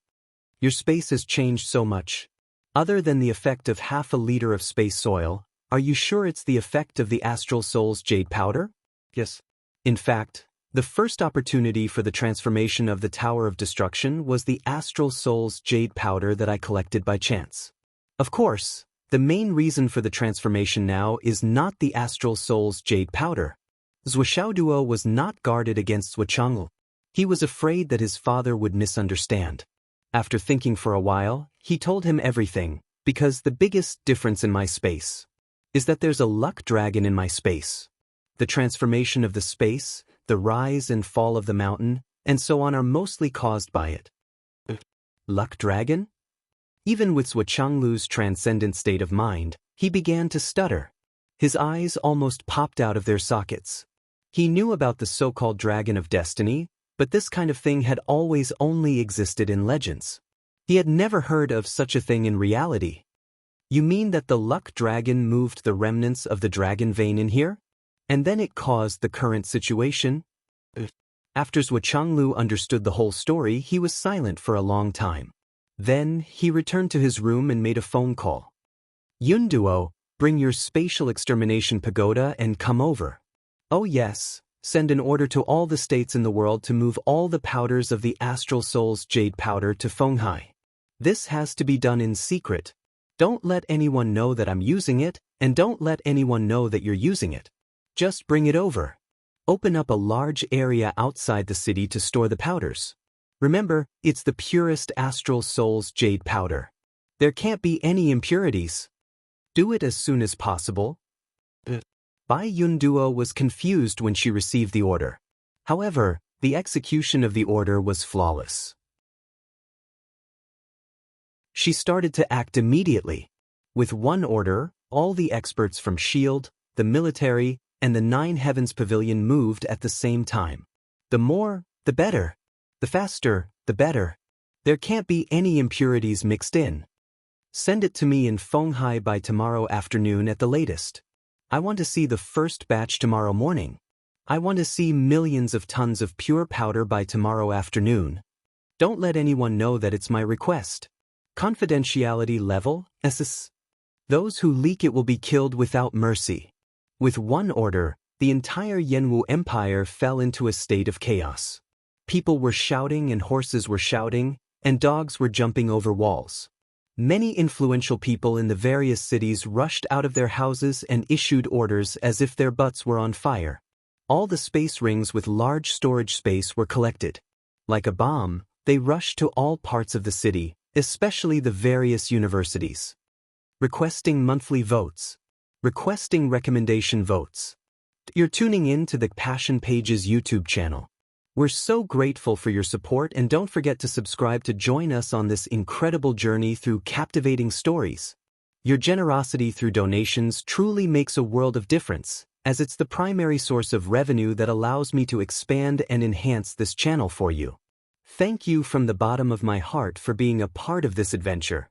S1: "Your space has changed so much. Other than the effect of half a liter of space soil, are you sure it's the effect of the Astral Soul's jade powder?" "Yes." In fact, the first opportunity for the transformation of the Tower of Destruction was the Astral Soul's jade powder that I collected by chance. Of course, the main reason for the transformation now is not the Astral Soul's jade powder. Zhuo was not guarded against Zhuo. He was afraid that his father would misunderstand. After thinking for a while, he told him everything, because the biggest difference in my space is that there's a luck dragon in my space. The transformation of the space, the rise and fall of the mountain, and so on are mostly caused by it. Luck dragon? Even with Zhuo's transcendent state of mind, he began to stutter. His eyes almost popped out of their sockets. He knew about the so-called Dragon of Destiny, but this kind of thing had always only existed in legends. He had never heard of such a thing in reality. You mean that the luck dragon moved the remnants of the dragon vein in here? And then it caused the current situation? After Zhou Changlu understood the whole story, he was silent for a long time. Then, he returned to his room and made a phone call. Yunduo, bring your spatial extermination pagoda and come over. Oh yes, send an order to all the states in the world to move all the powders of the Astral Soul's jade powder to Fenghai. This has to be done in secret. Don't let anyone know that I'm using it, and don't let anyone know that you're using it. Just bring it over. Open up a large area outside the city to store the powders. Remember, it's the purest Astral Soul's jade powder. There can't be any impurities. Do it as soon as possible. Bai Yunduo was confused when she received the order. However, the execution of the order was flawless. She started to act immediately. With one order, all the experts from S.H.I.E.L.D., the military, and the Nine Heavens Pavilion moved at the same time. The more, the better. The faster, the better. There can't be any impurities mixed in. Send it to me in Fenghai by tomorrow afternoon at the latest. I want to see the first batch tomorrow morning. I want to see millions of tons of pure powder by tomorrow afternoon. Don't let anyone know that it's my request. Confidentiality level, SS. Those who leak it will be killed without mercy. With one order, the entire Yanwu Empire fell into a state of chaos. People were shouting and horses were shouting, and dogs were jumping over walls. Many influential people in the various cities rushed out of their houses and issued orders as if their butts were on fire. All the space rings with large storage space were collected. Like a bomb, they rushed to all parts of the city, especially the various universities. Requesting monthly votes. Requesting recommendation votes. You're tuning in to the Passion Pages YouTube channel. We're so grateful for your support, and don't forget to subscribe to join us on this incredible journey through captivating stories. Your generosity through donations truly makes a world of difference, as it's the primary source of revenue that allows me to expand and enhance this channel for you. Thank you from the bottom of my heart for being a part of this adventure.